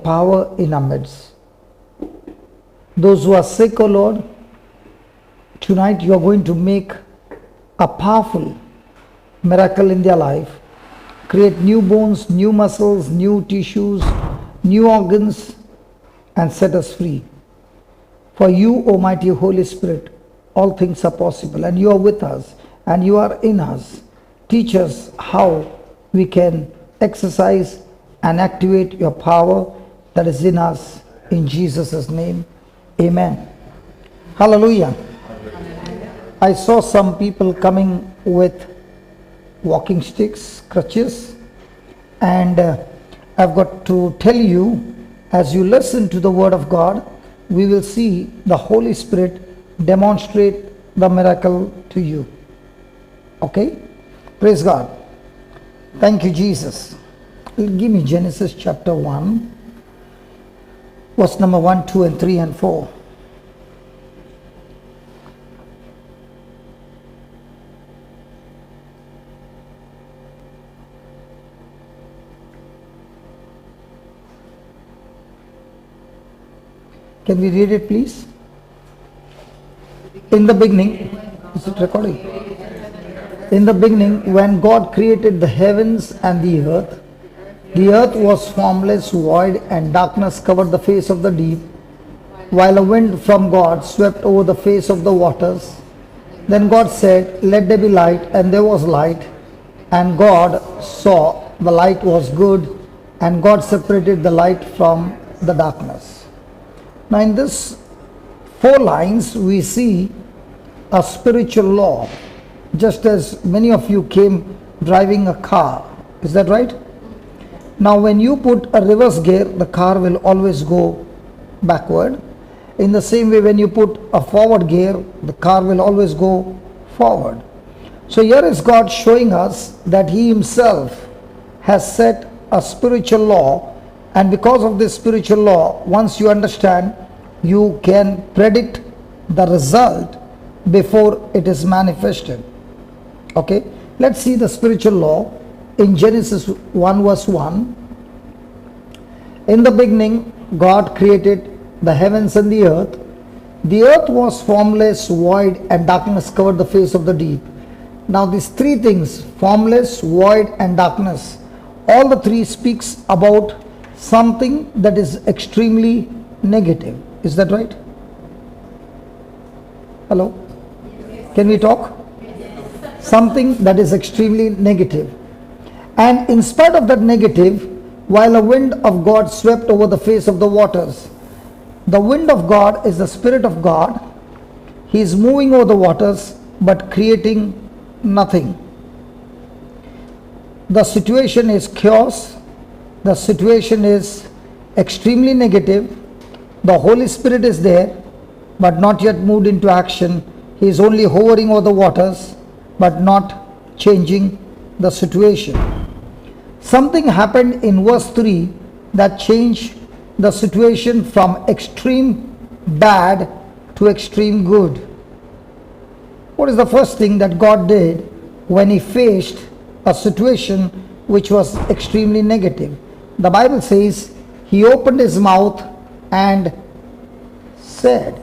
power in our midst. Those who are sick, O Lord, tonight you are going to make a powerful miracle in their life. Create new bones, new muscles, new tissues, new organs, and set us free. For you, Almighty Holy Spirit, all things are possible, and you are with us, and you are in us. Teach us how we can exercise and activate your power that is in us. In Jesus' name, amen. Hallelujah. I saw some people coming with walking sticks, crutches, and I've got to tell you, as you listen to the word of God, we will see the Holy Spirit demonstrate the miracle to you. Okay? Praise God. Thank you, Jesus. Give me Genesis chapter 1, verse number 1, 2, and 3, and 4. Can we read it, please? In the beginning, is it recording? In the beginning, when God created the heavens and the earth was formless, void, and darkness covered the face of the deep, while a wind from God swept over the face of the waters. Then God said, "Let there be light," and there was light. And God saw the light was good, and God separated the light from the darkness. Now in this 4 lines we see a spiritual law, just as many of you came driving a car. Is that right? Now when you put a reverse gear, the car will always go backward. In the same way, when you put a forward gear, the car will always go forward. So here is God showing us that He Himself has set a spiritual law, and because of this spiritual law, once you understand, you can predict the result before it is manifested. Okay, let's see the spiritual law in Genesis 1 verse 1. In the beginning, God created the heavens and the earth. The earth was formless, void, and darkness covered the face of the deep. Now these 3 things, formless, void, and darkness, all the 3 speaks about something that is extremely negative. Is that right? Hello? Can we talk? Something that is extremely negative. And in spite of that negative, while a wind of God swept over the face of the waters, the wind of God is the Spirit of God. He is moving over the waters but creating nothing. The situation is chaos. The situation is extremely negative. The Holy Spirit is there but not yet moved into action. He is only hovering over the waters but not changing the situation. Something happened in verse 3 that changed the situation from extreme bad to extreme good. What is the first thing that God did when He faced a situation which was extremely negative? The Bible says He opened His mouth and said.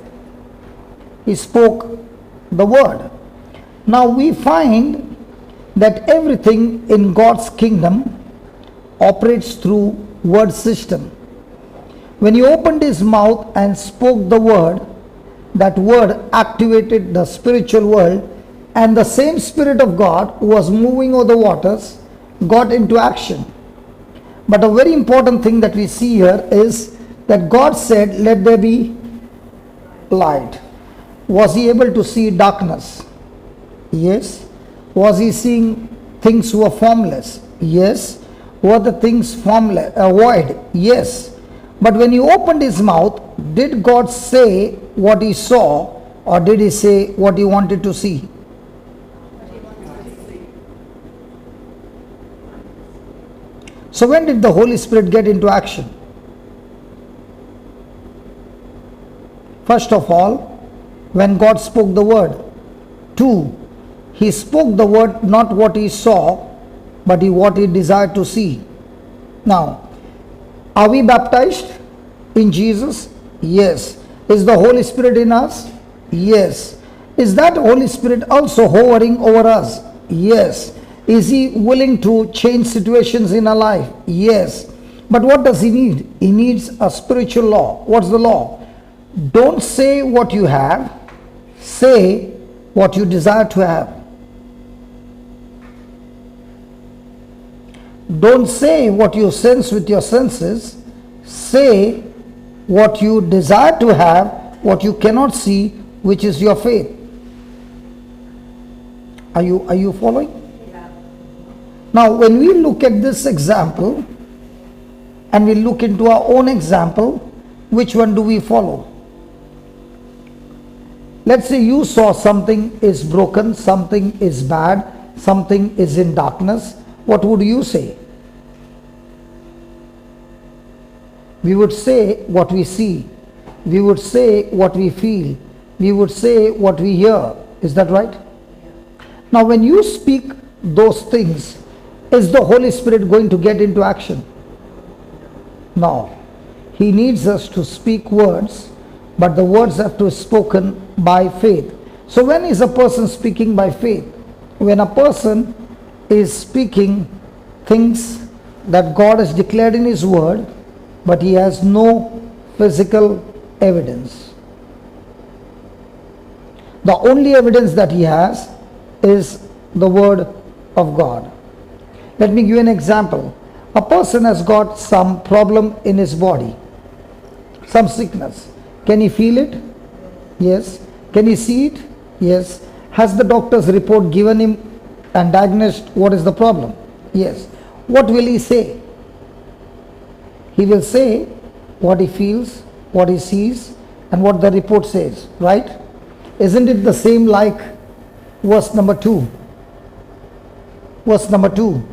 He spoke the word. Now we find that everything in God's kingdom operates through word system. When He opened His mouth and spoke the word, that word activated the spiritual world, and the same Spirit of God who was moving over the waters got into action. But a very important thing that we see here is that God said, "Let there be light." Was He able to see darkness? Yes. Was He seeing things were formless? Yes. Were the things formless, void? Yes. But when He opened His mouth, did God say what He saw, or did He say what He wanted to see? So when did the Holy Spirit get into action? First of all, when God spoke the word. 2, He spoke the word, not what He saw, but what He desired to see. Now, Are we baptized in Jesus? Yes. Is the Holy Spirit in us? Yes. Is that Holy Spirit also hovering over us? Yes. Is He willing to change situations in our life? Yes. But what does He need? He needs a spiritual law. What's the law? Don't say what you have, say what you desire to have. Don't say what you sense with your senses, say what you desire to have, what you cannot see, which is your faith. Are you following? Yeah. Now, when we look at this example and we look into our own example, which one do we follow? Let's say you saw something is broken, something is bad, something is in darkness. What would you say? We would say what we see. We would say what we feel. We would say what we hear. Is that right? Now, when you speak those things, is the Holy Spirit going to get into action? No. He needs us to speak words, but the words have to be spoken by faith. So when is a person speaking by faith? When a person is speaking things that God has declared in His word, but he has no physical evidence. The only evidence that he has is the word of God. Let me give you an example. A person has got some problem in his body, some sickness. Can he feel it? Yes. Can he see it? Yes. Has the doctor's report given him and diagnosed what is the problem? Yes. What will he say? He will say what he feels, what he sees, and what the report says, right? Isn't it the same like verse number 2? Verse number 2.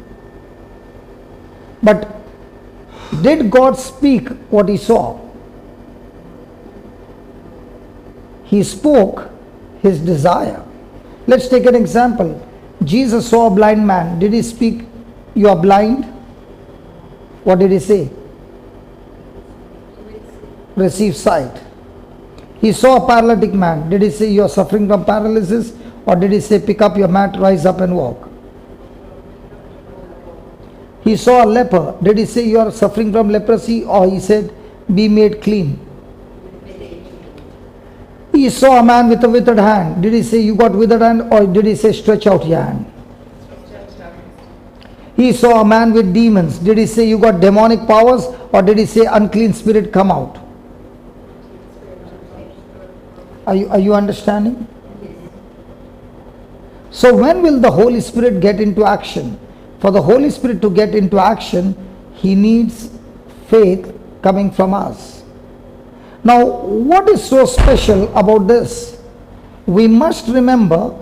But did God speak what he saw? He spoke his desire. Let's take an example. Jesus saw a blind man. Did he speak, "You are blind"? What did he say? Receive sight. He saw a paralytic man. Did he say, "You are suffering from paralysis"? Or did he say, "Pick up your mat, rise up and walk"? He saw a leper. Did he say, "You are suffering from leprosy"? Or he said, "Be made clean"? He saw a man with a withered hand. Did he say, "You got withered hand"? Or did he say, "Stretch out your hand"? He saw a man with demons. Did he say, "You got demonic powers"? Or did he say, "Unclean spirit, come out"? Are you understanding? So when will the Holy Spirit get into action? For the Holy Spirit to get into action, He needs faith coming from us. Now, what is so special about this? We must remember,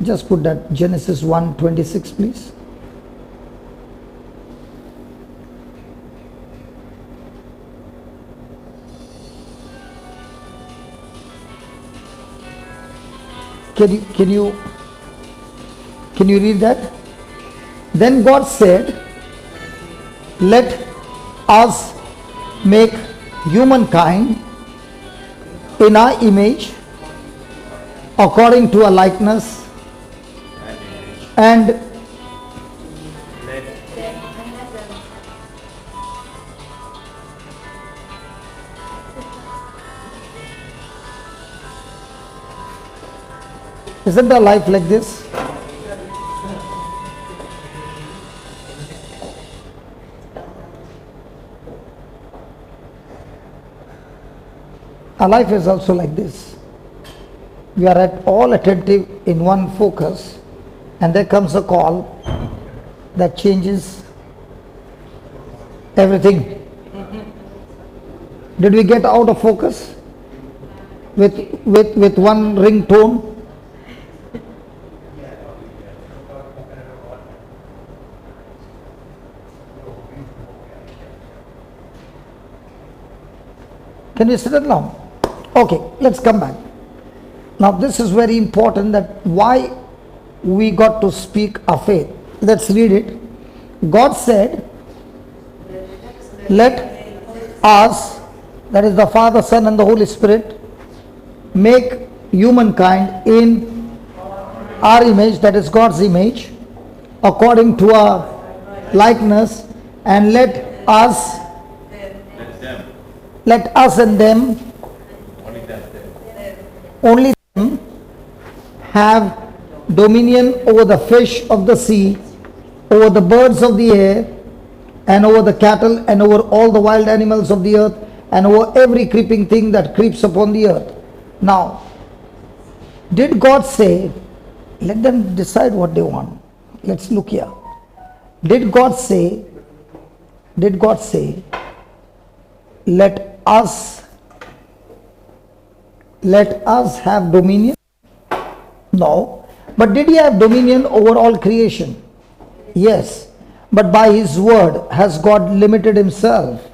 just put that Genesis 1:26, please. Can you read that? Then God said, "Let us make humankind in our image, according to our likeness, and isn't our life like this? Our life is also like this. We are at all attentive in one focus, and there comes a call that changes everything. Did we get out of focus with one ringtone? Can we settle down? Okay, let's come back. Now this is very important, that why we got to speak our faith. Let's read it. God said, Let us, that is the Father, Son and the Holy Spirit, make humankind in our image, that is God's image, according to our likeness, and let us and them, only them, have dominion over the fish of the sea, over the birds of the air, and over the cattle, and over all the wild animals of the earth, and over every creeping thing that creeps upon the earth. Now, did God say, let them decide what they want? Let's look here. Did God say, let us have dominion? No. But did he have dominion over all creation? Yes. But by his word, has God limited himself?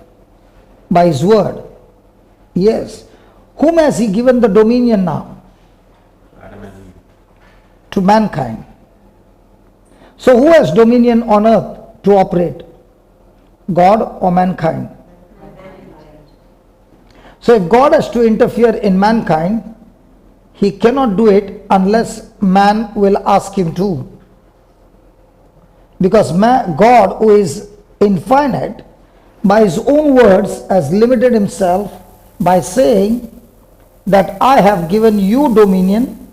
By his word? Yes. Whom has he given the dominion now? To mankind. So who has dominion on earth to operate? God or mankind? So if God has to interfere in mankind, he cannot do it unless man will ask him to. Because God, who is infinite, by his own words has limited himself by saying that I have given you dominion,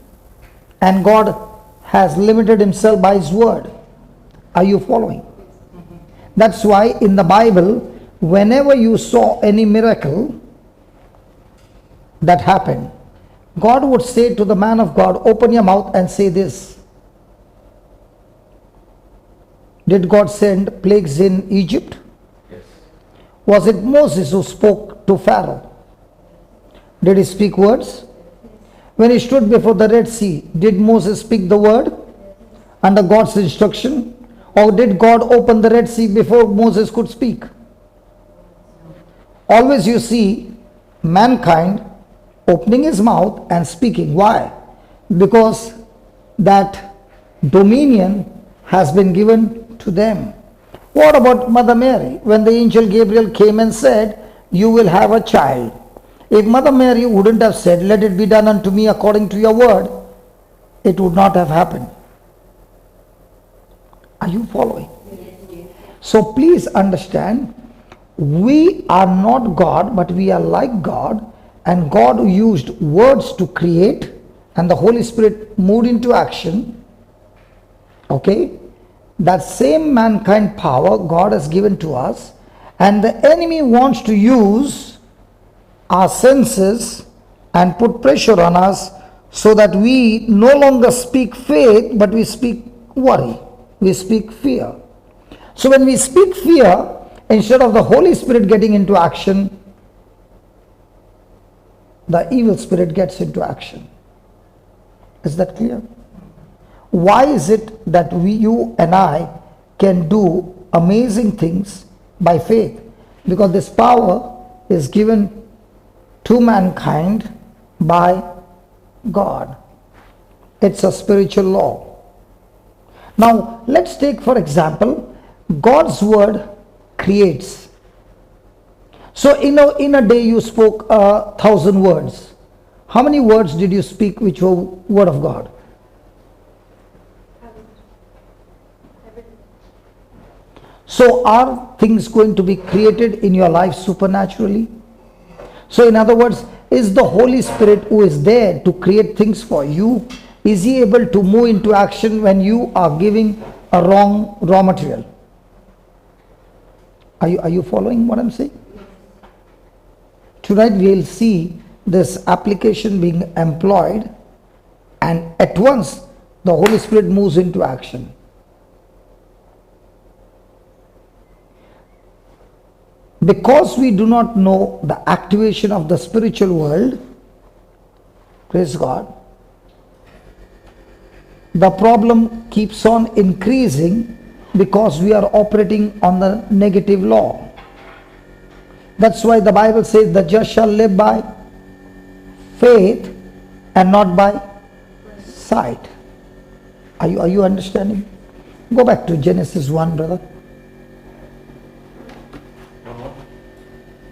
and God has limited himself by his word. Are you following? That's why in the Bible, whenever you saw any miracle that happened, God would say to the man of God, open your mouth and say this. Did God send plagues in Egypt? Yes. Was it Moses who spoke to Pharaoh? Did he speak words? When he stood before the Red Sea, did Moses speak the word under God's instruction? Or did God open the Red Sea before Moses could speak? Always you see mankind opening his mouth and speaking. Why? Because that dominion has been given to them. What about Mother Mary? When the angel Gabriel came and said, you will have a child. If Mother Mary wouldn't have said, let it be done unto me according to your word, it would not have happened. Are you following? So please understand, we are not God, but we are like God, and God used words to create, and the Holy Spirit moved into action. Okay? That same mankind power God has given to us, and the enemy wants to use our senses and put pressure on us so that we no longer speak faith, but we speak worry, we speak fear. So when we speak fear, instead of the Holy Spirit getting into action, the evil spirit gets into action. Is that clear? Why is it that you and I can do amazing things by faith? Because this power is given to mankind by God. It's a spiritual law. Now, let's take for example, God's word creates. So in a day you spoke 1,000 words. How many words did you speak which were word of God? So are things going to be created in your life supernaturally? So in other words, is the Holy Spirit who is there to create things for you, is he able to move into action when you are giving a wrong raw material? Are you following what I'm saying? Tonight we'll see this application being employed, and at once the Holy Spirit moves into action. Because we do not know the activation of the spiritual world, praise God, the problem keeps on increasing because we are operating on the negative law. That's why the Bible says the just shall live by faith and not by sight. Are you understanding? Go back to Genesis 1, brother.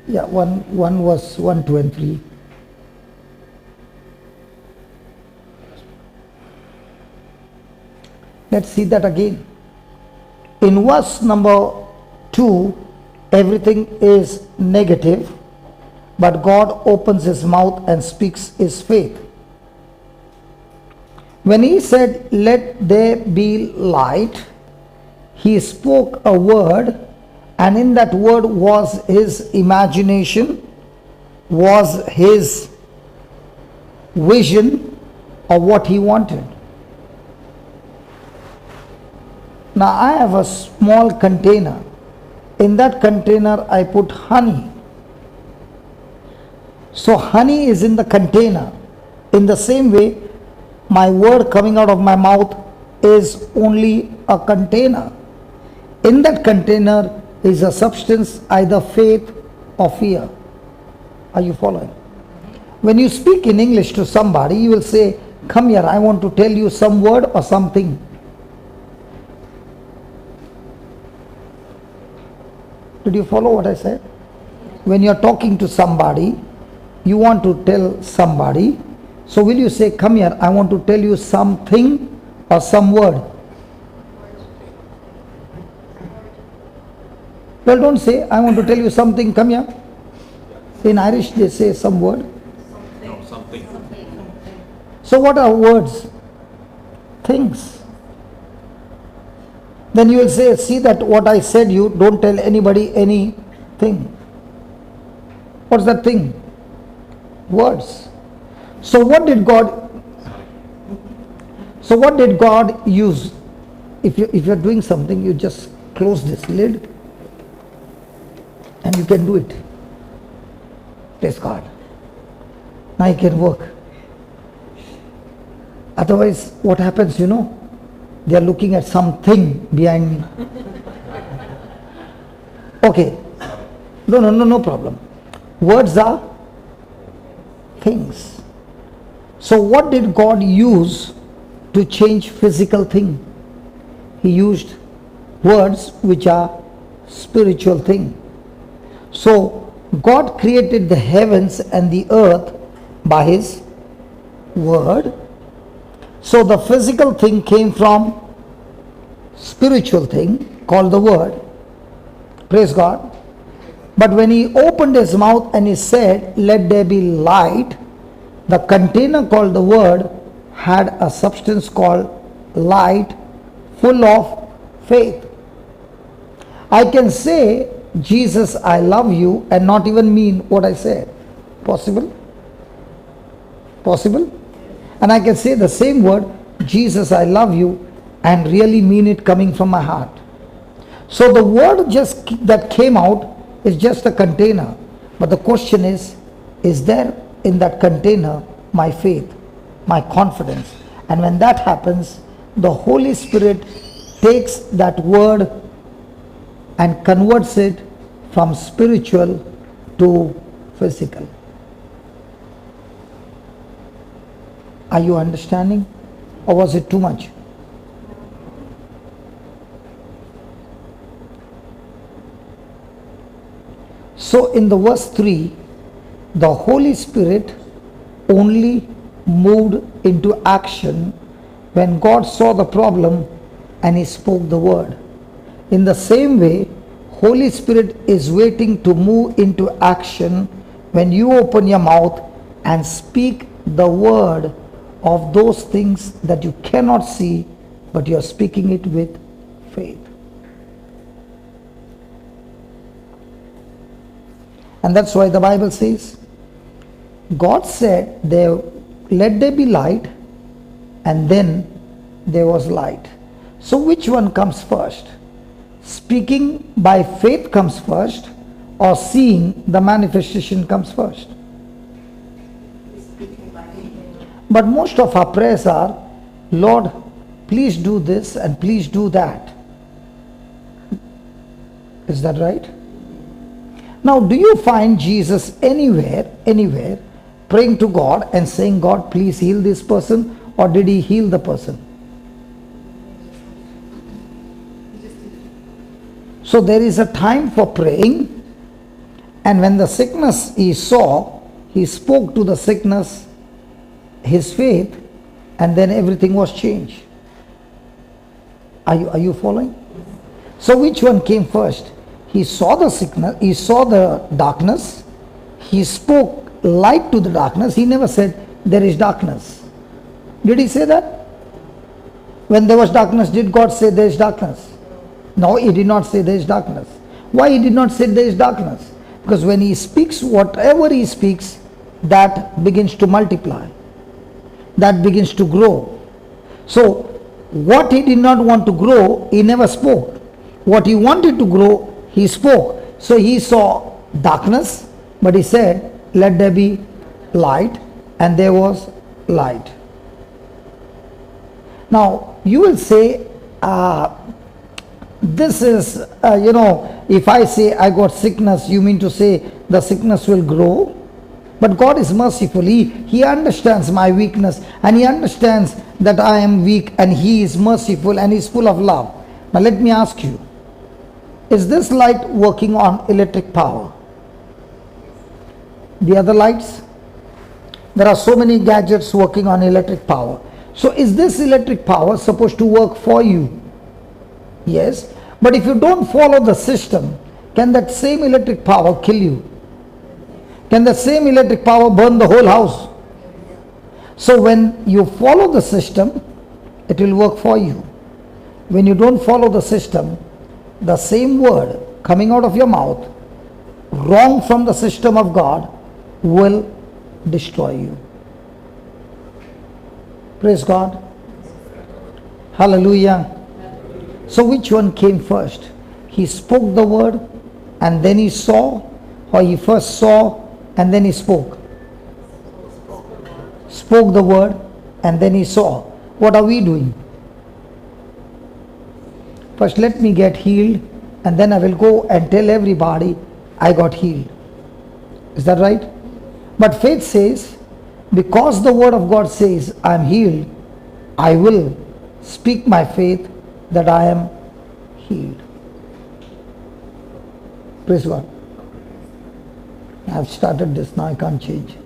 Yeah, 1 verse 1, 2 and 3. Let's see that again. In verse number 2, everything is negative, but God opens his mouth and speaks his faith. When he said, "Let there be light," he spoke a word, and in that word was his imagination, was his vision of what he wanted. Now I have a small container. In that container I put honey. So honey is in the container. In the same way, my word coming out of my mouth is only a container. In that container is a substance, either faith or fear. Are you following? When you speak in English to somebody, you will say, "Come here, I want to tell you some word or something." Did you follow what I said? When you are talking to somebody, you want to tell somebody, so will you say, "Come here, I want to tell you something or some word"? Well, don't say, "I want to tell you something, come here." In Irish they say some word. No, something. So what are words? Things. Then you will say, "See that what I said you, don't tell anybody anything." What's that thing? Words. So what did God use? If you're doing something, you just close this lid and you can do it. Praise God. Now you can work. Otherwise, what happens, they are looking at something behind me. Okay. No problem. Words are things. So what did God use to change physical thing? He used words which are spiritual thing. So God created the heavens and the earth by his word. So the physical thing came from spiritual thing called the word. Praise God. But when he opened his mouth and he said, "Let there be light," the container called the word had a substance called light, full of faith. I can say, "Jesus, I love you," and not even mean what I said. Possible? Possible? And I can say the same word, "Jesus, I love you," and really mean it coming from my heart. So the word that came out is just a container. But the question is there in that container my faith, my confidence? And when that happens, the Holy Spirit takes that word and converts it from spiritual to physical. Are you understanding? Or was it too much? So in the verse 3, the Holy Spirit only moved into action when God saw the problem and he spoke the word. In the same way, Holy Spirit is waiting to move into action when you open your mouth and speak the word of those things that you cannot see, but you are speaking it with faith. And that's why the Bible says, God said, "Let there be light," and then there was light. So which one comes first? Speaking by faith comes first, or seeing the manifestation comes first? But most of our prayers are, "Lord, please do this and please do that." Is that right? Now, do you find Jesus anywhere praying to God and saying, "God, please heal this person," or did he heal the person? So there is a time for praying And when the sickness he saw, he spoke to the sickness his faith, and then everything was changed. Are you following? So which one came first? He saw the sickness, he saw the darkness, he spoke light to the darkness. He never said there is darkness. Did he say that? When there was darkness, did God say there is darkness? No, he did not say there is darkness. Why he did not say there is darkness? Because when he speaks, whatever he speaks, that begins to multiply. That begins to grow. So, what he did not want to grow, he never spoke. What he wanted to grow, he spoke. So he saw darkness, but he said, let there be light, and there was light. Now, you will say, this is, if I say I got sickness, you mean to say the sickness will grow? But God is merciful. He understands my weakness, and He understands that I am weak, and He is merciful and He is full of love. Now let me ask you, is this light working on electric power? The other lights? There are so many gadgets working on electric power. So is this electric power supposed to work for you? Yes. But if you don't follow the system, can that same electric power kill you? Can the same electric power burn the whole house? So when you follow the system, it will work for you. When you don't follow the system, the same word coming out of your mouth, wrong from the system of God, will destroy you. Praise God. Hallelujah. So which one came first? He spoke the word and then he saw, or he first saw and then he spoke? Spoke the word and then he saw. What are we doing? First let me get healed, and then I will go and tell everybody I got healed. Is that right? But faith says, because the word of God says I am healed, I will speak my faith that I am healed. Praise God. I have started this, now I can't change.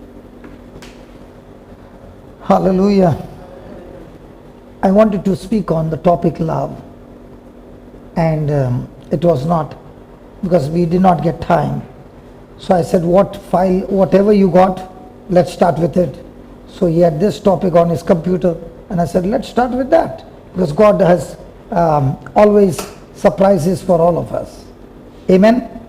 Hallelujah. I wanted to speak on the topic love, and it was not, because we did not get time. So I said, whatever you got, let's start with it. So he had this topic on his computer, and I said, let's start with that, because God has always surprises for all of us. Amen.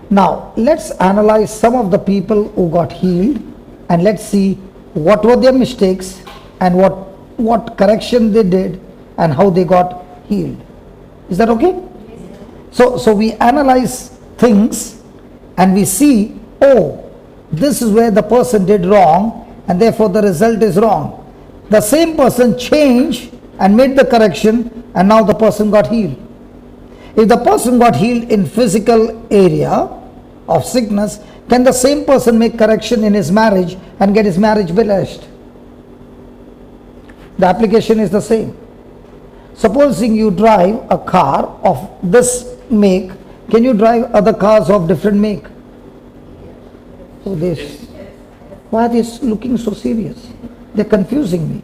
Now let's analyze some of the people who got healed, and let's see what were their mistakes and what correction they did and how they got healed. Is that okay? So we analyze things and we see, oh, this is where the person did wrong, and therefore the result is wrong. The same person changed and made the correction, and now the person got healed. If the person got healed in physical area of sickness, can the same person make correction in his marriage and get his marriage blessed? The application is the same. Supposing you drive a car of this make, can you drive other cars of different make? So this, why are they looking so serious? They're confusing me.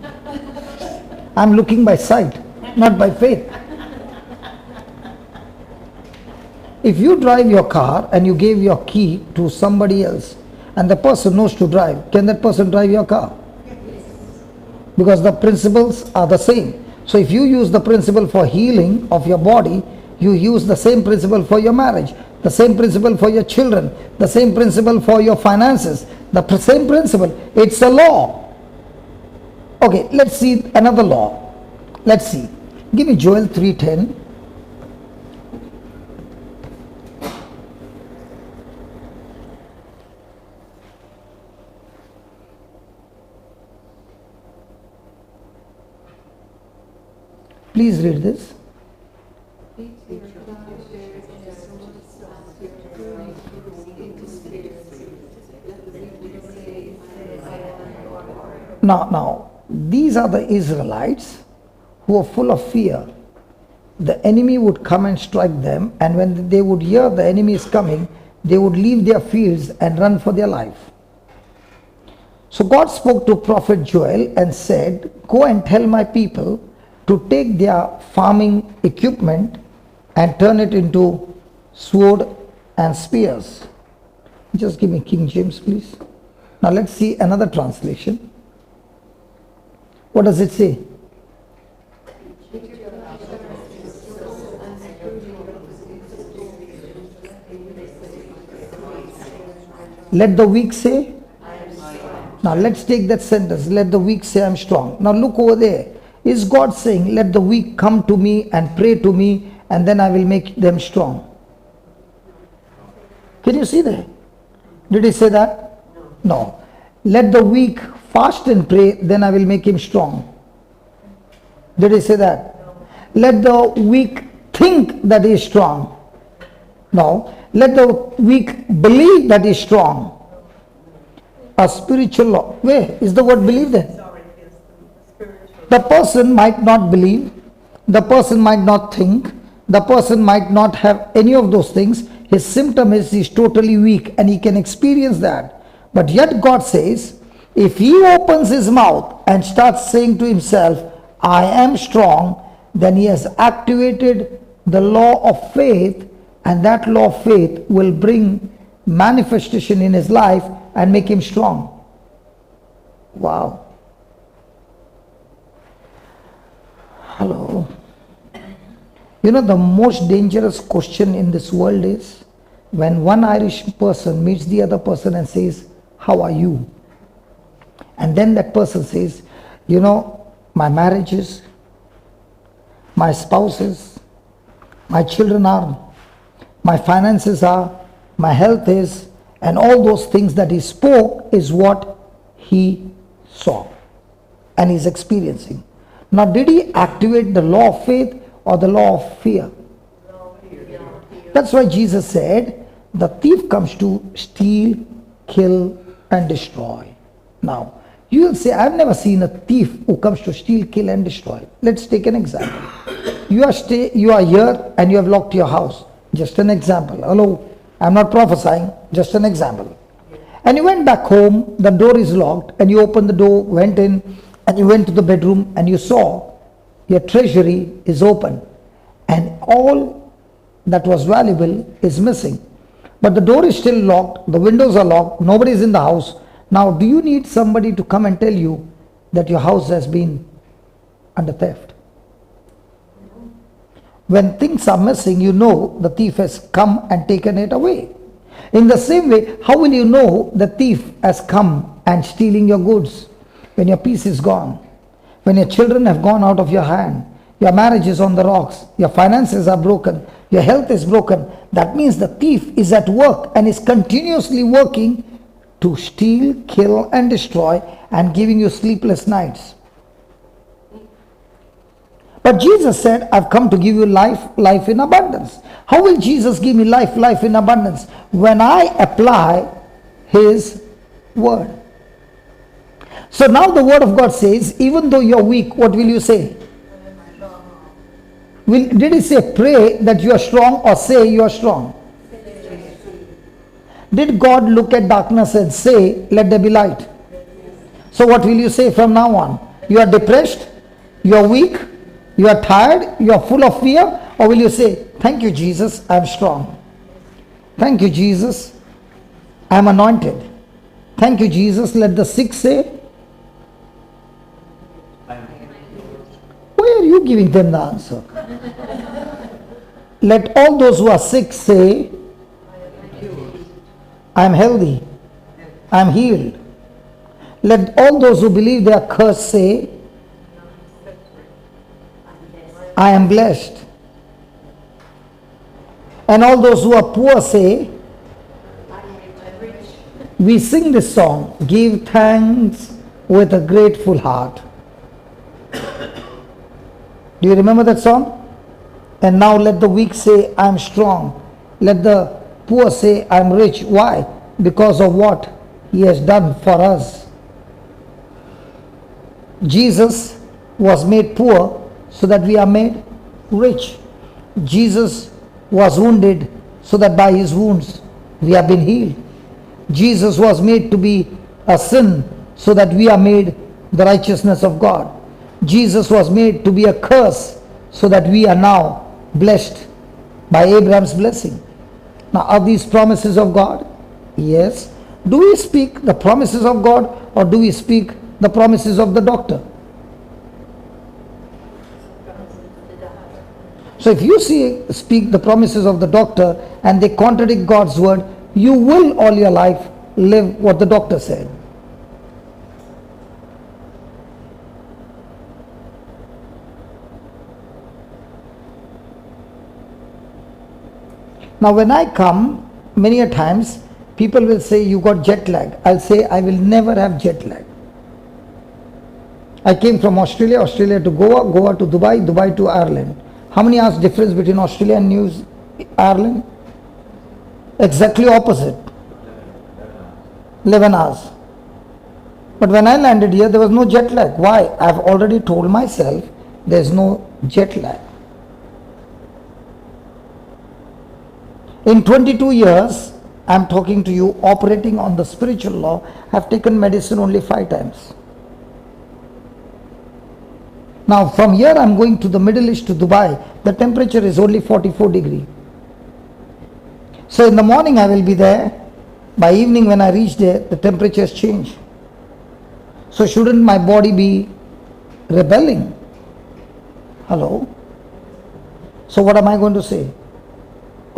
I'm looking by sight, not by faith. If you drive your car and you gave your key to somebody else and the person knows to drive, can that person drive your car? Because the principles are the same. So if you use the principle for healing of your body, you use the same principle for your marriage, the same principle for your children, the same principle for your finances, the same principle. It's a law. Okay, let's see another law. Let's see. Give me Joel 3:10. Please read this. Now, these are the Israelites who are full of fear. The enemy would come and strike them, and when they would hear the enemy is coming, they would leave their fields and run for their life. So God spoke to prophet Joel and said, go and tell my people to take their farming equipment and turn it into sword and spears. Just give me King James, please. Now let's see another translation. What does it say? Let the weak say. Now let's take that sentence. Let the weak say, I'm strong. Now look over there. Is God saying, let the weak come to me and pray to me, and then I will make them strong? Can you see that? Did he say that? No. Let the weak fast and pray, then I will make him strong. Did he say that? Let the weak think that he is strong. No. Let the weak believe that he is strong. A spiritual law. Where is the word believe then? The person might not believe, the person might not think, the person might not have any of those things. His symptom is he's totally weak and he can experience that. But yet God says, if he opens his mouth and starts saying to himself, I am strong, then he has activated the law of faith, and that law of faith will bring manifestation in his life and make him strong. Wow. Hello. You know, the most dangerous question in this world is when one Irish person meets the other person and says, how are you? And then that person says, you know, my marriage is, my spouse is, my children are, my finances are, my health is, and all those things that he spoke is what he saw and he's experiencing. Now, did he activate the law of faith or the law of fear? That's why Jesus said, the thief comes to steal, kill, and destroy. Now, you will say, I've never seen a thief who comes to steal, kill, and destroy. Let's take an example. You are here and you have locked your house. Just an example. Hello, I'm not prophesying, just an example. And you went back home, the door is locked, and you opened the door, went in, and you went to the bedroom and you saw your treasury is open and all that was valuable is missing. But the door is still locked, the windows are locked, nobody is in the house. Now, do you need somebody to come and tell you that your house has been under theft? When things are missing, you know the thief has come and taken it away. In the same way, how will you know the thief has come and stealing your goods? When your peace is gone, when your children have gone out of your hand, your marriage is on the rocks, your finances are broken, your health is broken, that means the thief is at work and is continuously working to steal, kill, and destroy, and giving you sleepless nights. But Jesus said, I've come to give you life, life in abundance. How will Jesus give me life, life in abundance? When I apply his word. So now the word of God says, even though you're weak, what will you say? Did he say pray that you are strong or say you are strong? Did God look at darkness and say, let there be light? So what will you say from now on? You are depressed, you are weak, you are tired, you are full of fear, or will you say, thank you Jesus, I am strong. Thank you Jesus, I am anointed. Thank you Jesus, let the sick say. Why are you giving them the answer? Let all those who are sick say, I am healthy, I am healed. Let all those who believe they are cursed say, I am blessed. And all those who are poor say, we sing this song, give thanks with a grateful heart. Do you remember that song? And now let the weak say, I am strong. Let the poor say, I am rich. Why? Because of what he has done for us. Jesus was made poor so that we are made rich. Jesus was wounded so that by his wounds We have been healed. Jesus was made to be a sin so that we are made the righteousness of God. Jesus was made to be a curse so that we are now blessed by Abraham's blessing. Now, are these promises of God? Yes. Do we speak the promises of God, or do we speak the promises of the doctor? So if you speak the promises of the doctor and they contradict God's word, you will all your life live what the doctor said. Now when I come, many a times people will say, you got jet lag. I'll say, I will never have jet lag. I came from Australia to Goa, Goa to Dubai, Dubai to Ireland. How many hours difference between Australia and Ireland? Exactly opposite. 11 hours. But when I landed here, there was no jet lag. Why? I've already told myself there's no jet lag. In 22 years, I'm talking to you, operating on the spiritual law. I've taken medicine only 5 times. Now from here I'm going to the Middle East, to Dubai. The temperature is only 44 degrees. So in the morning I will be there. By evening when I reach there, the temperatures change. So shouldn't my body be rebelling? Hello? So what am I going to say?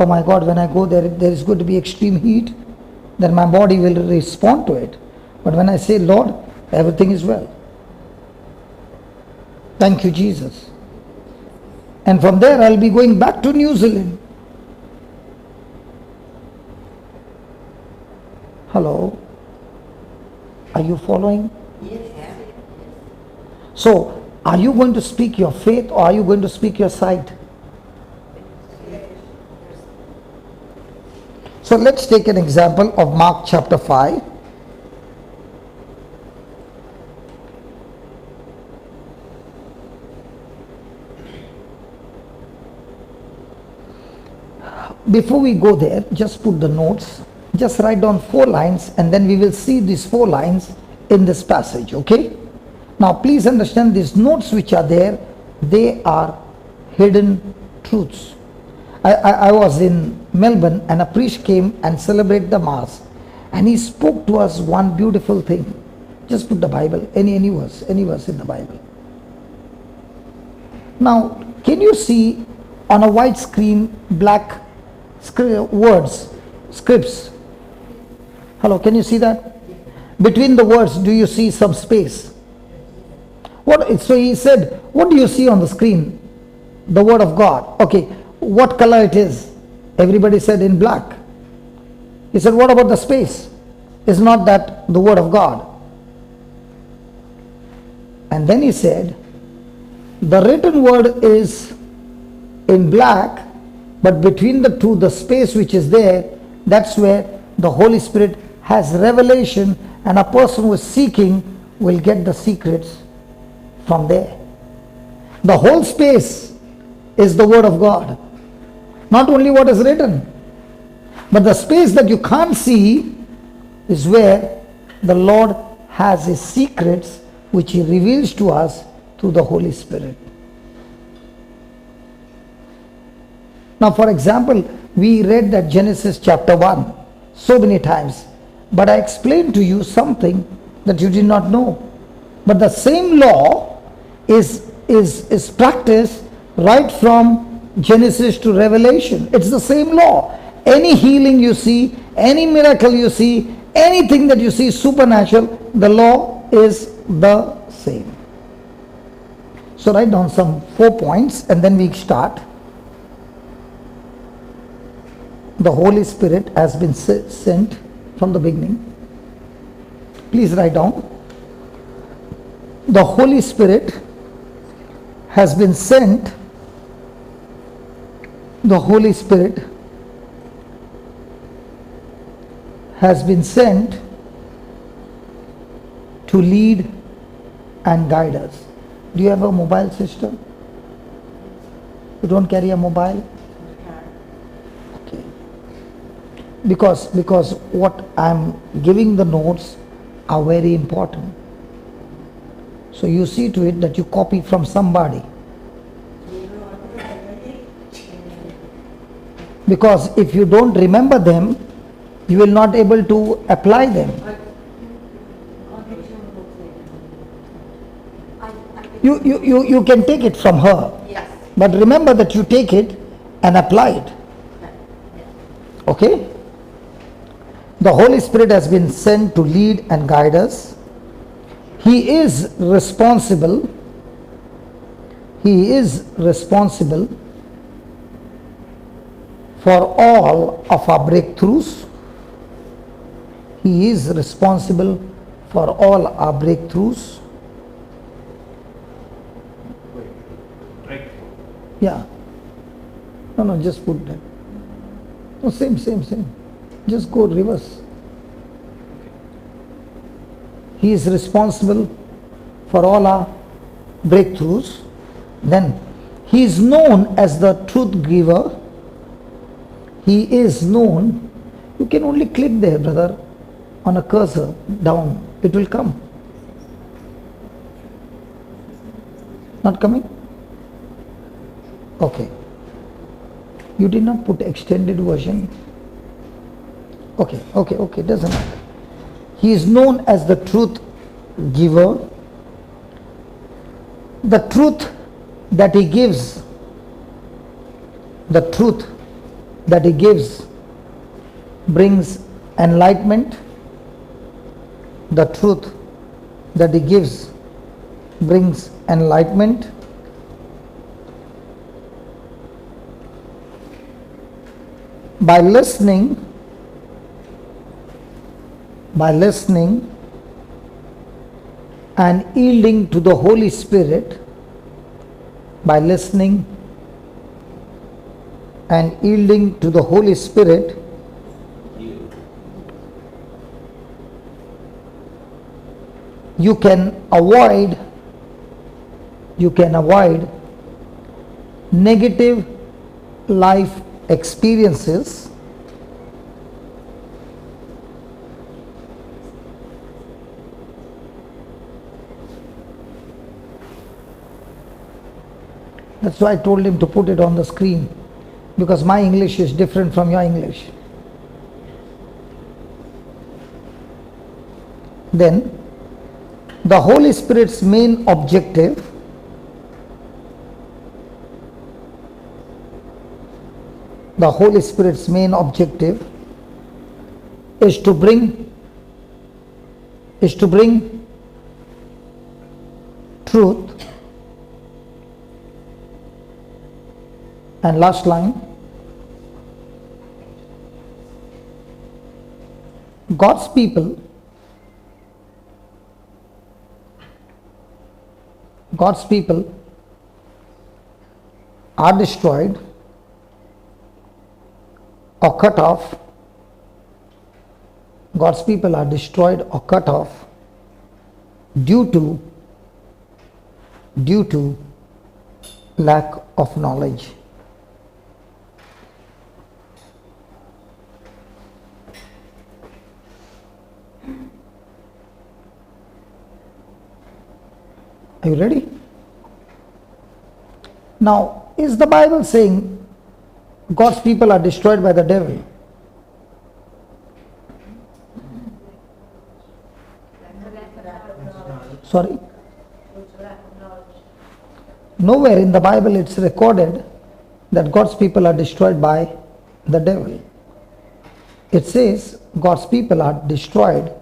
Oh my God, when I go there, there is going to be extreme heat, then my body will respond to it. But when I say, Lord, everything is well. Thank you, Jesus. And from there, I'll be going back to New Zealand. Hello? Are you following? Yes. So, are you going to speak your faith, or are you going to speak your sight? So let's take an example of Mark chapter 5. Before we go there, just put the notes. Just write down 4 lines, and then we will see these 4 lines in this passage, okay? Now please understand, these notes which are there, they are hidden truths. I was in Melbourne, and a priest came and celebrated the Mass, and he spoke to us one beautiful thing. Just put the Bible, any verse in the Bible. Now, can you see on a white screen black words, scripts? Hello, can you see that? Between the words, do you see some space? So he said, what do you see on the screen? The word of God. Okay. What color it is? Everybody said in black. He said, what about the space? Is not that the word of God? And then he said, the written word is in black, but between the two, the space which is there, that's where the Holy Spirit has revelation, and a person who is seeking will get the secrets from there. The whole space is the word of God. Not only what is written, but the space that you can't see is where the Lord has His secrets, which He reveals to us through the Holy Spirit. Now, for example, we read that Genesis chapter 1 so many times, but I explained to you something that you did not know. But the same law is practiced right from Genesis to Revelation. It's the same law. Any healing you see, any miracle you see, anything that you see supernatural, the law is the same. So write down some 4 points and then we start. The Holy Spirit has been sent from the beginning. Please write down. The Holy Spirit has been sent. The Holy Spirit has been sent to lead and guide us. Do you have a mobile system? You don't carry a mobile? Okay. because what I'm giving the notes are very important. So you see to it that you copy from somebody. Because if you don't remember them, you will not able to apply them. You can take it from her. Yes. But remember that you take it and apply it. Okay? The Holy Spirit has been sent to lead and guide us. He is responsible. He is responsible for all of our breakthroughs. He is responsible for all our breakthroughs. Yeah. No, just put that. No, same. Just go reverse. He is responsible for all our breakthroughs. Then he is known as the truth giver. He is known. You can only click there, brother, on a cursor down. It will come. Not coming? Okay. You did not put extended version. Okay, doesn't matter. He is known as the truth giver. The truth that he gives, brings enlightenment. The truth that he gives brings enlightenment. By listening and yielding to the Holy Spirit, you can avoid negative life experiences. That's why I told him to put it on the screen, because my English is different from your English. Then the Holy Spirit's main objective is to bring truth. And last line, God's people are destroyed or cut off. God's people are destroyed or cut off due to lack of knowledge. Are you ready? Now, is the Bible saying God's people are destroyed by the devil? Sorry? Nowhere in the Bible it's recorded that God's people are destroyed by the devil. It says God's people are destroyed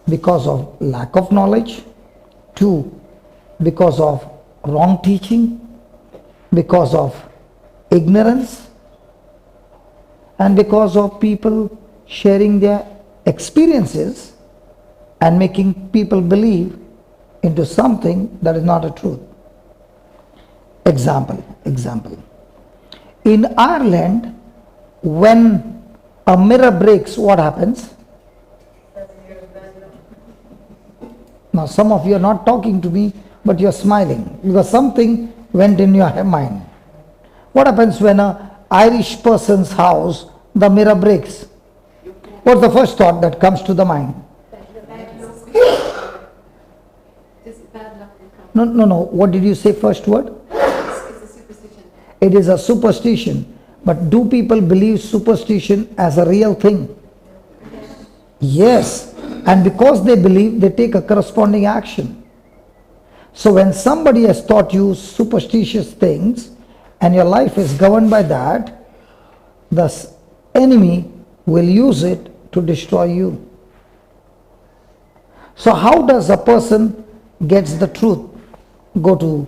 because of lack of knowledge, 2, because of wrong teaching, because of ignorance, and because of people sharing their experiences and making people believe into something that is not a truth. Example. In Ireland, when a mirror breaks, what happens? Now some of you are not talking to me, but you are smiling because something went in your mind. What happens when an Irish person's house, the mirror breaks? You What's the first thought that comes to the mind? Just bad luck will come. No, no, no. What did you say first word? It's a superstition. It is a superstition. But do people believe superstition as a real thing? Yes. And because they believe, they take a corresponding action. So when somebody has taught you superstitious things and your life is governed by that, the enemy will use it to destroy you. So how does a person gets the truth? Go to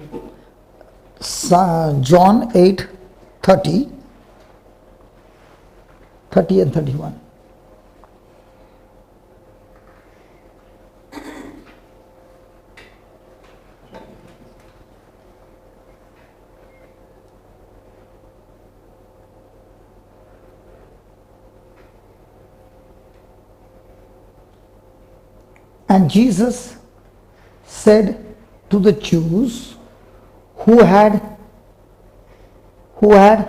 John 8:30 and 31. And Jesus said to the Jews who had what?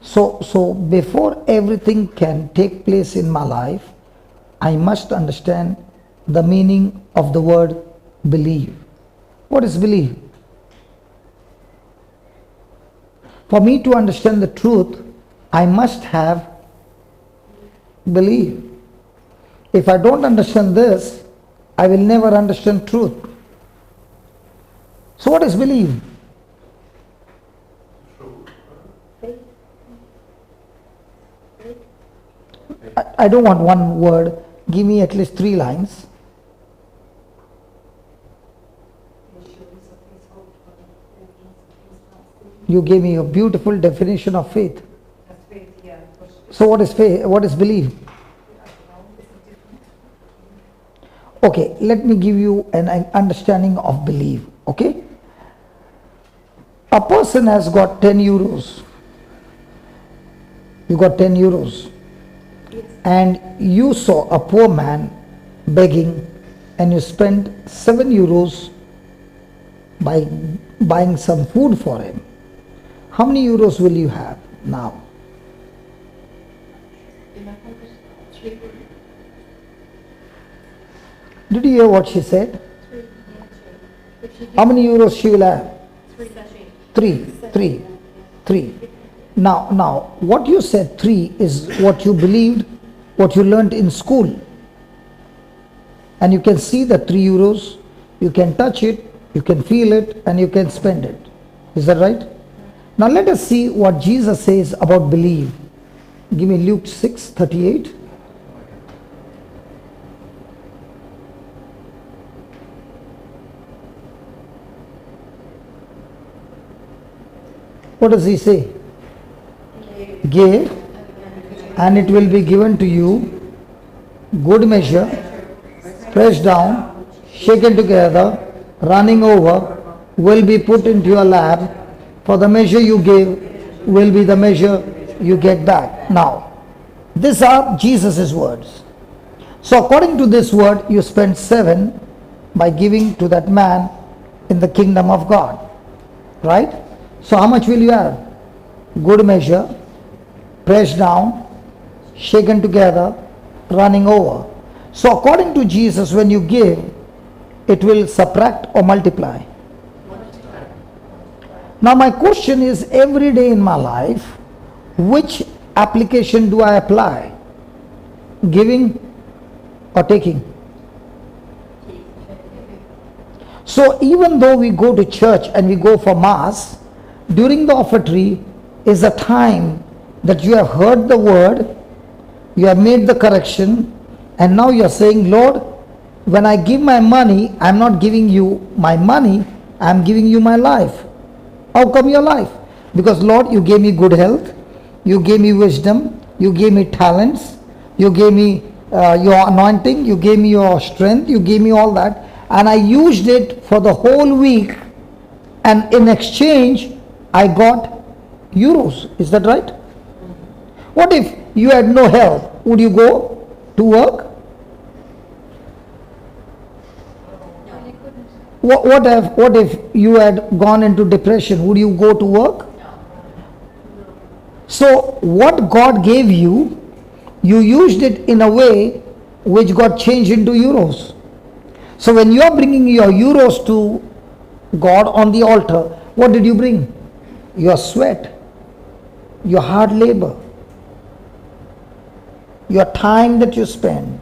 So before everything can take place in my life, I must understand the meaning of the word believe. What is believe? For me to understand the truth, I must have believe. If I don't understand this, I will never understand truth. So what is believe? I don't want one word. Give me at least 3 lines. You gave me a beautiful definition of faith. So what is faith? What is belief? Okay, let me give you an understanding of belief. Okay? A person has got 10 euros. You got 10 euros. And you saw a poor man begging and you spent 7 euros by buying some food for him. How many euros will you have now? In my pocket, 3. Did you hear what she said? 3. If she How many euros she will have? 3. 3. Now, what you said 3 is what you believed, what you learned in school. And you can see the 3 euros, you can touch it, you can feel it, and you can spend it. Is that right? Now let us see what Jesus says about believe. Give me Luke 6:38. What does he say? Give, and it will be given to you, good measure, pressed down, shaken together, running over, will be put into your lap, for the measure you give will be the measure you get back. Now, these are Jesus' words. So according to this word, you spend 7 by giving to that man in the kingdom of God. Right? So how much will you have? Good measure, pressed down, shaken together, running over. So according to Jesus, when you give, it will subtract or multiply. Now my question is, every day in my life, which application do I apply? Giving or taking? So even though we go to church and we go for mass, during the offertory is a time that you have heard the word, you have made the correction, and now you are saying, Lord, when I give my money, I am not giving you my money, I am giving you my life. How come your life? Because Lord, you gave me good health, you gave me wisdom, you gave me talents, you gave me your anointing, you gave me your strength, you gave me all that, and I used it for the whole week, and in exchange I got euros. Is that right? What if you had no health? Would you go to work? What if you had gone into depression? Would you go to work? So what God gave you, you used it in a way which got changed into euros. So when you are bringing your euros to God on the altar, what did you bring? Your sweat, your hard labor, your time that you spend.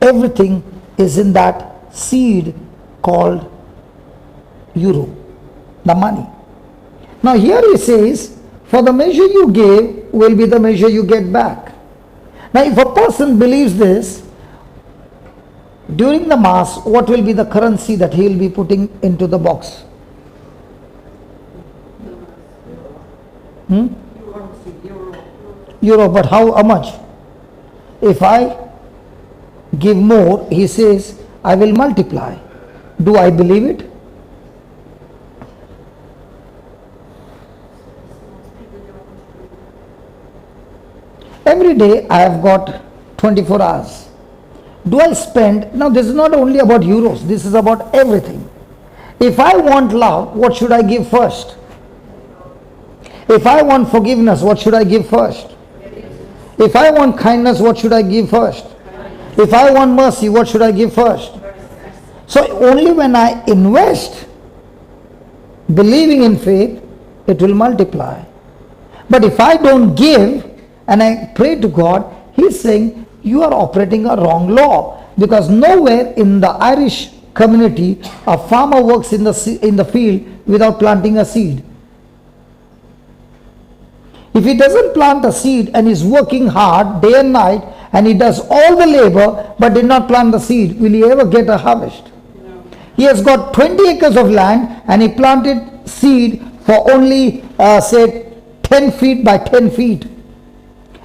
Everything is in that seed called euro, the money. Now here he says, for the measure you gave will be the measure you get back. Now if a person believes this, during the Mass, what will be the currency that he will be putting into the box? Euro, but how much? If I give more, he says, I will multiply. Do I believe it? Every day I have got 24 hours. Do I spend, now this is not only about euros, this is about everything. If I want love, what should I give first? If I want forgiveness, what should I give first? If I want kindness, what should I give first? If I want mercy, what should I give first? So only when I invest, believing in faith, it will multiply. But if I don't give and I pray to God, He's saying, you are operating a wrong law, because nowhere in the Irish community a farmer works in the field without planting a seed. If he doesn't plant a seed and is working hard day and night and he does all the labor but did not plant the seed, will he ever get a harvest? No. He has got 20 acres of land and he planted seed for only say 10 feet by 10 feet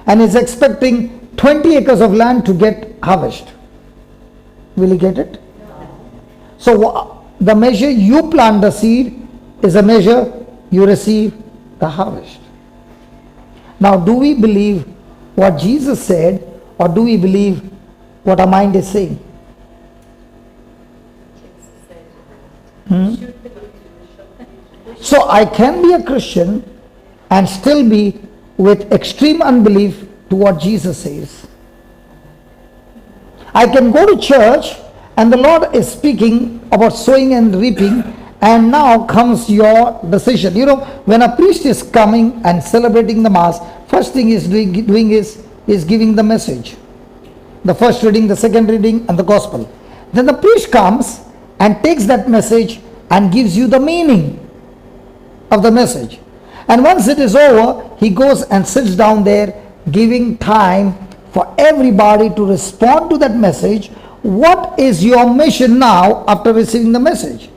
and is expecting 20 acres of land to get harvest. Will he get it? No. So the measure you plant the seed is a measure you receive the harvest. Now do we believe what Jesus said, or do we believe what our mind is saying? So I can be a Christian and still be with extreme unbelief to what Jesus says. I can go to church and the Lord is speaking about sowing and reaping, and now comes your decision. You know, when a priest is coming and celebrating the Mass, first thing he's doing is giving the message. The first reading, the second reading, and the gospel. Then the priest comes and takes that message and gives you the meaning of the message. And once it is over, he goes and sits down there, giving time for everybody to respond to that message. What is your mission now after receiving the message?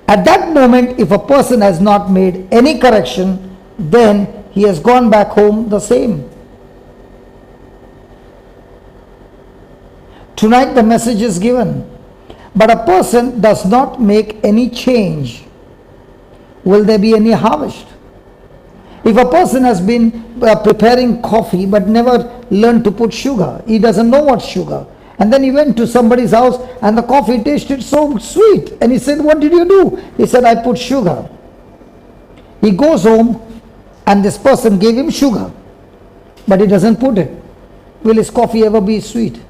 At that moment, if a person has not made any correction, then he has gone back home the same. Tonight the message is given, but a person does not make any change. Will there be any harvest? If a person has been preparing coffee but never learned to put sugar, he doesn't know what's sugar, and then he went to somebody's house and the coffee tasted so sweet, and he said, what did you do? He said, I put sugar. He goes home and this person gave him sugar, but he doesn't put it. Will his coffee ever be sweet?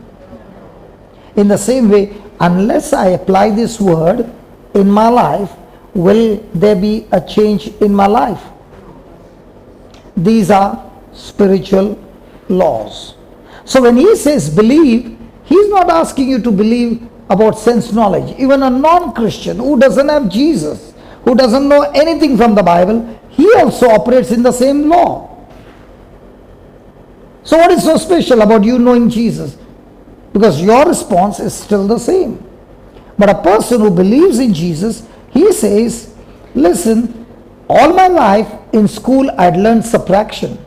In the same way, unless I apply this word in my life, will there be a change in my life? These are spiritual laws. So when he says believe, he's not asking you to believe about sense knowledge. Even a non-Christian who doesn't have Jesus, who doesn't know anything from the Bible, he also operates in the same law. So what is so special about you knowing Jesus? Because your response is still the same. But a person who believes in Jesus, he says, listen, all my life in school I'd learned subtraction.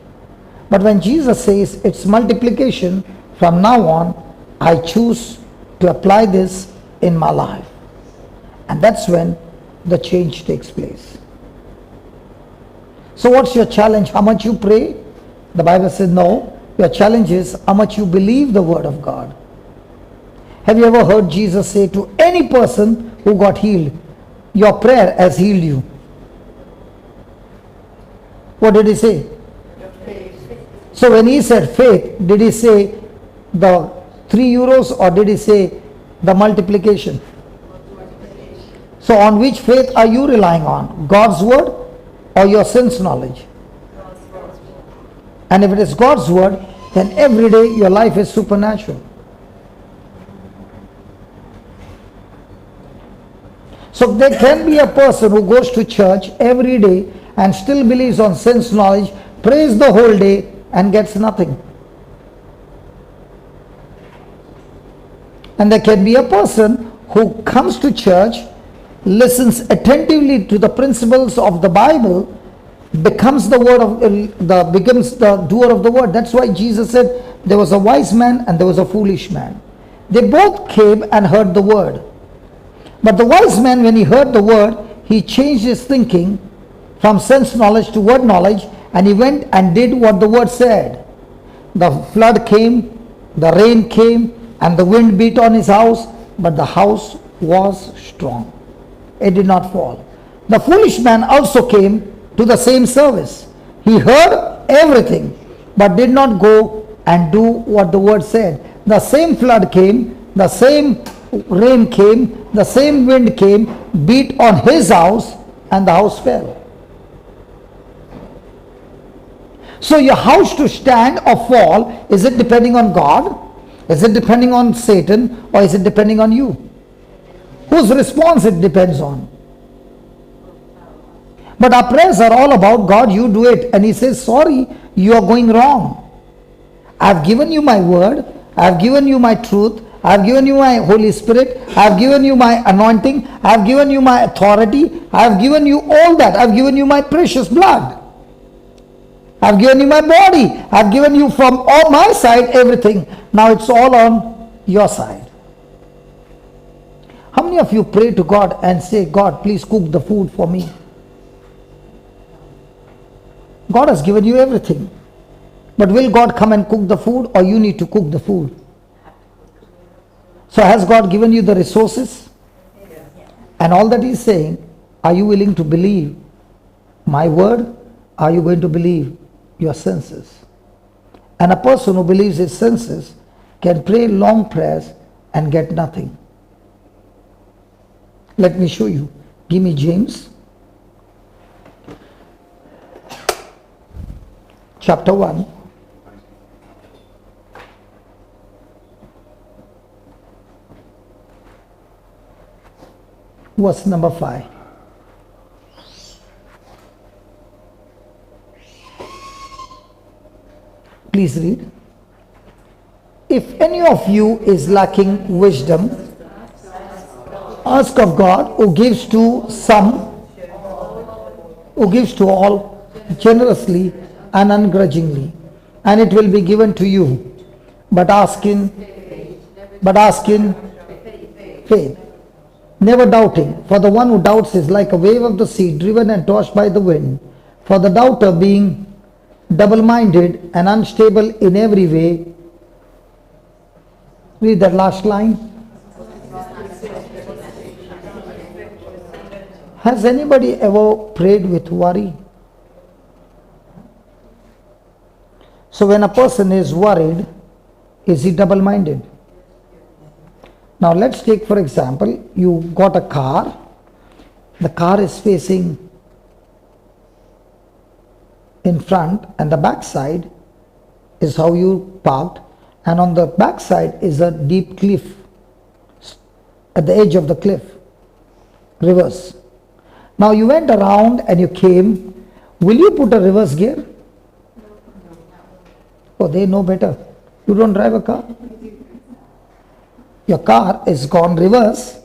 But when Jesus says it's multiplication, from now on, I choose to apply this in my life. And that's when the change takes place. So what's your challenge? How much you pray? The Bible says no. Your challenge is how much you believe the word of God. Have you ever heard Jesus say to any person who got healed, your prayer has healed you? What did he say? Your faith. So when he said faith, did he say the 3 euros or did he say the multiplication? So on which faith are you relying on? God's word or your sense knowledge? And if it is God's word, then every day your life is supernatural. So there can be a person who goes to church every day and still believes on sense knowledge, prays the whole day and gets nothing. And there can be a person who comes to church, listens attentively to the principles of the Bible, becomes the doer of the word. That's why Jesus said there was a wise man and there was a foolish man. They both came and heard the word. But the wise man, when he heard the word, he changed his thinking from sense knowledge to word knowledge, and he went and did what the word said. The flood came, the rain came, and the wind beat on his house, but the house was strong. It did not fall. The foolish man also came to the same service. He heard everything, but did not go and do what the word said. The same flood came, the same rain came, the same wind came, beat on his house, and the house fell. So your house to stand or fall, is it depending on God? Is it depending on Satan? Or is it depending on you? Whose response it depends on? But our prayers are all about God, you do it. And he says, sorry, you are going wrong. I've given you my word, I've given you my truth, I've given you my Holy Spirit, I've given you my anointing, I've given you my authority, I've given you all that, I've given you my precious blood. I've given you my body, I've given you from all my side everything. Now it's all on your side. How many of you pray to God and say, God, please cook the food for me? God has given you everything. But will God come and cook the food, or you need to cook the food? So has God given you the resources? And all that he's saying, are you willing to believe my word? Are you going to believe your senses? And a person who believes his senses can pray long prayers and get nothing. Let me show you. Give me James chapter 1. Verse number 5. Please read. If any of you is lacking wisdom, ask of God, who gives to some, who gives to all generously and ungrudgingly, and it will be given to you. But ask in faith, never doubting. For the one who doubts is like a wave of the sea, driven and tossed by the wind. For the doubter, being double-minded and unstable in every way. Read that last line. Has anybody ever prayed with worry? So when a person is worried, is he double-minded? Now let's take, for example, you got a car. The car is facing in front, and the back side is how you parked, and on the back side is a deep cliff, at the edge of the cliff, reverse. Now you went around and you came. Will you put a reverse gear? Oh, they know better. You don't drive a car. Your car is gone reverse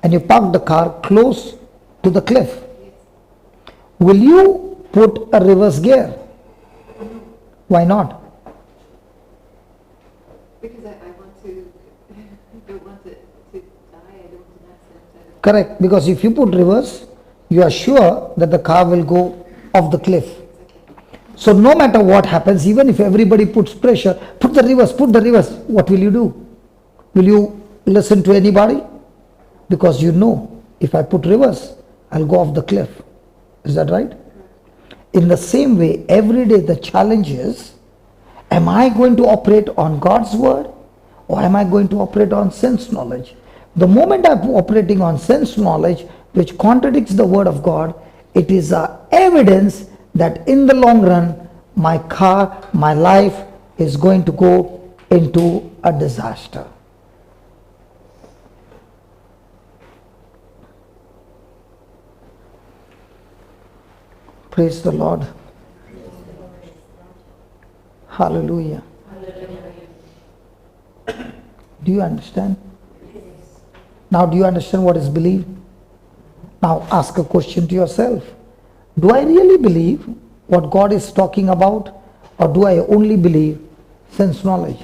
and you parked the car close to the cliff. Will you put a reverse gear? Why not? Because I want to, I don't want it to die, I don't want an accident. Correct, because if you put reverse, you are sure that the car will go off the cliff. So no matter what happens, even if everybody puts pressure, put the reverse, what will you do? Will you listen to anybody? Because you know, if I put reverse, I'll go off the cliff. Is that right? In the same way, every day the challenge is, Am I going to operate on God's word, or am I going to operate on sense knowledge? The moment I'm operating on sense knowledge, which contradicts the word of God, it is evidence that in the long run, my life is going to go into a disaster. Praise the Lord. Hallelujah. Do you understand? Now, do you understand what is belief? Now, ask a question to yourself. Do I really believe what God is talking about, or do I only believe sense knowledge?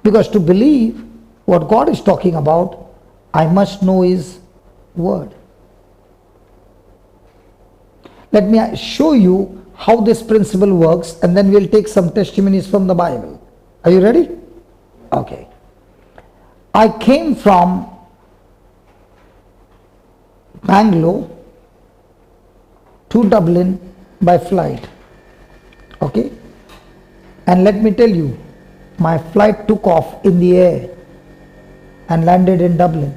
Because to believe what God is talking about, I must know His word. Let me show you how this principle works, and then we'll take some testimonies from the Bible. Are you ready? Okay. I came from Bangalore to Dublin by flight. Okay? And let me tell you, my flight took off in the air and landed in Dublin.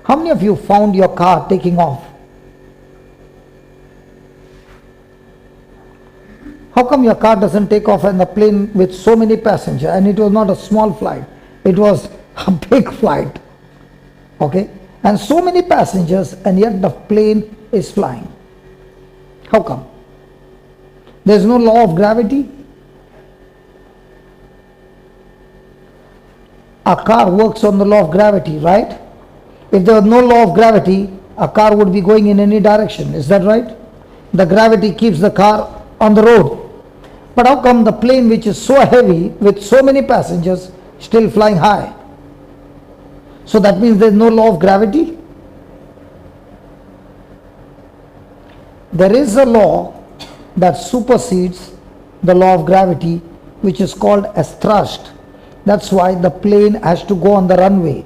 How many of you found your car taking off? How come your car doesn't take off in the plane with so many passengers? And it was not a small flight, it was a big flight. Okay? And so many passengers, and yet the plane is flying. How come? There's no law of gravity. A car works on the law of gravity, right? If there was no law of gravity, a car would be going in any direction. Is that right? The gravity keeps the car on the road. But how come the plane, which is so heavy with so many passengers, still flying high? So that means there is no law of gravity. There is a law that supersedes the law of gravity, which is called as thrust. That's why the plane has to go on the runway,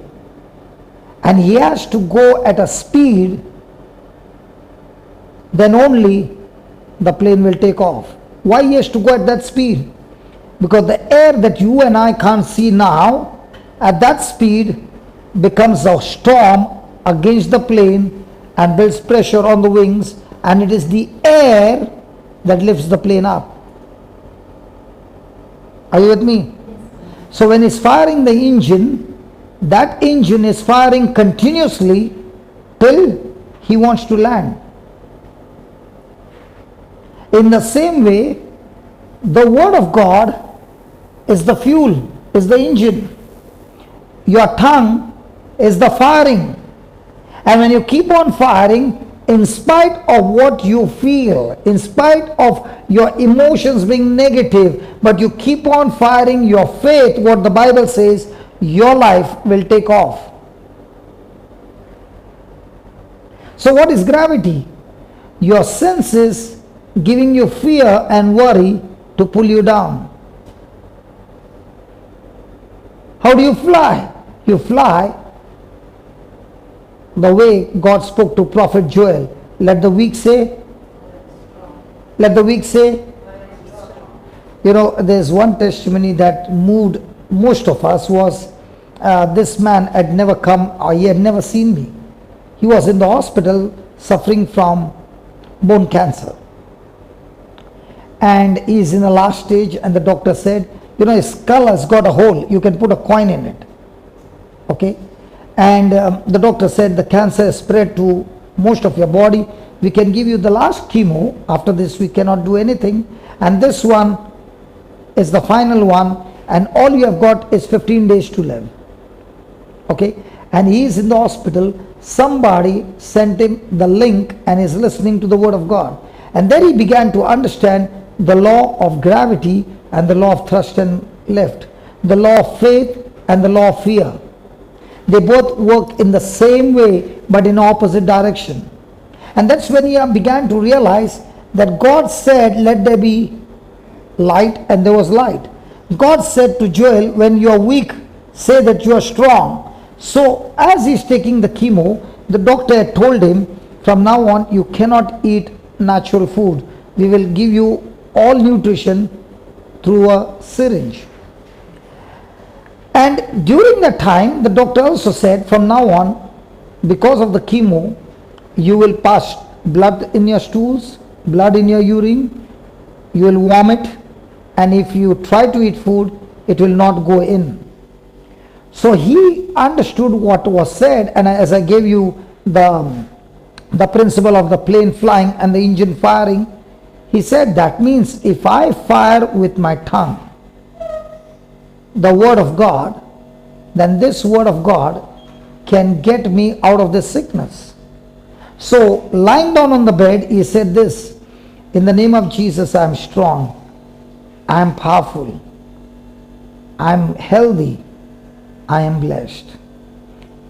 and he has to go at a speed, then only the plane will take off. Why he has to go at that speed? Because the air that you and I can't see now, at that speed becomes a storm against the plane and builds pressure on the wings, and it is the air that lifts the plane up. Are you with me? So when he's firing the engine, that engine is firing continuously till he wants to land. In the same way, the word of God is the fuel, is the engine. Your tongue is the firing. And when you keep on firing, in spite of what you feel, in spite of your emotions being negative, but you keep on firing your faith, what the Bible says, your life will take off. So what is gravity? Your senses giving you fear and worry to pull you down. How do you fly? You fly the way God spoke to Prophet Joel. Let the weak say, let the weak say. You know, there's one testimony that moved most of us was this man had never come, or he had never seen me. He was in the hospital suffering from bone cancer. And he is in the last stage, and the doctor said, you know, his skull has got a hole, you can put a coin in it. Okay? And the doctor said the cancer is spread to most of your body. We can give you the last chemo. After this we cannot do anything. And this one is the final one, and all you have got is 15 days to live. Okay? And he is in the hospital. Somebody sent him the link and is listening to the word of God. And then he began to understand the law of gravity and the law of thrust and lift, the law of faith and the law of fear. They both work in the same way but in opposite direction. And that's when he began to realize that God said, let there be light, and there was light. God said to Joel, when you are weak, say that you are strong. So as he's taking the chemo, the doctor had told him, from now on you cannot eat natural food. We will give you all nutrition through a syringe. And during that time, the doctor also said, from now on, because of the chemo, you will pass blood in your stools, blood in your urine, you will vomit, and if you try to eat food, it will not go in. So he understood what was said, and as I gave you the principle of the plane flying and the engine firing, he said that means if I fire with my tongue the word of God, then this word of God can get me out of this sickness. So lying down on the bed, he said this, in the name of Jesus, I am strong, I am powerful, I am healthy, I am blessed.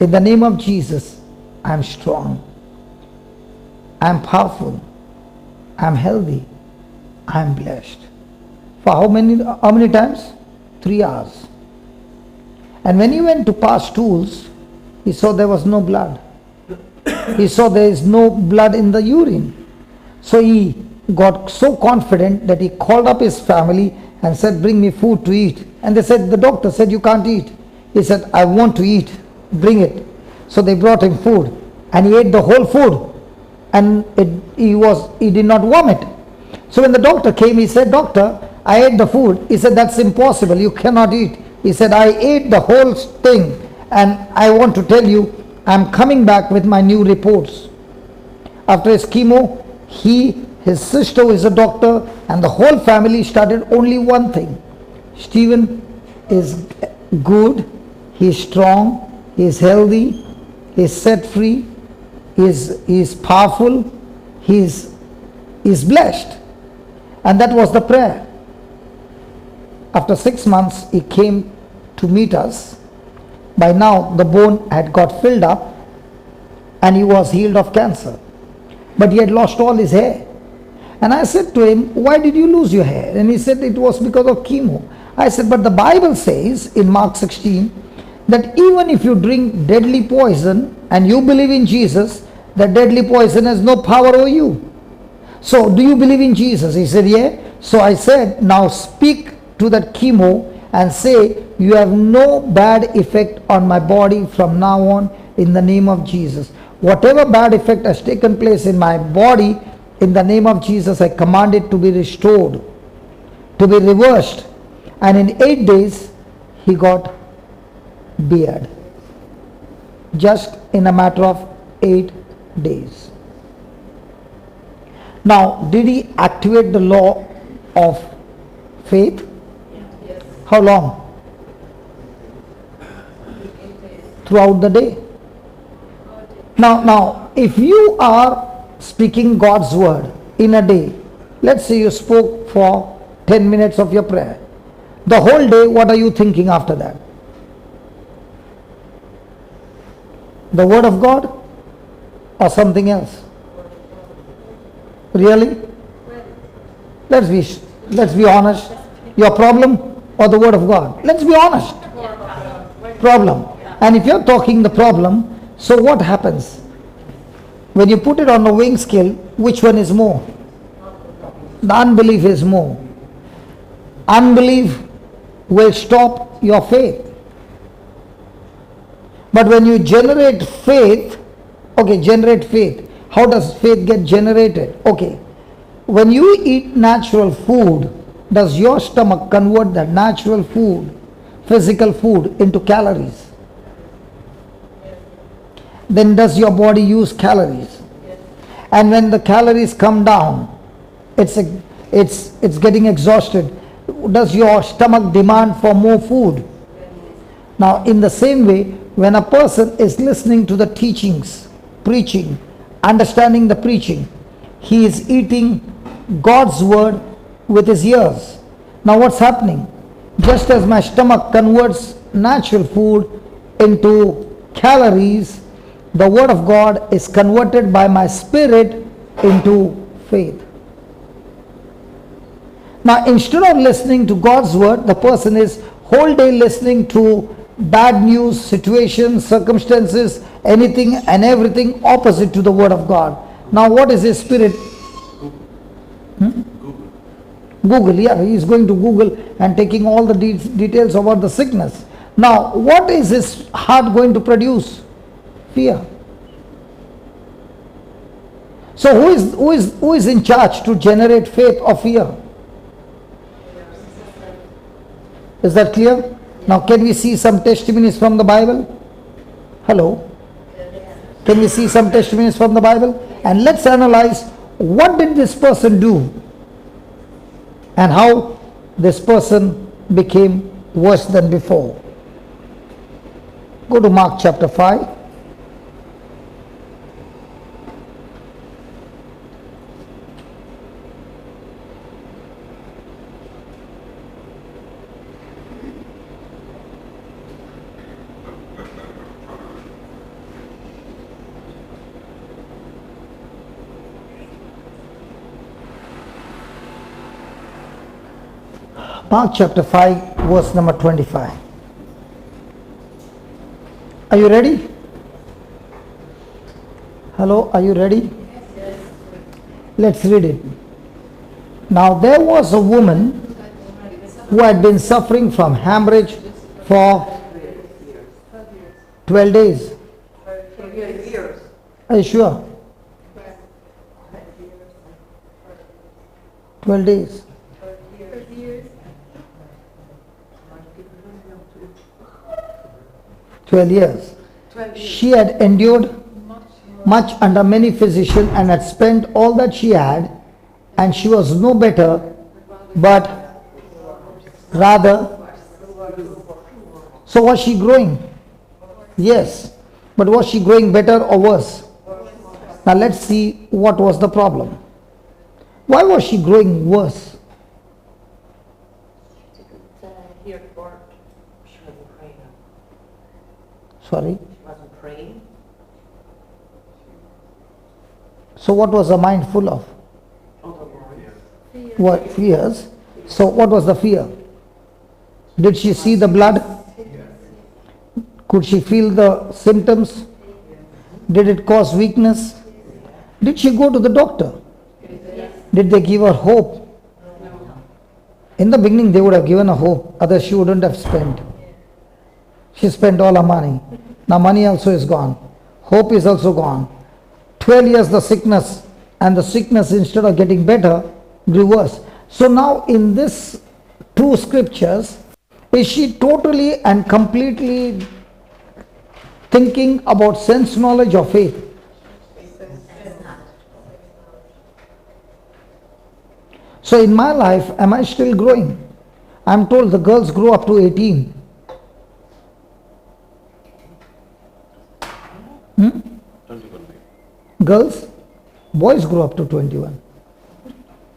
In the name of Jesus, I am strong, I am powerful, I am healthy, I am blessed. For how many times? 3 hours. And when he went to pass stools, he saw there was no blood. He saw there is no blood in the urine. So he got so confident that he called up his family and said, bring me food to eat. And they said, the doctor said you can't eat. He said, I want to eat, bring it. So they brought him food and he ate the whole food, and he did not vomit. So when the doctor came, he said, doctor, I ate the food. He said, that's impossible, you cannot eat. He said, I ate the whole thing, and I want to tell you, I'm coming back with my new reports. After his chemo, his sister who is a doctor, and the whole family started only one thing. Stephen is good, he is strong, he is healthy, he is set free, he is powerful, he is blessed. And that was the prayer. After 6 months, he came to meet us. By now, the bone had got filled up and he was healed of cancer. But he had lost all his hair. And I said to him, why did you lose your hair? And he said, it was because of chemo. I said, but the Bible says in Mark 16 that even if you drink deadly poison and you believe in Jesus, the deadly poison has no power over you. So, do you believe in Jesus? He said, yeah. So I said, now speak to that chemo and say, you have no bad effect on my body from now on in the name of Jesus. Whatever bad effect has taken place in my body, in the name of Jesus, I command it to be restored, to be reversed. And in 8 days, he got beard. Just in a matter of 8 days. Now, did he activate the law of faith? Yes. How long? Throughout the day. Now, if you are speaking God's word in a day, let's say you spoke for 10 minutes of your prayer. The whole day, what are you thinking after that? The word of God or something else? Really? Let's be honest. Your problem or the word of God? Let's be honest. Problem. And if you're talking the problem, so what happens? When you put it on the weighing scale, which one is more? The unbelief is more. Unbelief will stop your faith. But when you generate faith, generate faith. How does faith get generated? When you eat natural food, does your stomach convert that natural food, physical food, into calories? Then does your body use calories? And when the calories come down, it's getting exhausted. Does your stomach demand for more food? Now, in the same way, when a person is listening to the teachings, preaching, understanding the preaching, he is eating God's word with his ears. Now what's happening? Just as my stomach converts natural food into calories, the word of God is converted by my spirit into faith. Now instead of listening to God's word, the person is whole day listening to bad news, situations, circumstances, anything and everything opposite to the word of God. Now what is his spirit? Google, yeah, he is going to Google and taking all the details about the sickness. Now, what is his heart going to produce? Fear. So who is in charge to generate faith or fear? Is that clear? Now can we see some testimonies from the Bible? Hello? Can we see some testimonies from the Bible? And let's analyze what did this person do and how this person became worse than before. Go to Mark chapter 5. Mark chapter 5, verse number 25. Are you ready? Hello, are you ready? Let's read it. Now there was a woman who had been suffering from hemorrhage for 12 days. Are you sure? 12 days. 12 years. She had endured much under many physicians and had spent all that she had, and she was no better, but rather. So was she growing? Yes. But was she growing better or worse? Now let's see what was the problem. Why was she growing worse? Sorry? She wasn't praying. So what was her mind full of? What? Fears. So what was the fear? Did she see the blood? Could she feel the symptoms? Did it cause weakness? Did she go to the doctor? Did they give her hope? In the beginning they would have given her hope, otherwise she wouldn't have spent. She spent all her money. Now money also is gone. Hope is also gone. 12 years the sickness, and the sickness instead of getting better grew worse. So now in this two scriptures, is she totally and completely thinking about sense knowledge or faith? So in my life, am I still growing? I'm told the girls grow up to 18. Girls, boys grow up to 21.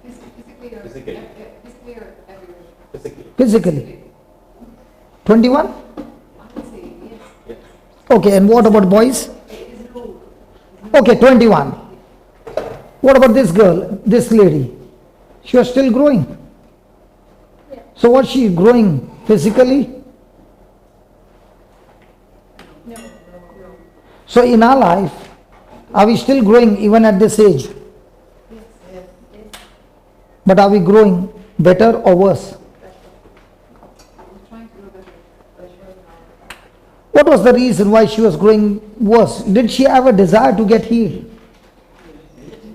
Physically or everywhere? Physically. 21? I would say yes. Okay, and what about boys? Okay, 21. What about this girl, this lady? She was still growing. So was she growing physically? No. So in our life, are we still growing even at this age? Yes. But are we growing better or worse? I'm trying to go better. What was the reason why she was growing worse? Did she have a desire to get healed?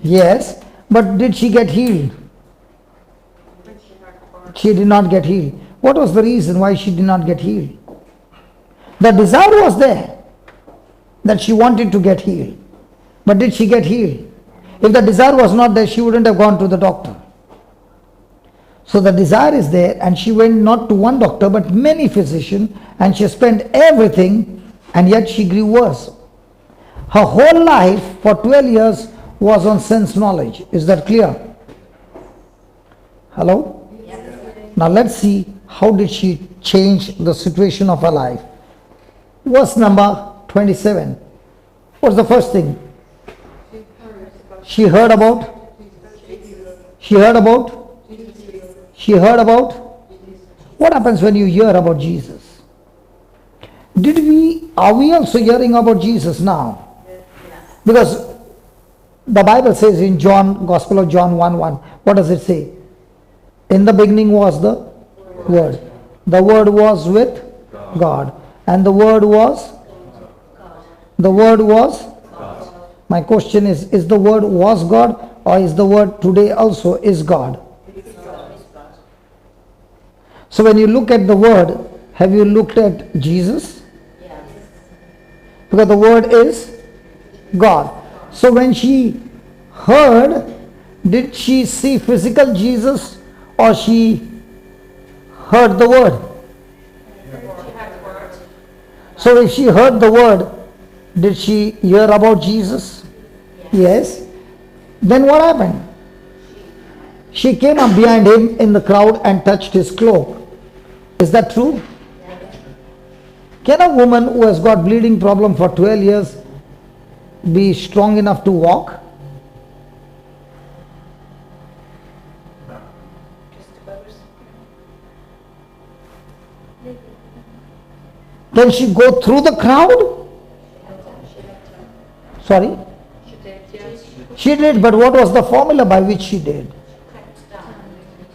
Yes, but did she get healed? She did not get healed. What was the reason why she did not get healed? The desire was there that she wanted to get healed. But did she get healed? If the desire was not there, she wouldn't have gone to the doctor. So the desire is there, and she went not to one doctor but many physicians, and she spent everything, and yet she grew worse. Her whole life for 12 years was on sense knowledge. Is that clear? Hello? Now let's see how did she change the situation of her life. Verse number 27. What's the first thing? She heard about? She heard about? She heard about? What happens when you hear about Jesus? Are we also hearing about Jesus now? Because the Bible says in Gospel of John 1:1, what does it say? In the beginning was the Word. The Word was with God. And the Word was? The Word was? My question is the Word was God, or is the Word today also is God? So when you look at the Word, have you looked at Jesus? Because the Word is God. So when she heard, did she see physical Jesus, or she heard the Word? So if she heard the Word, did she hear about Jesus? Yes. Then what happened? She came up behind him in the crowd and touched his cloak. Is that true? Can a woman who has got bleeding problem for 12 years be strong enough to walk? Can she go through the crowd? Sorry? She did, but what was the formula by which she did?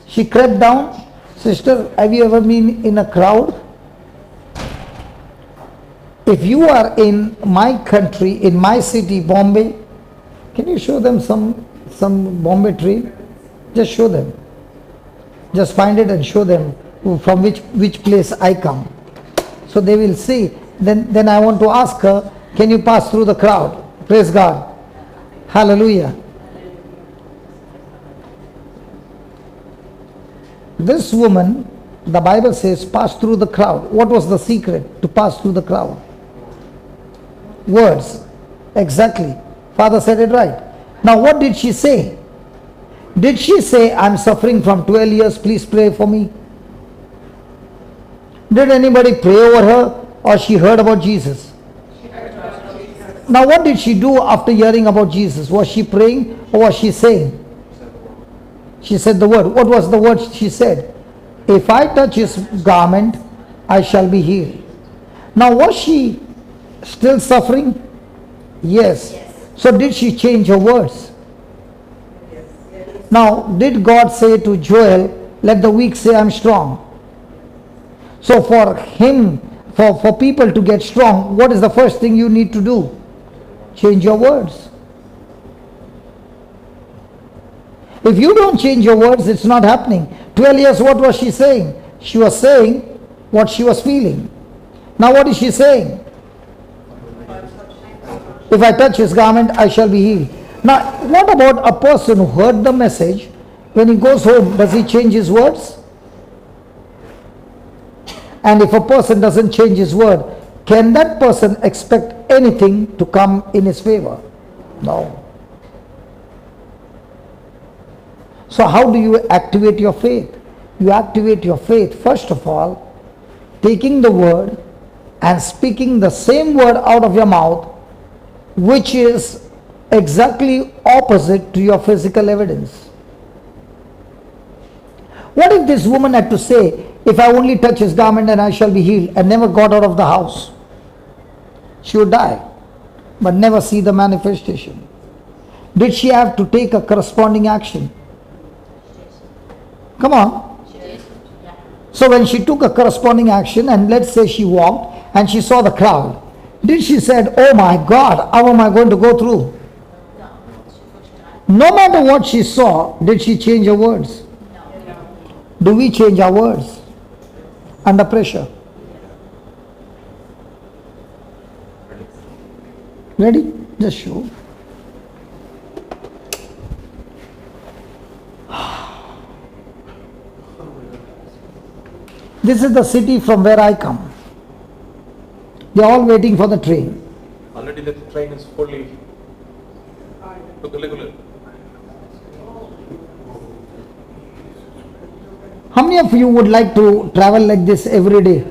She crept down. Sister, have you ever been in a crowd? If you are in my country, in my city, Bombay, can you show them some Bombay tree? Just show them. Just find it and show them from which place I come. So they will see. Then I want to ask her, can you pass through the crowd? Praise God. Hallelujah. This woman, the Bible says, passed through the crowd. What was the secret to pass through the crowd? Words. Exactly. Father said it right. Now what did she say? Did she say, I'm suffering from 12 years, please pray for me? Did anybody pray over her, or she heard about Jesus? Now what did she do after hearing about Jesus? Was she praying, or was she saying? She said the word. What was the word she said? If I touch his garment, I shall be healed. Now was she still suffering? Yes. So did she change her words? Now did God say to Joel, let the weak say I'm strong? So for him, for people to get strong, what is the first thing you need to do? Change your words. If you don't change your words, it's not happening. 12 years, what was she saying? She was saying what she was feeling. Now what is she saying? If I touch his garment, I shall be healed. Now, what about a person who heard the message? When he goes home, does he change his words? And if a person doesn't change his word, can that person expect anything to come in his favor? No. So how do you activate your faith? You activate your faith, first of all, taking the word and speaking the same word out of your mouth, which is exactly opposite to your physical evidence. What if this woman had to say, if I only touch his garment and I shall be healed, and never got out of the house? She would die, but never see the manifestation. Did she have to take a corresponding action? Come on. So when she took a corresponding action, and let's say she walked and she saw the crowd, did she said, oh my God, how am I going to go through? No matter what she saw, did she change her words? Do we change our words under pressure? Ready? Just show. This is the city from where I come. They are all waiting for the train. Already the train is fully regular. How many of you would like to travel like this every day?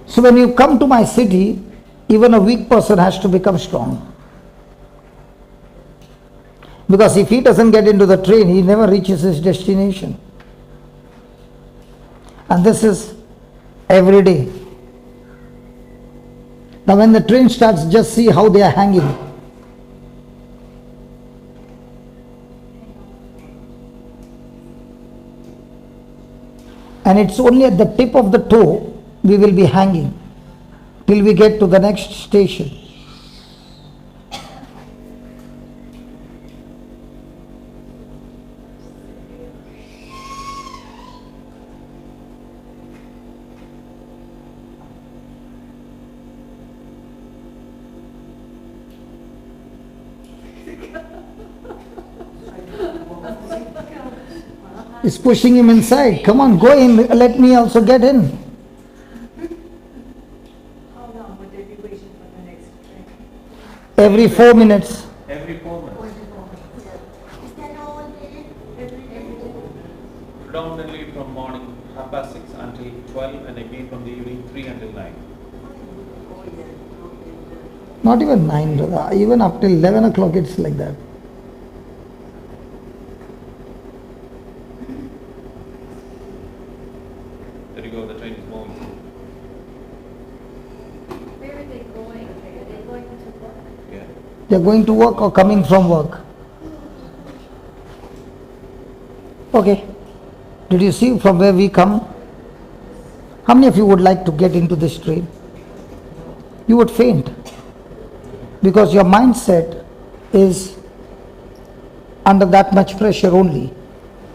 So when you come to my city, even a weak person has to become strong. Because if he doesn't get into the train, he never reaches his destination. And this is every day. Now when the train starts, just see how they are hanging. And it's only at the tip of the toe we will be hanging till we get to the next station. It's pushing him inside. Come on, go in. Let me also get in. How long would they be waiting for the next train? Every 4 minutes. Every 4 minutes. Is that all day? Every day? Predominantly from morning 6:30 until 12 and again from the evening 3 until 9. Not even 9, brother. Even up till 11 o'clock it's like that. There you go, the train is moving. Where are they going? Are they going to work? Yeah. They're going to work or coming from work. Okay. Did you see from where we come? How many of you would like to get into this train? You would faint. Because your mindset is under that much pressure only.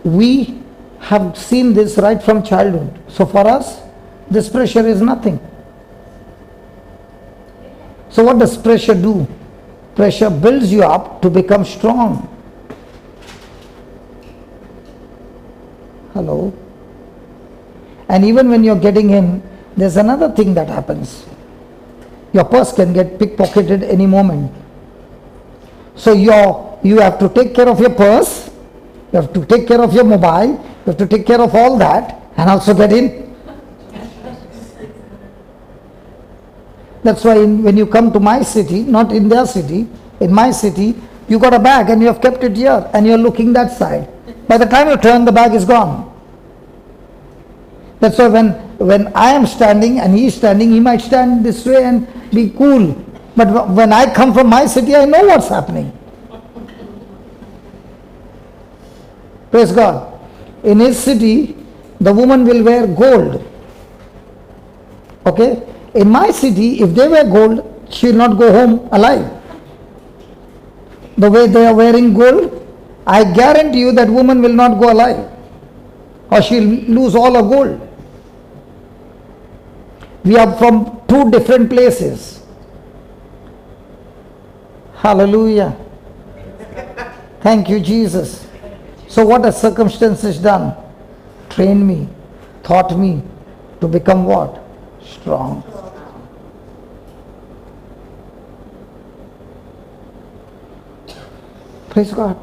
We have seen this right from childhood. So for us, this pressure is nothing. So what does pressure do? Pressure builds you up to become strong. Hello? And even when you're getting in, there's another thing that happens. Your purse can get pickpocketed any moment. So you have to take care of your purse, you have to take care of your mobile, you have to take care of all that and also get in. That's why when you come to my city, not in their city, in my city, you got a bag and you have kept it here and you're looking that side. By the time you turn, the bag is gone. That's why when I am standing and he is standing, he might stand this way and be cool. But when I come from my city, I know what's happening. Praise God. In his city, the woman will wear gold. Okay? In my city, if they wear gold, she will not go home alive. The way they are wearing gold, I guarantee you that woman will not go alive. Or she will lose all her gold. We are from two different places. Hallelujah. Thank you, Jesus. So what has circumstances done? Trained me, taught me to become what? Strong. Praise God.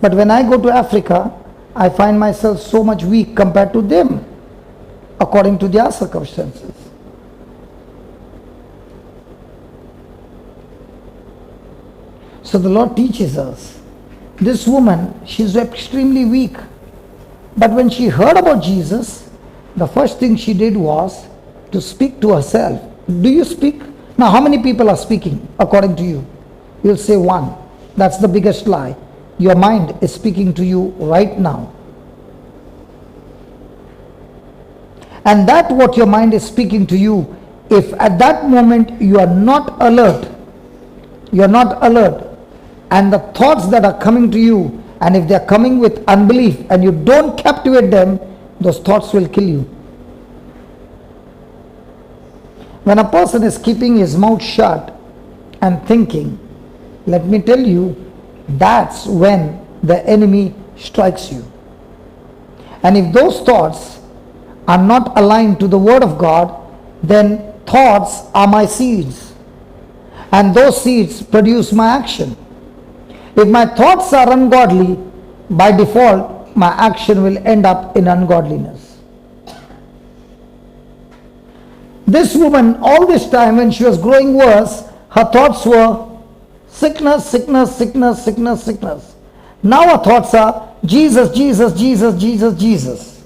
But when I go to Africa, I find myself so much weak compared to them, according to their circumstances. So the Lord teaches us. This woman, she's extremely weak. But when she heard about Jesus, the first thing she did was to speak to herself. Do you speak? Now, how many people are speaking according to you? You'll say one. That's the biggest lie. Your mind is speaking to you right now. And that what your mind is speaking to you, if at that moment you are not alert, and the thoughts that are coming to you, and if they are coming with unbelief and you don't captivate them, those thoughts will kill you. When a person is keeping his mouth shut and thinking, let me tell you, that's when the enemy strikes you. And if those thoughts are not aligned to the word of God, then thoughts are my seeds. And those seeds produce my action. If my thoughts are ungodly, by default, my action will end up in ungodliness. This woman, all this time when she was growing worse, her thoughts were sickness, sickness, sickness, sickness, sickness. Now her thoughts are Jesus, Jesus, Jesus, Jesus, Jesus.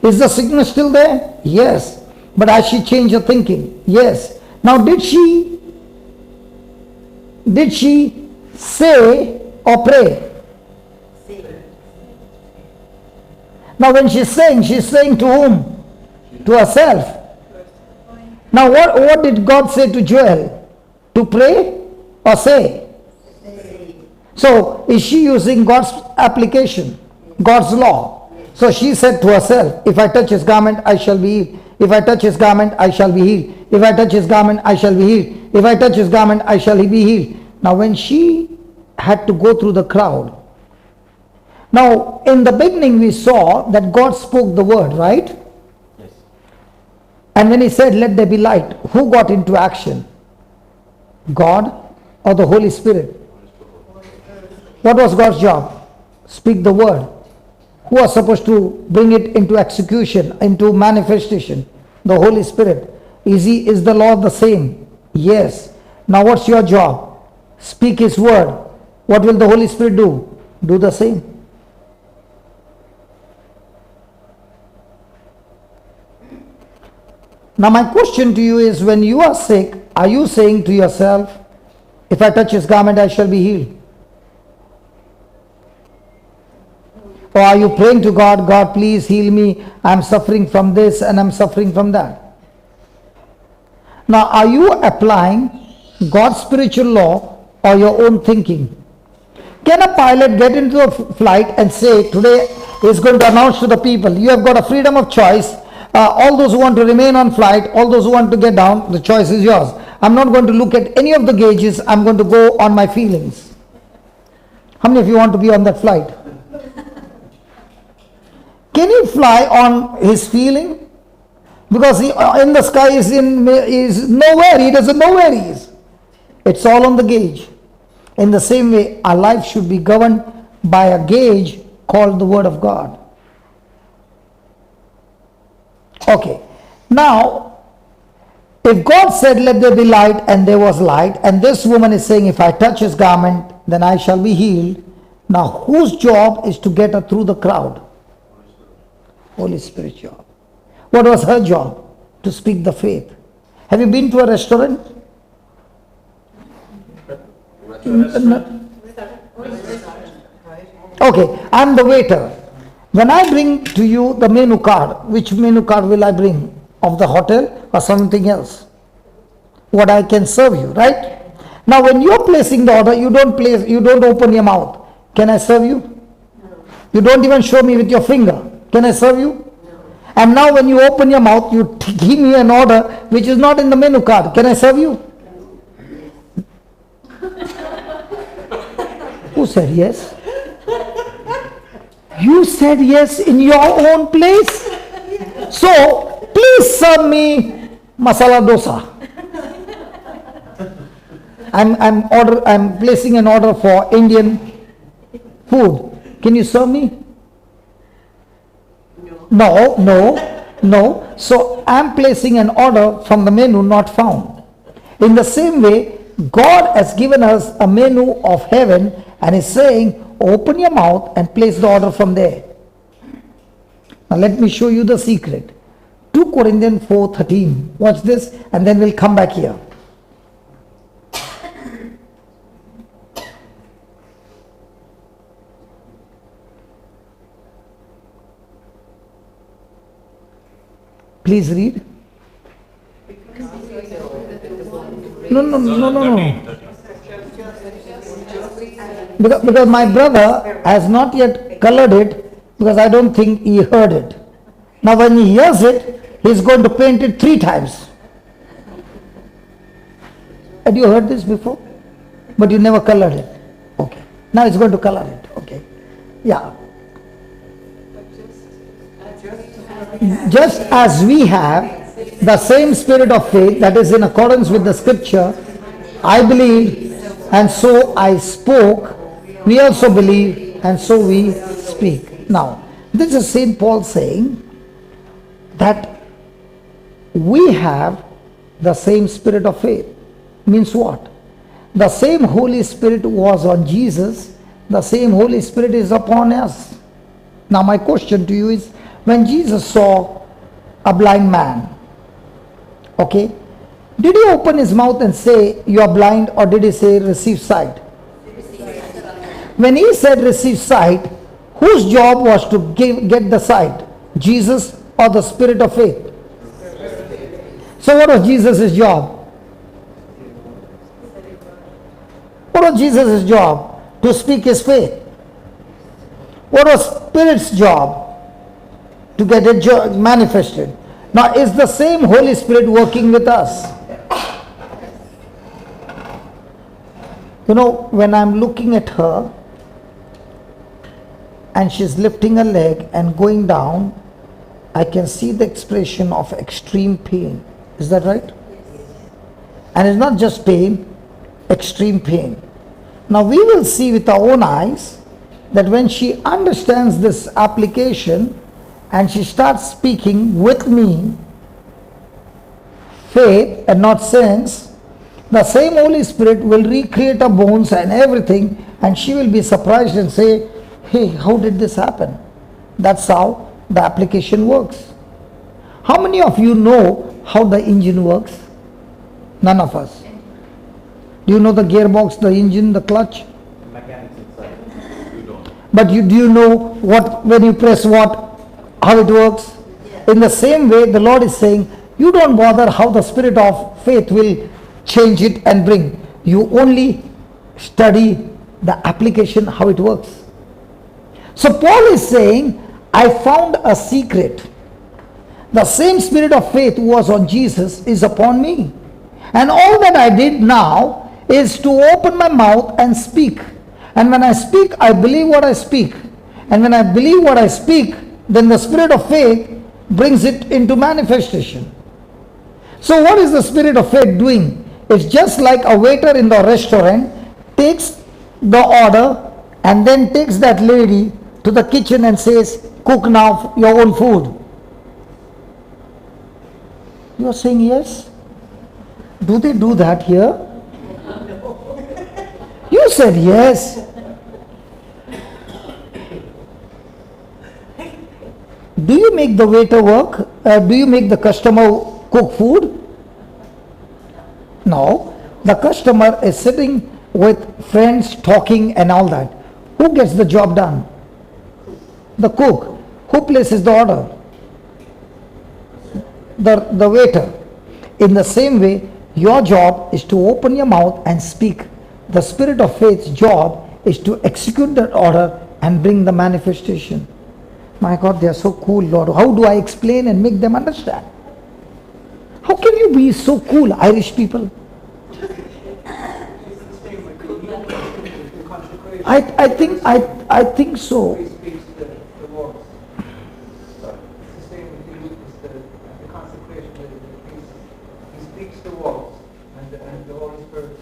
Is the sickness still there? Yes. But has she changed her thinking? Yes. Now did she say or pray? Now when she's saying to whom? To herself. Now what did God say to Joel? To pray or say? So is she using God's application, God's law? So she said to herself, if I touch his garment, I shall be healed. If I touch his garment, I shall be healed. If I touch his garment, I shall be healed. If I touch his garment, I shall be healed. Now when she had to go through the crowd, now in the beginning we saw that God spoke the word, right? Yes. And when he said, let there be light, who got into action? God or the Holy Spirit? What was God's job? Speak the word. Who was supposed to bring it into execution, into manifestation? The Holy Spirit. Is the law the same? Yes. Now what's your job? Speak his word. What will the Holy Spirit do? Do the same. Now my question to you is, when you are sick, are you saying to yourself, if I touch his garment, I shall be healed? Or are you praying to God, God please heal me, I'm suffering from this and I'm suffering from that? Now are you applying God's spiritual law or your own thinking? Can a pilot get into a flight and say, today is going to announce to the people, you have got a freedom of choice. All those who want to remain on flight, all those who want to get down, the choice is yours. I'm not going to look at any of the gauges, I'm going to go on my feelings. How many of you want to be on that flight? Can he fly on his feeling? Because he, in the sky is nowhere, he doesn't know where he is. It's all on the gauge. In the same way, our life should be governed by a gauge called the Word of God. Okay, now, if God said, let there be light, and there was light, and this woman is saying, if I touch his garment, then I shall be healed. Now, whose job is to get her through the crowd? Holy Spirit's job. What was her job? To speak the faith. Have you been to a restaurant? Okay, I'm the waiter. When I bring to you the menu card, which menu card will I bring? Of the hotel or something else? What I can serve you, right? Now when you're placing the order, you don't open your mouth. Can I serve you? No. You don't even show me with your finger. Can I serve you? No. And now when you open your mouth, you give me an order which is not in the menu card. Can I serve you? Who said yes? You said yes in your own place. So, please serve me masala dosa. I'm placing an order for Indian food. Can you serve me? No. So, I'm placing an order from the menu not found. In the same way, God has given us a menu of heaven and is saying, open your mouth and place the order from there. Now let me show you the secret. 2 Corinthians 4:13. Watch this and then we'll come back here. Please read. No. Because my brother has not yet colored it, because I don't think he heard it. Now when he hears it, he's going to paint it 3 times. Had you heard this before? But you never colored it. Okay. Now he's going to color it. Okay. Yeah. Just as we have the same spirit of faith that is in accordance with the scripture, I believe and so I spoke, we also believe and so we speak. Now, this is St. Paul saying that we have the same spirit of faith. Means what? The same Holy Spirit was on Jesus, the same Holy Spirit is upon us. Now my question to you is, when Jesus saw a blind man, okay, did he open his mouth and say, you are blind, or did he say, receive sight? When he said, receive sight, Whose job was to get the sight? Jesus or the spirit of faith? So what was Jesus' job? What was Jesus' job? To speak his faith. What was Spirit's job? To get it manifested. Now is the same Holy Spirit working with us? You know, when I'm looking at her and she's lifting her leg and going down, I can see the expression of extreme pain. Is that right? And it's not just pain, extreme pain. Now we will see with our own eyes that when she understands this application and she starts speaking with me, faith and not sense, the same Holy Spirit will recreate her bones and everything, and she will be surprised and say, hey, how did this happen? That's how the application works. How many of you know how the engine works? None of us. Do you know the gearbox, the engine, the clutch? Mechanics inside. You don't. But do you know what, when you press what, how it works? In the same way, the Lord is saying, you don't bother how the spirit of faith will change it and bring. You only study the application, how it works. So Paul is saying, I found a secret. The same spirit of faith who was on Jesus is upon me. And all that I did now is to open my mouth and speak. And when I speak, I believe what I speak. And when I believe what I speak, then the spirit of faith brings it into manifestation. So what is the spirit of faith doing? It's just like a waiter in the restaurant takes the order and then takes that lady to the kitchen and says, cook now your own food. You are saying yes? Do they do that here? You said yes. Do you make the waiter work? Do you make the customer cook food? No. The customer is sitting with friends talking and all that. Who gets the job done? The cook. Who places the order? The waiter. In the same way, your job is to open your mouth and speak. The spirit of faith's job is to execute that order and bring the manifestation. My God, they are so cool, Lord. How do I explain and make them understand? How can you be so cool, Irish people? I think so. He speaks the words. It's the same with the consecration with the priest. He speaks the words and the Holy Spirit.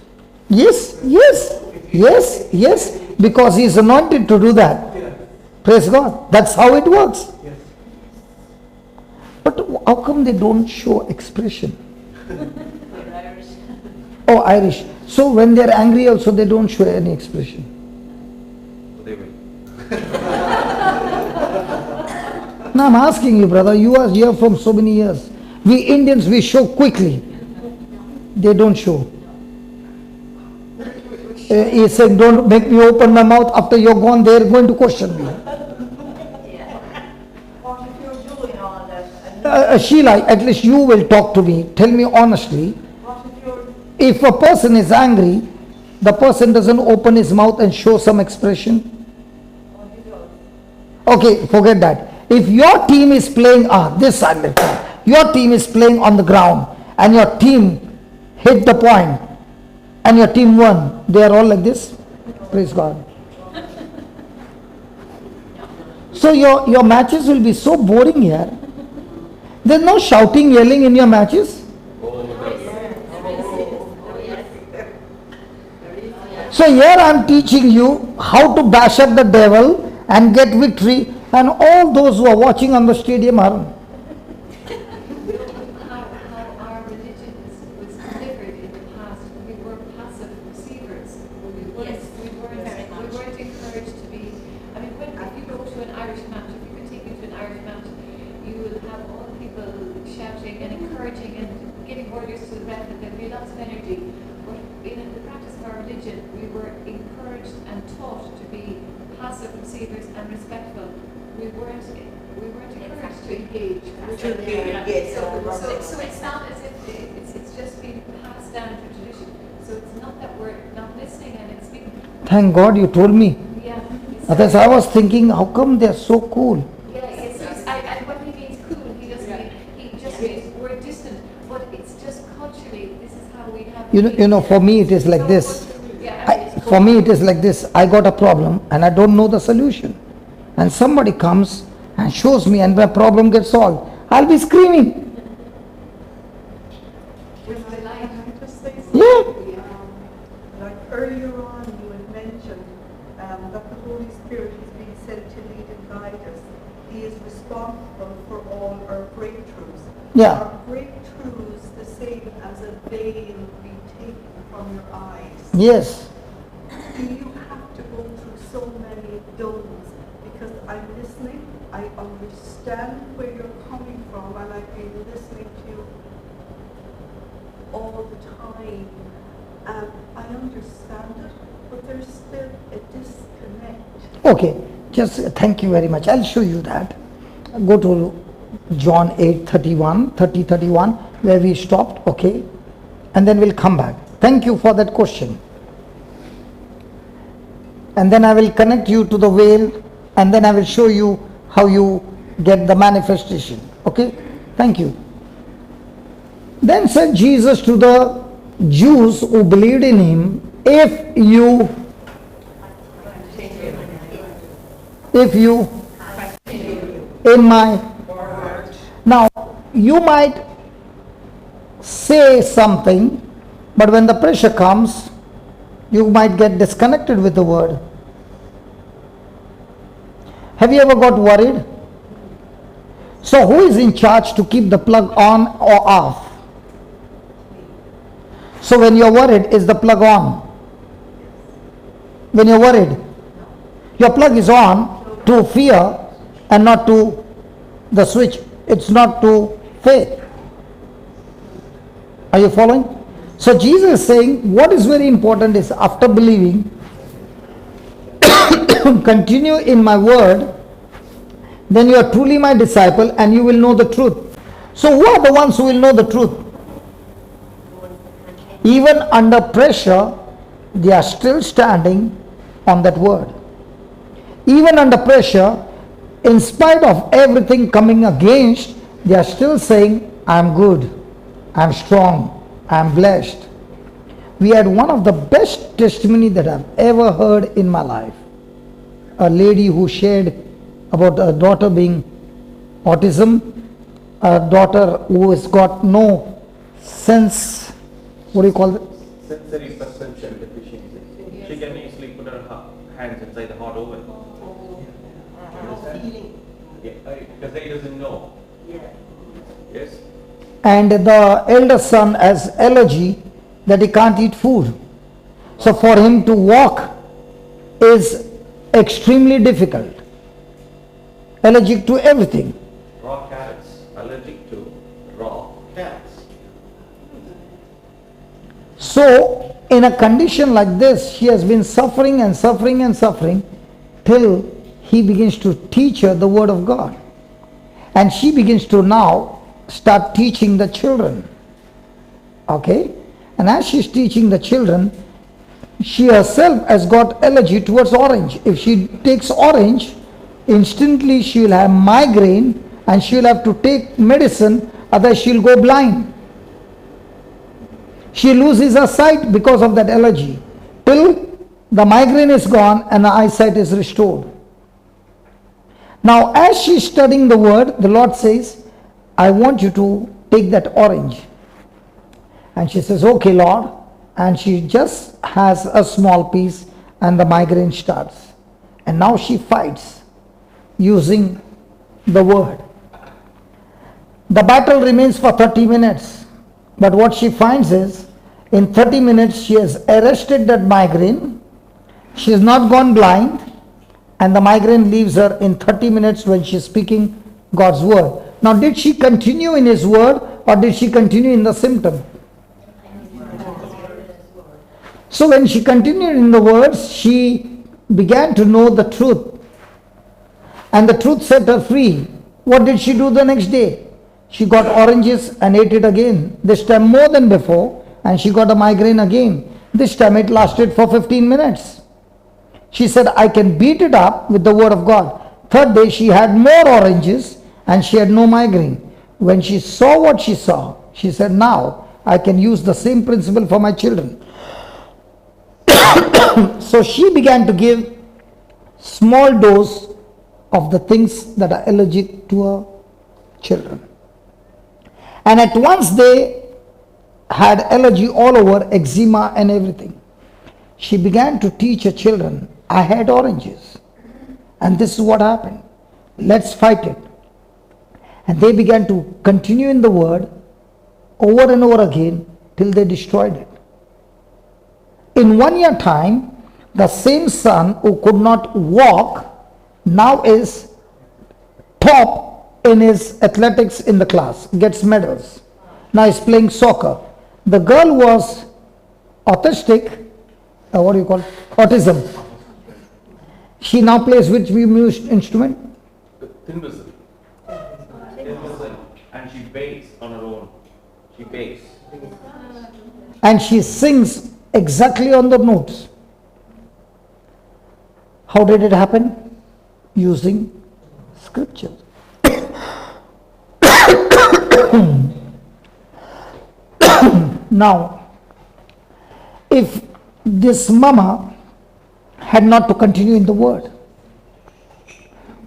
Yes. Because he is anointed to do that. Yeah. Praise God. That's how it works. Yes. But how come they don't show expression? Oh, Irish. So when they're angry also they don't show any expression. They will. Now I'm asking you, brother, you are here from so many years. We Indians, we show quickly. They don't show. He said, don't make me open my mouth. After you're gone, they're going to question me. What if you're doing all that and Sheila, at least you will talk to me. Tell me honestly. what if you're If a person is angry, the person doesn't open his mouth and show some expression. what you doing? Okay, forget that. If your team is playing, this side, your team is playing on the ground and your team hit the point and your team won, they are all like this. Praise God. So your matches will be so boring here. There's no shouting, yelling in your matches. So here I am teaching you how to bash up the devil and get victory, and all those who are watching on the stadium are. How our religion was delivered in the past, we were passive receivers. We weren't encouraged to be, I mean, if you go to an Irish match, if you could take me to an Irish match, you will have all people shouting and encouraging and giving orders to the ref, and there'll be lots of energy. But in the practice of our religion, we were encouraged and taught to be passive passive receivers and respectful. We weren't encouraged to engage. Yes. So it's not as if it's just been passed down through tradition. So it's not that we're not listening and it's being, Thank God you told me. yeah. Otherwise I was thinking, how come they're so cool? And when he means cool, he doesn't mean, he just means we're distant, but it's just culturally, this is how we have. You know, for me it is like this. For me it is like this. I got a problem and I don't know the solution. And somebody comes and shows me and my problem gets solved. I'll be screaming. With delight. Can I just say something? Yeah. Like earlier on, you had mentioned that the Holy Spirit is being sent to lead and guide us. He is responsible for all our breakthroughs. Yeah. Are breakthroughs the same as a veil being taken from your eyes? Yes. Do you have to go through so many don'ts? Because I'm listening, I understand where you're coming from, and I've been listening to you all the time. I understand it, but there's still a disconnect. Okay. Just thank you very much. I'll show you that. Go to John 8:31, where we stopped. Okay. And then we'll come back. Thank you for that question. And then I will connect you to the veil, and then I will show you how you get the manifestation. Okay? Thank you. Then said Jesus to the Jews who believed in him, if you in my, now you might say something, but when the pressure comes, you might get disconnected with the word. Have you ever got worried? So who is in charge to keep the plug on or off? So when you're worried, is the plug on? When you're worried, your plug is on to fear and not to the switch. It's not to faith. Are you following? So Jesus is saying what is very important is after believing, continue in my word, then you are truly my disciple and you will know the truth. So who are the ones who will know the truth? Even under pressure, they are still standing on that word. Even under pressure, in spite of everything coming against, they are still saying, I am good, I am strong, I am blessed. We had one of the best testimony that I've ever heard in my life. A lady who shared about her daughter being autism, a daughter who has got no sense, what do you call it? Sensory perception deficiency. She can easily put her hands inside the hot oven. Yeah, because he doesn't know. Yes? And the elder son has allergy that he can't eat food. So for him to walk is extremely difficult. Allergic to everything. Raw carrots. Allergic to raw carrots. So in a condition like this, she has been suffering and suffering and suffering till he begins to teach her the word of God. And she begins to now start teaching the children. Okay? And as she's teaching the children, she herself has got allergy towards orange. If she takes orange, instantly she will have migraine and she will have to take medicine, otherwise she will go blind. She loses her sight because of that allergy, till the migraine is gone and the eyesight is restored. Now as she is studying the word, the Lord says, I want you to take that orange. And she says, okay Lord. And she just has a small piece and the migraine starts. And now she fights using the word. The battle remains for 30 minutes. But what she finds is, in 30 minutes she has arrested that migraine. She has not gone blind. And the migraine leaves her in 30 minutes when she is speaking God's word. Now did she continue in his word or did she continue in the symptom? So when she continued in the words, she began to know the truth, and the truth set her free. What did she do the next day? She got oranges and ate it again, this time more than before, and she got a migraine again. This time it lasted for 15 minutes. She said, I can beat it up with the word of God. Third day she had more oranges and she had no migraine. When she saw what she saw, she said, now I can use the same principle for my children. So she began to give small dose of the things that are allergic to her children. And at once they had allergy all over, eczema and everything. She began to teach her children, I had oranges. And this is what happened. Let's fight it. And they began to continue in the word over and over again till they destroyed it. In 1 year time, the same son who could not walk now is top in his athletics in the class, gets medals. Now he's playing soccer. The girl was autistic, what do you call it? Autism. She now plays which music instrument? Tin whistle. Tin whistle. And she bakes on her own. She bakes. And she sings exactly on the notes. How did it happen? Using scriptures. Now, if this mama had not to continue in the word,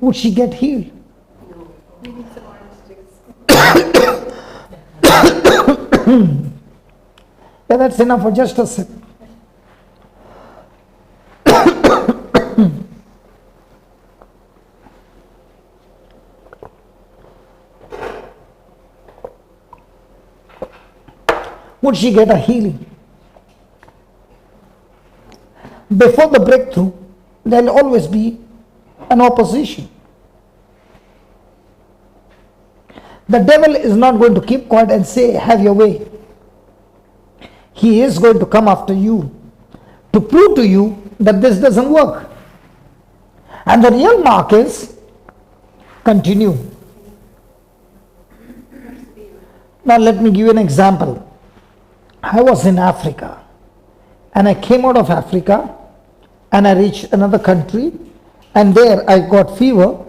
would she get healed? We need some orange sticks. Yeah, that's enough for just a second. Would she get a healing? Before the breakthrough, there will always be an opposition. The devil is not going to keep quiet and say, have your way. He is going to come after you to prove to you that this doesn't work. And the real mark is continue. Now let me give you an example. I was in Africa and I came out of Africa and I reached another country, and there I got fever.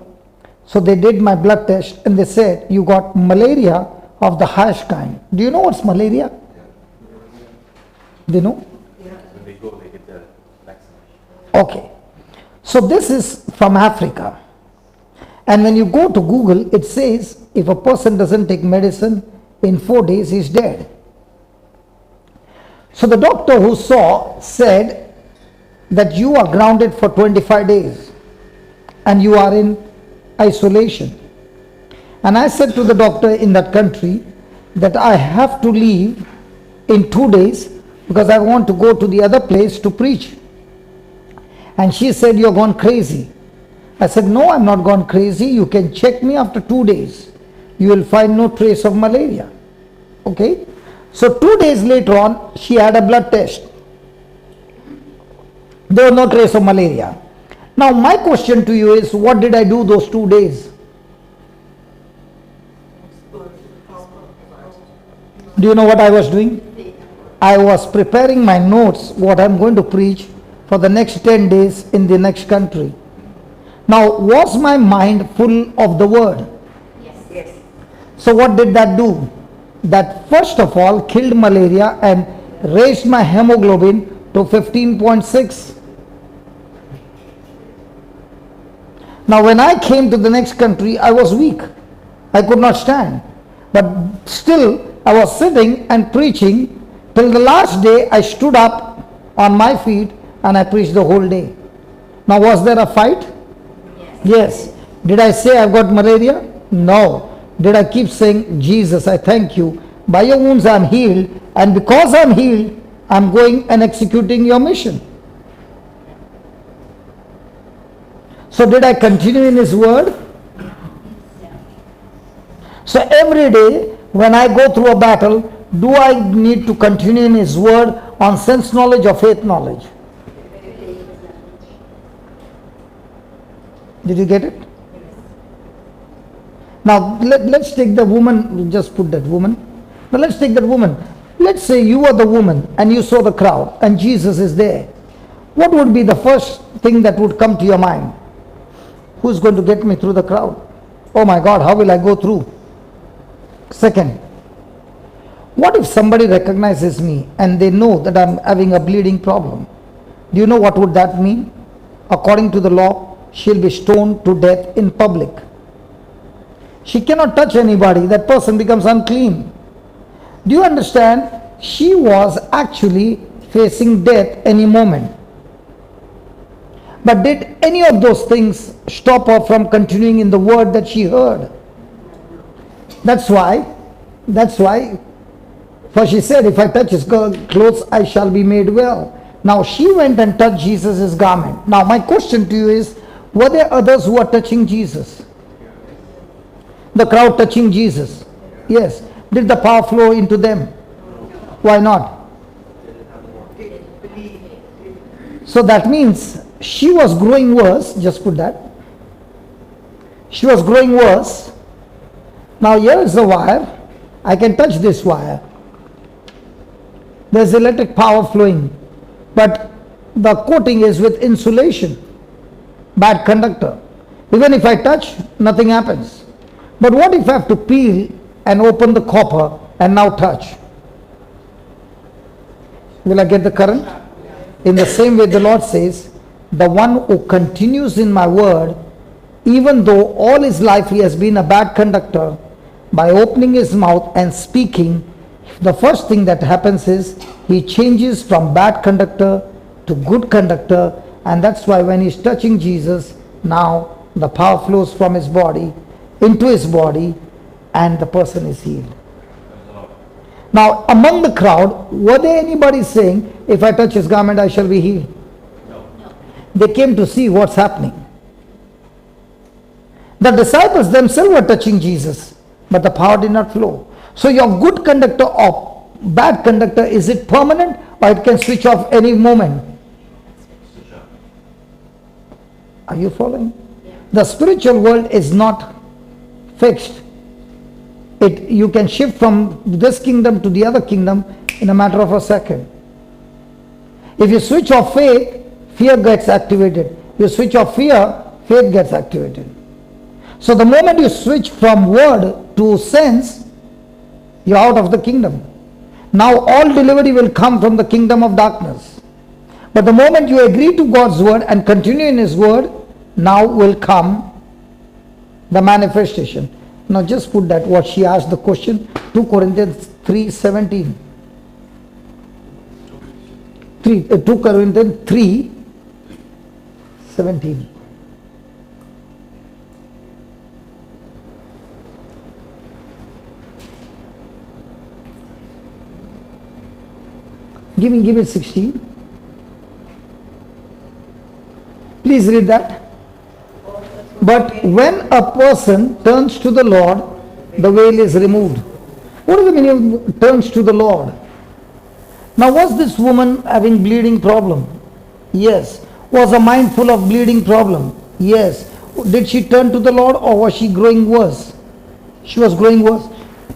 So they did my blood test and they said, you got malaria of the harsh kind. Do you know what's malaria? Do you know? When they go, they get the vaccination. Okay. So this is from Africa. And when you go to Google, it says if a person doesn't take medicine in 4 days, he's dead. So the doctor who saw said that you are grounded for 25 days and you are in isolation. And I said to the doctor in that country that I have to leave in 2 days because I want to go to the other place to preach. And she said, you're gone crazy. I said, no, I'm not gone crazy. You can check me after 2 days. You will find no trace of malaria. Okay? So 2 days later on, she had a blood test. There was no trace of malaria. Now my question to you is, what did I do those 2 days? Do you know what I was doing? I was preparing my notes, what I'm going to preach for the next 10 days in the next country. Now, was my mind full of the word? Yes. So what did that do? That first of all killed malaria and raised my hemoglobin to 15.6. Now when I came to the next country, I was weak. I could not stand. But still, I was sitting and preaching till the last day. I stood up on my feet and I preached the whole day. Now was there a fight? Yes. Did I say I've got malaria? No. Did I keep saying, Jesus, I thank you. By your wounds I'm healed, and because I'm healed, I'm going and executing your mission. So did I continue in his word? So every day when I go through a battle, do I need to continue in his word on sense knowledge or faith knowledge? Did you get it? Now let's take the woman, just put that woman. Now let's take that woman. Let's say you are the woman and you saw the crowd and Jesus is there. What would be the first thing that would come to your mind? Who's going to get me through the crowd? Oh my God, how will I go through? Second, what if somebody recognizes me and they know that I'm having a bleeding problem? Do you know what would that mean? According to the law, she'll be stoned to death in public. She cannot touch anybody. That person becomes unclean. Do you understand? She was actually facing death any moment. But did any of those things stop her from continuing in the word that she heard? That's why, for she said, if I touch his clothes, I shall be made well. Now she went and touched Jesus' garment. Now my question to you is, were there others who are touching Jesus? The crowd touching Jesus? Yes. Did the power flow into them? Why not? So that means she was growing worse. Just put that. She was growing worse. Now here is the wire. I can touch this wire. There's electric power flowing. But the coating is with insulation. Bad conductor. Even if I touch, nothing happens. But what if I have to peel and open the copper and now touch? Will I get the current? In the same way the Lord says, the one who continues in my word, even though all his life he has been a bad conductor, by opening his mouth and speaking, the first thing that happens is he changes from bad conductor to good conductor, and that's why when he's touching Jesus, now the power flows from his body into his body and the person is healed. Now among the crowd, were there anybody saying, if I touch his garment I shall be healed? No. They came to see what's happening. The disciples themselves were touching Jesus, but the power did not flow. So your good conductor or bad conductor, is it permanent or it can switch off any moment? Are you following? The spiritual world is not fixed. You can shift from this kingdom to the other kingdom in a matter of a second. If you switch off faith, fear gets activated. You switch off fear, faith gets activated. So the moment you switch from word to sense, you're out of the kingdom. Now all delivery will come from the kingdom of darkness. But the moment you agree to God's word and continue in his word, now will come the manifestation. Now just put that, what she asked the question, 2 Corinthians 3:17. 2 Corinthians 3:17. Give me 16. Please read that. But when a person turns to the Lord, the veil is removed. What is the meaning of turns to the Lord? Now was this woman having bleeding problem? Yes. Was her mind full of bleeding problem? Yes. Did she turn to the Lord or was she growing worse? She was growing worse.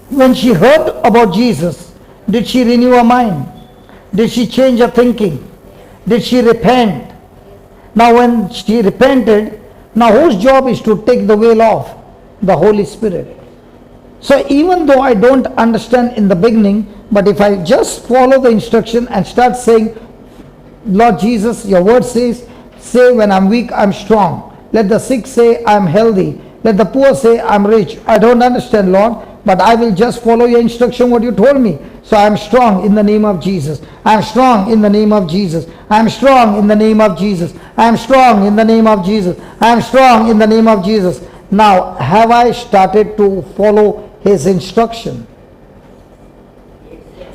When she heard about Jesus, did she renew her mind? Did she change her thinking? Did she repent? Now when she repented, now whose job is to take the veil off? The Holy Spirit. So even though I don't understand in the beginning, but if I just follow the instruction and start saying, Lord Jesus, your word says, say when I'm weak, I'm strong. Let the sick say I'm healthy. Let the poor say I'm rich. I don't understand, Lord, but I will just follow your instruction, what you told me. So I am strong in the name of Jesus. I am strong in the name of Jesus. I am strong in the name of Jesus. I am strong in the name of Jesus. I am strong in the name of Jesus. Now, have I started to follow his instruction?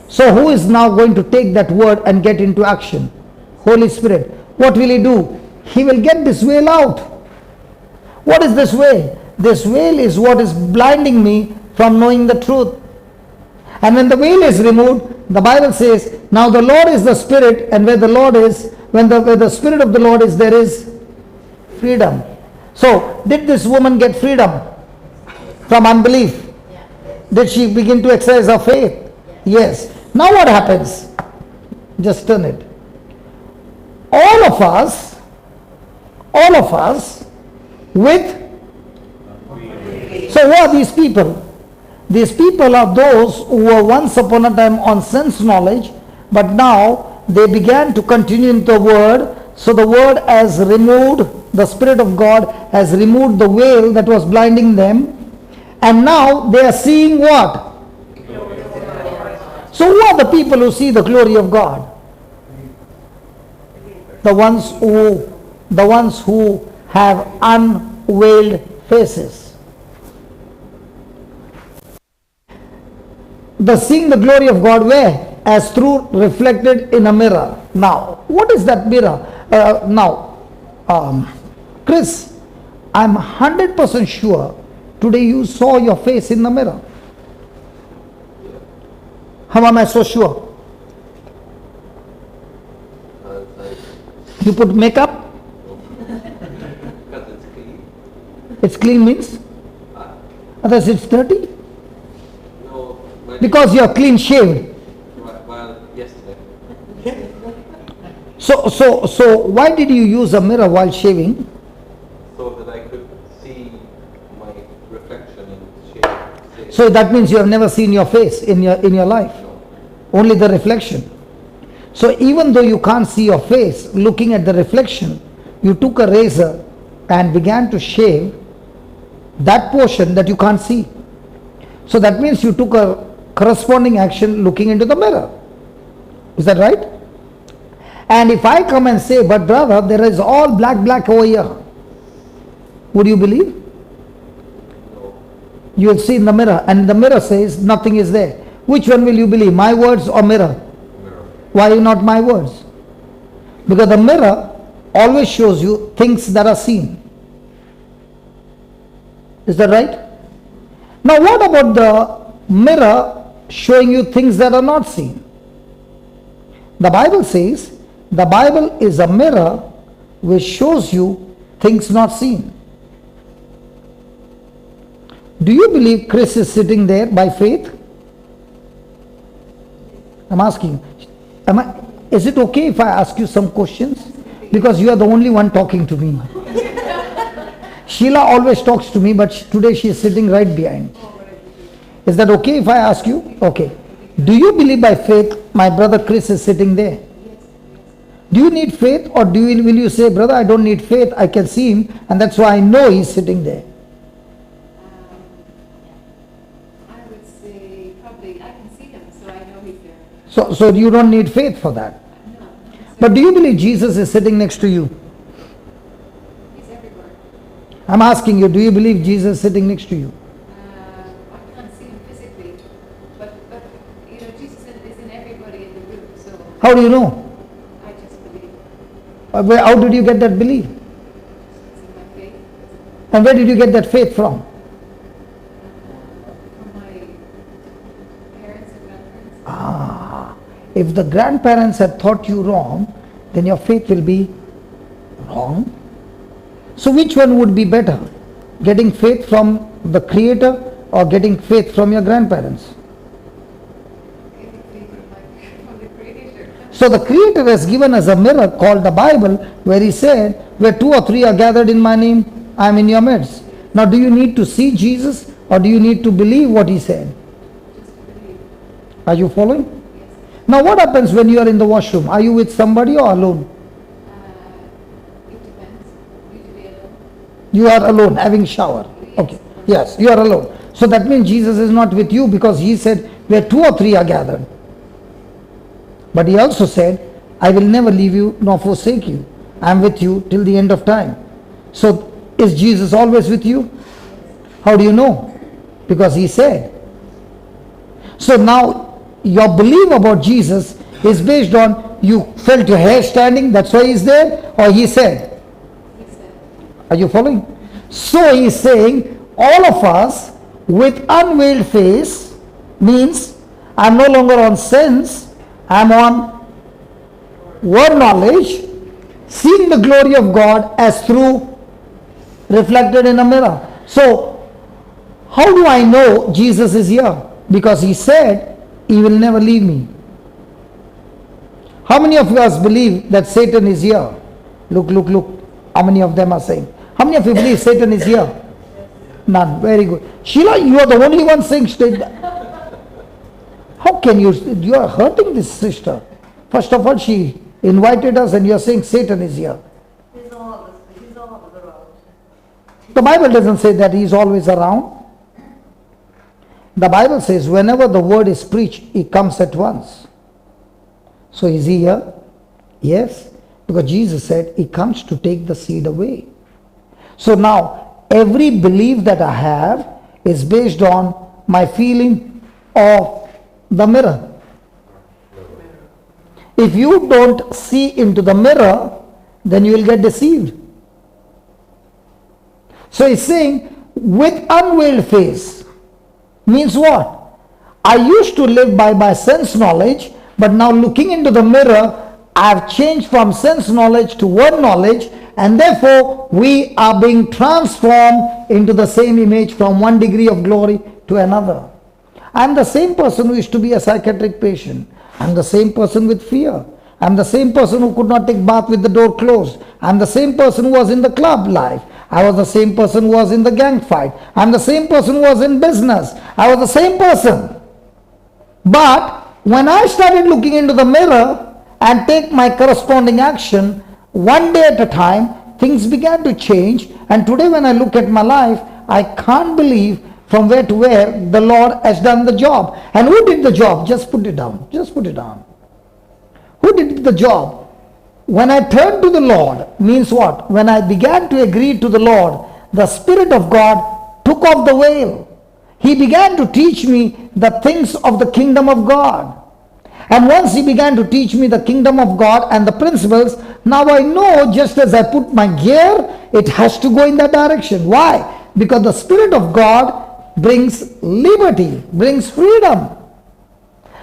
So who is now going to take that word and get into action? Holy Spirit. What will he do? He will get this veil out. What is this veil? This veil is what is blinding me from knowing the truth. And when the veil is removed, the Bible says, now the Lord is the Spirit, and where the Lord is, where the Spirit of the Lord is, there is freedom. So, did this woman get freedom from unbelief? Did she begin to exercise her faith? Yes. Now what happens? Just turn it. All of us, with, so who are these people? These people are those who were once upon a time on sense knowledge, but now they began to continue in the word. So the word has removed, the Spirit of God has removed the veil that was blinding them, and now they are seeing what? So who are the people who see the glory of God? The ones who have unveiled faces. The seeing the glory of God where? As through reflected in a mirror. Now, what is that mirror? Chris, I'm 100% sure today you saw your face in the mirror. How am I so sure? You put makeup? Because it's clean. It's clean means? Otherwise it's dirty? No, when Because you are clean shaved. well, yesterday. So why did you use a mirror while shaving? So that I could see my reflection in shade. So that means you have never seen your face in your life. No. Only the reflection. So even though you can't see your face, looking at the reflection, you took a razor and began to shave that portion that you can't see. So that means you took a corresponding action looking into the mirror. Is that right? And if I come and say, but brother, there is all black over here, would you believe? No. You will see in the mirror, and the mirror says nothing is there. Which one will you believe, my words or mirror? Mirror. Why not my words? Because the mirror always shows you things that are seen. Is that right? Now what about the mirror showing you things that are not seen? The Bible says the Bible is a mirror which shows you things not seen. Do you believe Chris is sitting there by faith? I'm asking. Is it okay if I ask you some questions? Because you are the only one talking to me. Sheila always talks to me, but today she is sitting right behind. Is that okay if I ask you? Okay. Do you believe by faith my brother Chris is sitting there? Do you need faith, or will you say, brother, I don't need faith, I can see him, and that's why I know he's sitting there? I would say probably I can see him, so I know he's there. So you don't need faith for that. No, But do you believe Jesus is sitting next to you? he's everywhere. I'm asking you, do you believe Jesus is sitting next to you? I can't see him physically, but you know, Jesus is in everybody in the room, so How do you know? I just believe How did you get that belief? it's in my faith. And where did you get that faith from? From my parents and grandparents. If the grandparents had taught you wrong, then your faith will be wrong. So which one would be better? Getting faith from the Creator or getting faith from your grandparents? Getting faith from the Creator. So the Creator has given us a mirror called the Bible, where He said, where 2 or 3 are gathered in my name, I am in your midst. Now do you need to see Jesus, or do you need to believe what He said? Just to believe. Are you following? Yes. Now what happens when you are in the washroom? Are you with somebody or alone? It depends. Usually alone. You are alone, having shower. Okay. Yes, you are alone. So that means Jesus is not with you, because He said, where 2 or 3 are gathered. But He also said, I will never leave you nor forsake you. I am with you till the end of time. So is Jesus always with you? How do you know? Because He said. So now your belief about Jesus is based on, you felt your hair standing, that's why He's there, or He said. He said, Are you following? So He is saying, all of us with unveiled face means I am no longer on sense, I am on word knowledge, seeing the glory of God as through reflected in a mirror. So, how do I know Jesus is here? Because he said, he will never leave me. How many of you believe that Satan is here? Look. How many of them are saying? How many of you believe Satan is here? None. Very good. Sheila, you are the only one saying how can you are hurting this sister. First of all, she invited us and you are saying Satan is here. He's always around. The Bible doesn't say that he is always around. The Bible says whenever the word is preached, he comes at once. So is he here? Yes. Because Jesus said he comes to take the seed away. So now, every belief that I have is based on my feeling of the mirror. If you don't see into the mirror, then you will get deceived. So he's saying, with unveiled face, means what? I used to live by my sense knowledge, but now looking into the mirror, I have changed from sense knowledge to word knowledge, and therefore we are being transformed into the same image from one degree of glory to another. I am the same person who used to be a psychiatric patient. I am the same person with fear. I am the same person who could not take bath with the door closed. I am the same person who was in the club life. I was the same person who was in the gang fight. I am the same person who was in business. I was the same person. But when I started looking into the mirror and take my corresponding action, one day at a time, things began to change. And today when I look at my life, I can't believe from where to where the Lord has done the job. And who did the job? Just put it down. Just put it down. Who did the job? When I turned to the Lord, means what? When I began to agree to the Lord, the Spirit of God took off the veil. He began to teach me the things of the kingdom of God. And once he began to teach me the kingdom of God and the principles, now I know just as I put my gear, it has to go in that direction. Why? Because the Spirit of God brings liberty, brings freedom.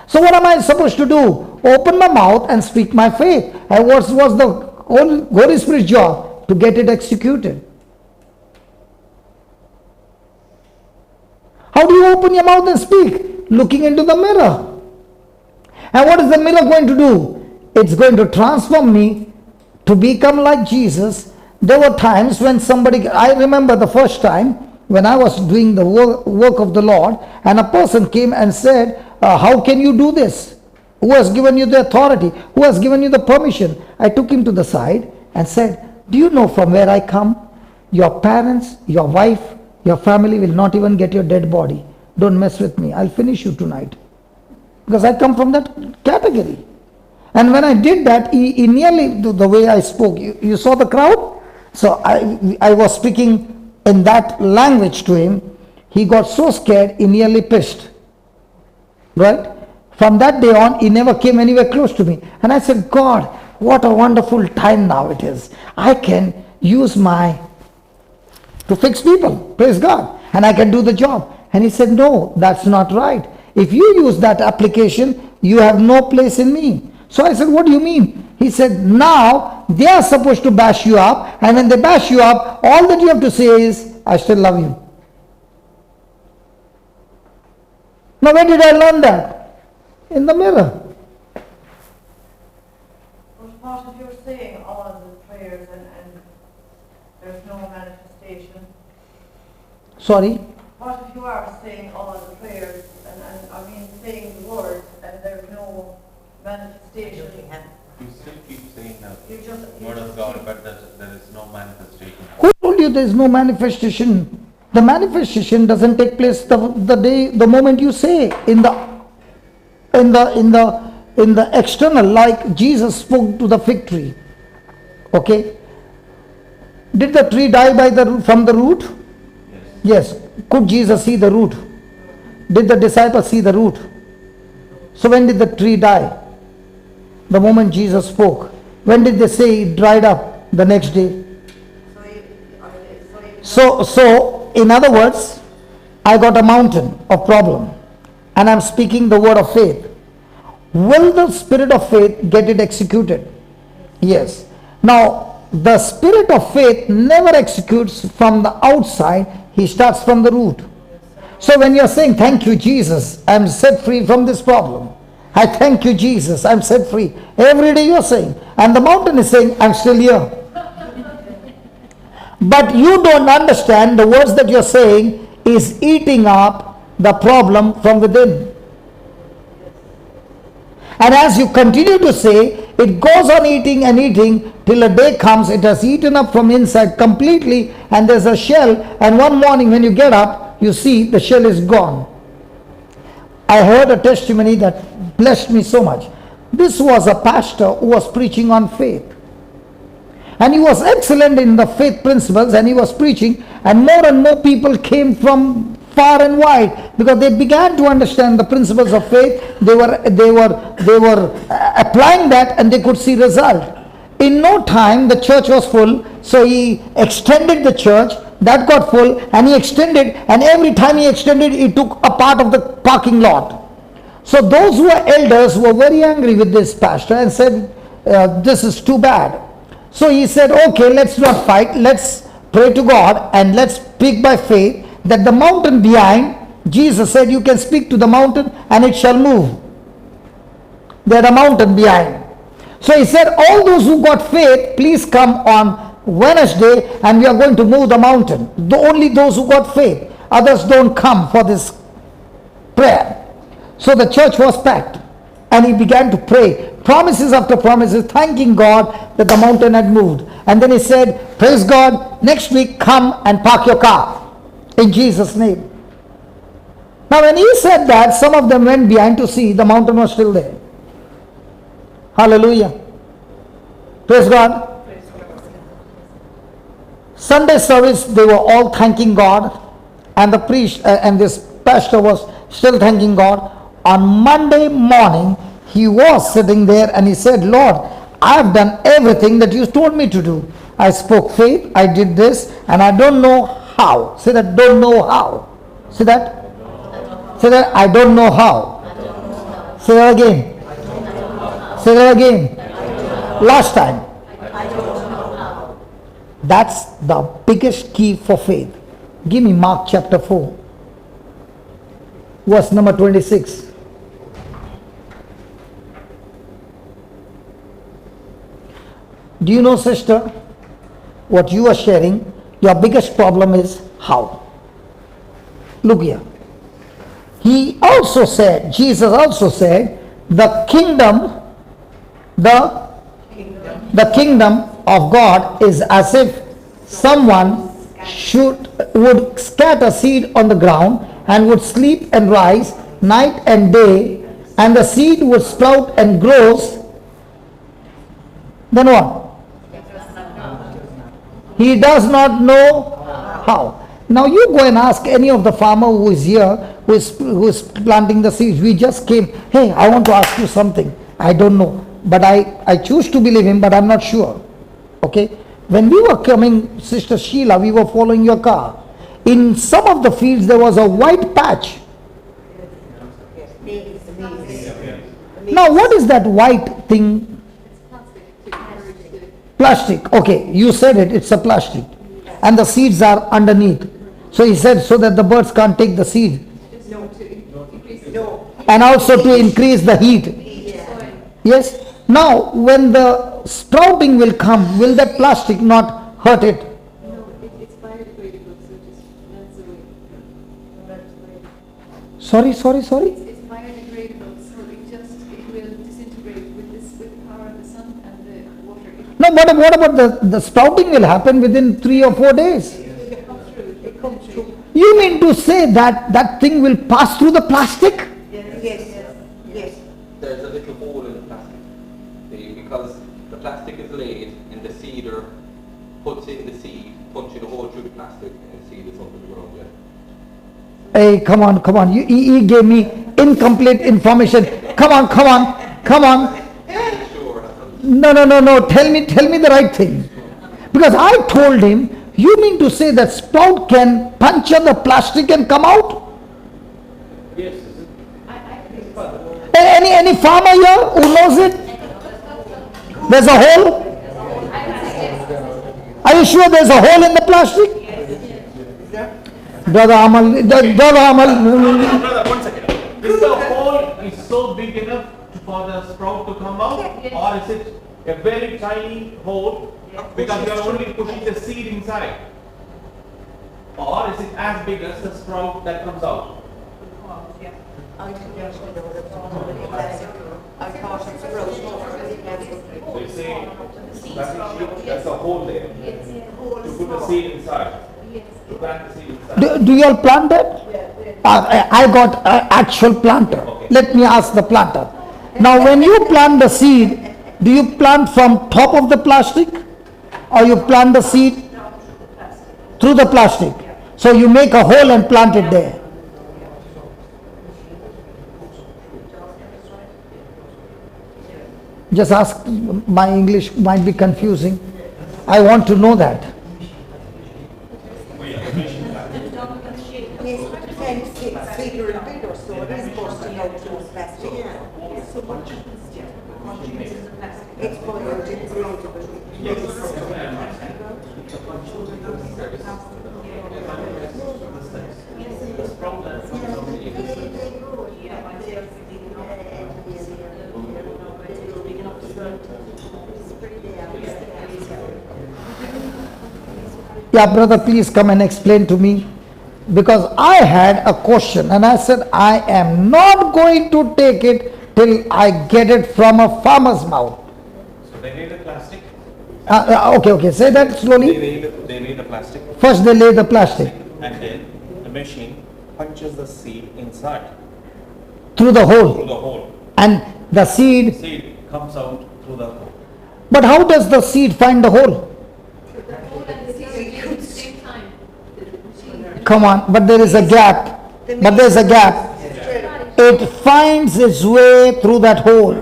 So what am I supposed to do? Open my mouth and speak my faith. And what was the Holy Spirit's job? To get it executed. How do you open your mouth and speak? Looking into the mirror. And what is the mirror going to do? It's going to transform me to become like Jesus. There were times when I remember the first time when I was doing the work of the Lord, and a person came and said, how can you do this? Who has given you the authority? Who has given you the permission? I took him to the side and said, do you know from where I come? Your parents, your wife, your family will not even get your dead body. Don't mess with me. I'll finish you tonight. Because I come from that category. And when I did that, he nearly, the way I spoke, you saw the crowd? So I was speaking in that language to him. He got so scared, he nearly pissed. Right? From that day on, he never came anywhere close to me. And I said, God, what a wonderful time now it is. I can use to fix people. Praise God. And I can do the job. And he said, no, that's not right. If you use that application, you have no place in me. So I said, what do you mean? He said, now they are supposed to bash you up. And when they bash you up, all that you have to say is, I still love you. Now where did I learn that? In the mirror. What if you're saying all the prayers and there's no manifestation? Sorry? What if you are saying all the prayers and saying the words and there's no manifestation? You still keep saying that You just word of God, but there is no manifestation. Who told you there is no manifestation? The manifestation doesn't take place the moment you say in the external, like Jesus spoke to the fig tree. Okay? Did the tree die from the root? Yes. Could Jesus see the root? Did the disciples see the root? So when did the tree die? The moment Jesus spoke. When did they say it dried up? The next day. So in other words, I got a mountain of problem and I'm speaking the word of faith. Will the spirit of faith get it executed? Yes. Now, the spirit of faith never executes from the outside, he starts from the root. So when you're saying, thank you Jesus, I'm set free from this problem. I thank you Jesus, I'm set free. Every day you're saying, and the mountain is saying, I'm still here. But you don't understand the words that you're saying is eating up the problem from within. And as you continue to say, it goes on eating and eating till a day comes, it has eaten up from inside completely, and there's a shell, and one morning when you get up, you see the shell is gone. I heard a testimony that blessed me so much. This was a pastor who was preaching on faith. And he was excellent in the faith principles, and he was preaching, and more people came from far and wide because they began to understand the principles of faith. They were applying that, and they could see result. In no time the church was full, so he extended the church. That got full, and he extended, and every time he extended, he took a part of the parking lot. So those who were elders were very angry with this pastor and said, this is too bad. So he said, okay, let's not fight, let's pray to God, and let's speak by faith that the mountain behind, Jesus said you can speak to the mountain and it shall move. There's a mountain behind. So he said, all those who got faith, please come on Wednesday, and we are going to move the mountain. Only those who got faith. Others don't come for this prayer. So the church was packed, and he began to pray. Promises after promises, thanking God that the mountain had moved. And then he said, praise God, next week come and park your car in Jesus' name. Now when he said that, some of them went behind to see the mountain was still there. Hallelujah. Praise God. Sunday service, they were all thanking God, and the priest and this pastor was still thanking God. On Monday morning, he was sitting there and he said, Lord, I have done everything that you told me to do. I spoke faith, I did this, and I don't know how. Say that, don't know how. Say that. Say that, I don't know how. Say that again. Say that again. Last time. That's the biggest key for faith. Give me Mark chapter 4, verse number 26. Do you know, sister, what you are sharing, your biggest problem is how? Look here. He also said, Jesus also said, the kingdom of God is as if someone would scatter seed on the ground and would sleep and rise night and day, and the seed would sprout and grows. Then what? He does not know how. Now you go and ask any of the farmer who is here, who is planting the seeds. We just came, hey, I want to ask you something. I don't know, but I choose to believe him, but I'm not sure. Okay, when we were coming, Sister Sheila, we were following your car. In some of the fields there was a white patch. Now what is that white thing? Plastic. Okay, you said it, it's a plastic. And the seeds are underneath. So he said, so that the birds can't take the seed. And also to increase the heat. Yes. Now when the sprouting will come, will that plastic not hurt it? No, it's biodegradable, so just melts away. Sorry? It's biodegradable, so it will disintegrate with the power of the sun and the water. No, but what about the sprouting will happen within 3 or 4 days? It comes through. You mean to say that that thing will pass through the plastic? Yes. There's a little hole in the plastic. Because the plastic is laid and the seeder puts in the seed, punching a hole through the plastic, and the seed is under the ground yet. Hey, come on. He gave me incomplete information. Come on. Sure. No. Tell me the right thing. Because I told him, you mean to say that sprout can puncture the plastic and come out? Yes. Any farmer here who knows it? There's a hole? Are you sure there's a hole in the plastic? Brother Amal, Brother Amal. Brother, 1 second. Is the hole is so big enough for the sprout to come out, or is it a very tiny hole because you are only pushing the seed inside? Or is it as big as the sprout that comes out? I didn't actually know that I thought it's gross. So you say that's a hole there to put the seed inside, to plant the seed inside. Do you all plant that? I got an actual planter. Okay. Let me ask the planter. Now when you plant the seed, do you plant from top of the plastic or you plant the seed through the plastic? So you make a hole and plant it there. Just ask, my English might be confusing. I want to know that. It's bigger and bigger, so it is bursting out through the plastic. It's biodegradable. Yeah, brother, please come and explain to me. Because I had a question and I said, I am not going to take it till I get it from a farmer's mouth. So they lay the plastic. Okay, say that slowly. They lay the plastic, First they lay the plastic and then the machine punches the seed inside through the through hole the hole. and the seed. Seed comes out through the hole. But how does the seed find the hole? The hole and the seed are at the same time. Come on, but there is a gap. But there's a gap. It finds its way through that hole.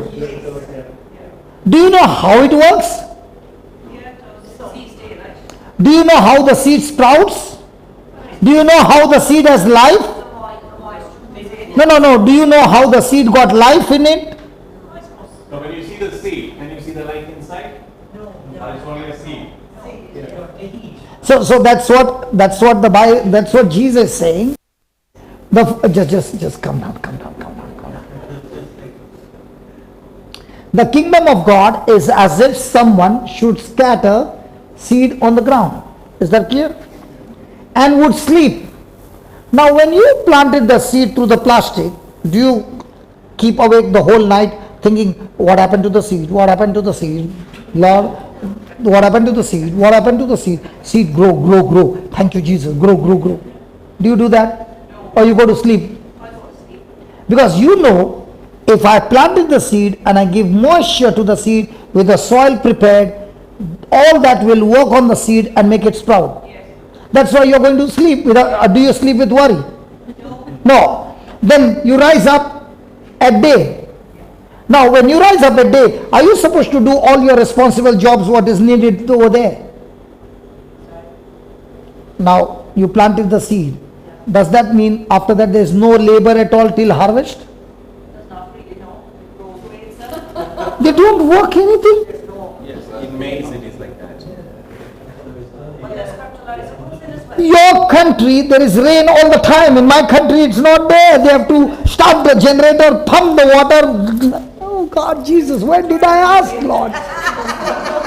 Do you know how it works? Do you know how the seed sprouts? Do you know how the seed has life? No. Do you know how the seed got life in it? So when you see the seed, can you see the life inside? No. Or it's only a seed? So that's what the Bible, that's what Jesus is saying. Just come down. The kingdom of God is as if someone should scatter seed on the ground. Is that clear? And would sleep. Now when you planted the seed through the plastic, do you keep awake the whole night thinking, what happened to the seed? What happened to the seed? Lord, what happened to the seed? What happened to the seed? Seed grow. Thank you, Jesus. Grow. Do you do that? Or you go to sleep? Because you know, if I planted the seed and I give moisture to the seed with the soil prepared, all that will work on the seed and make it sprout. That's why you're going to sleep. Do you sleep with worry? No. Then you rise up at day. Now when you rise up at day, are you supposed to do all your responsible jobs, what is needed over there? Now you planted the seed. Does that mean after that there is no labor at all till harvest? They don't work anything. Yes, in maize it is like that. Your country, there is rain all the time. In my country, it's not there. They have to start the generator, pump the water. Oh God, Jesus, where did I ask, Lord?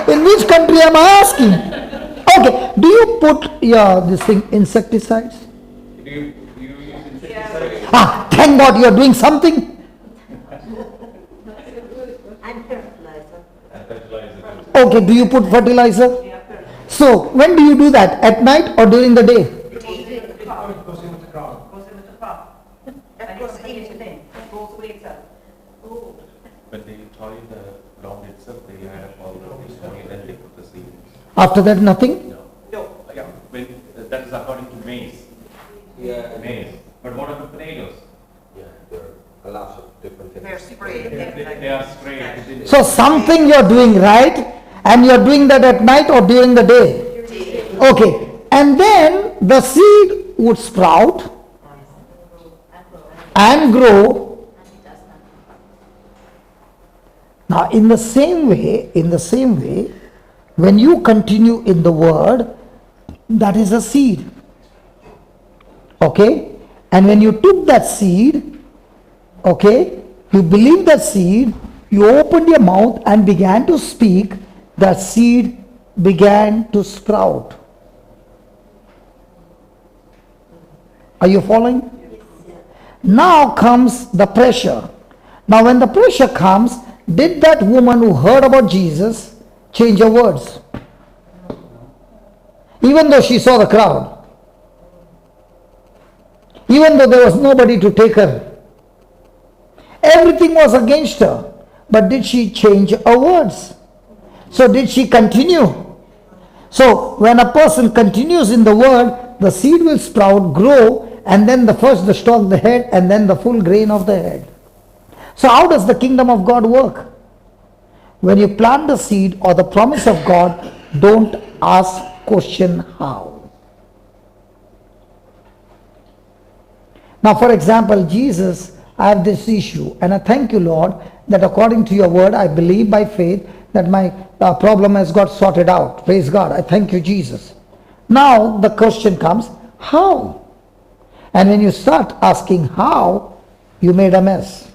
In which country am I asking? Okay, do you put this thing, insecticides? Do you use insecticide? Thank God you are doing something. And fertilizer. And fertilizer. Okay, do you put fertilizer? So, when do you do that? At night or during the day? It goes in with the crowd. When they toil the ground itself, they add up all the soil and then they put the seed. After that, nothing? No. Yeah, when, that is according to maize. Yeah, Maize. But what about potatoes? yeah, there are a lot of different things. They're sprayed. They are straight. So, something you are doing right and you are doing that at night or during the day? Okay. And then the seed would sprout and grow. Now, in the same way, When you continue in the word, that is a seed. Okay? And when you took that seed, okay, you believed that seed, you opened your mouth and began to speak, that seed began to sprout. Are you following? Now comes the pressure. Now when the pressure comes, did that woman who heard about Jesus change her words? Even though she saw the crowd. Even though there was nobody to take her. Everything was against her. But did she change her words? So did she continue? So when a person continues in the word, the seed will sprout, grow, and then first the stalk, the head, and then the full grain of the head. So how does the kingdom of God work? When you plant the seed or the promise of God, don't ask question how. Now for example, Jesus, I have this issue and I thank you Lord that according to your word I believe by faith that my problem has got sorted out. Praise God. I thank you Jesus. Now the question comes, how? And when you start asking how, you made a mess.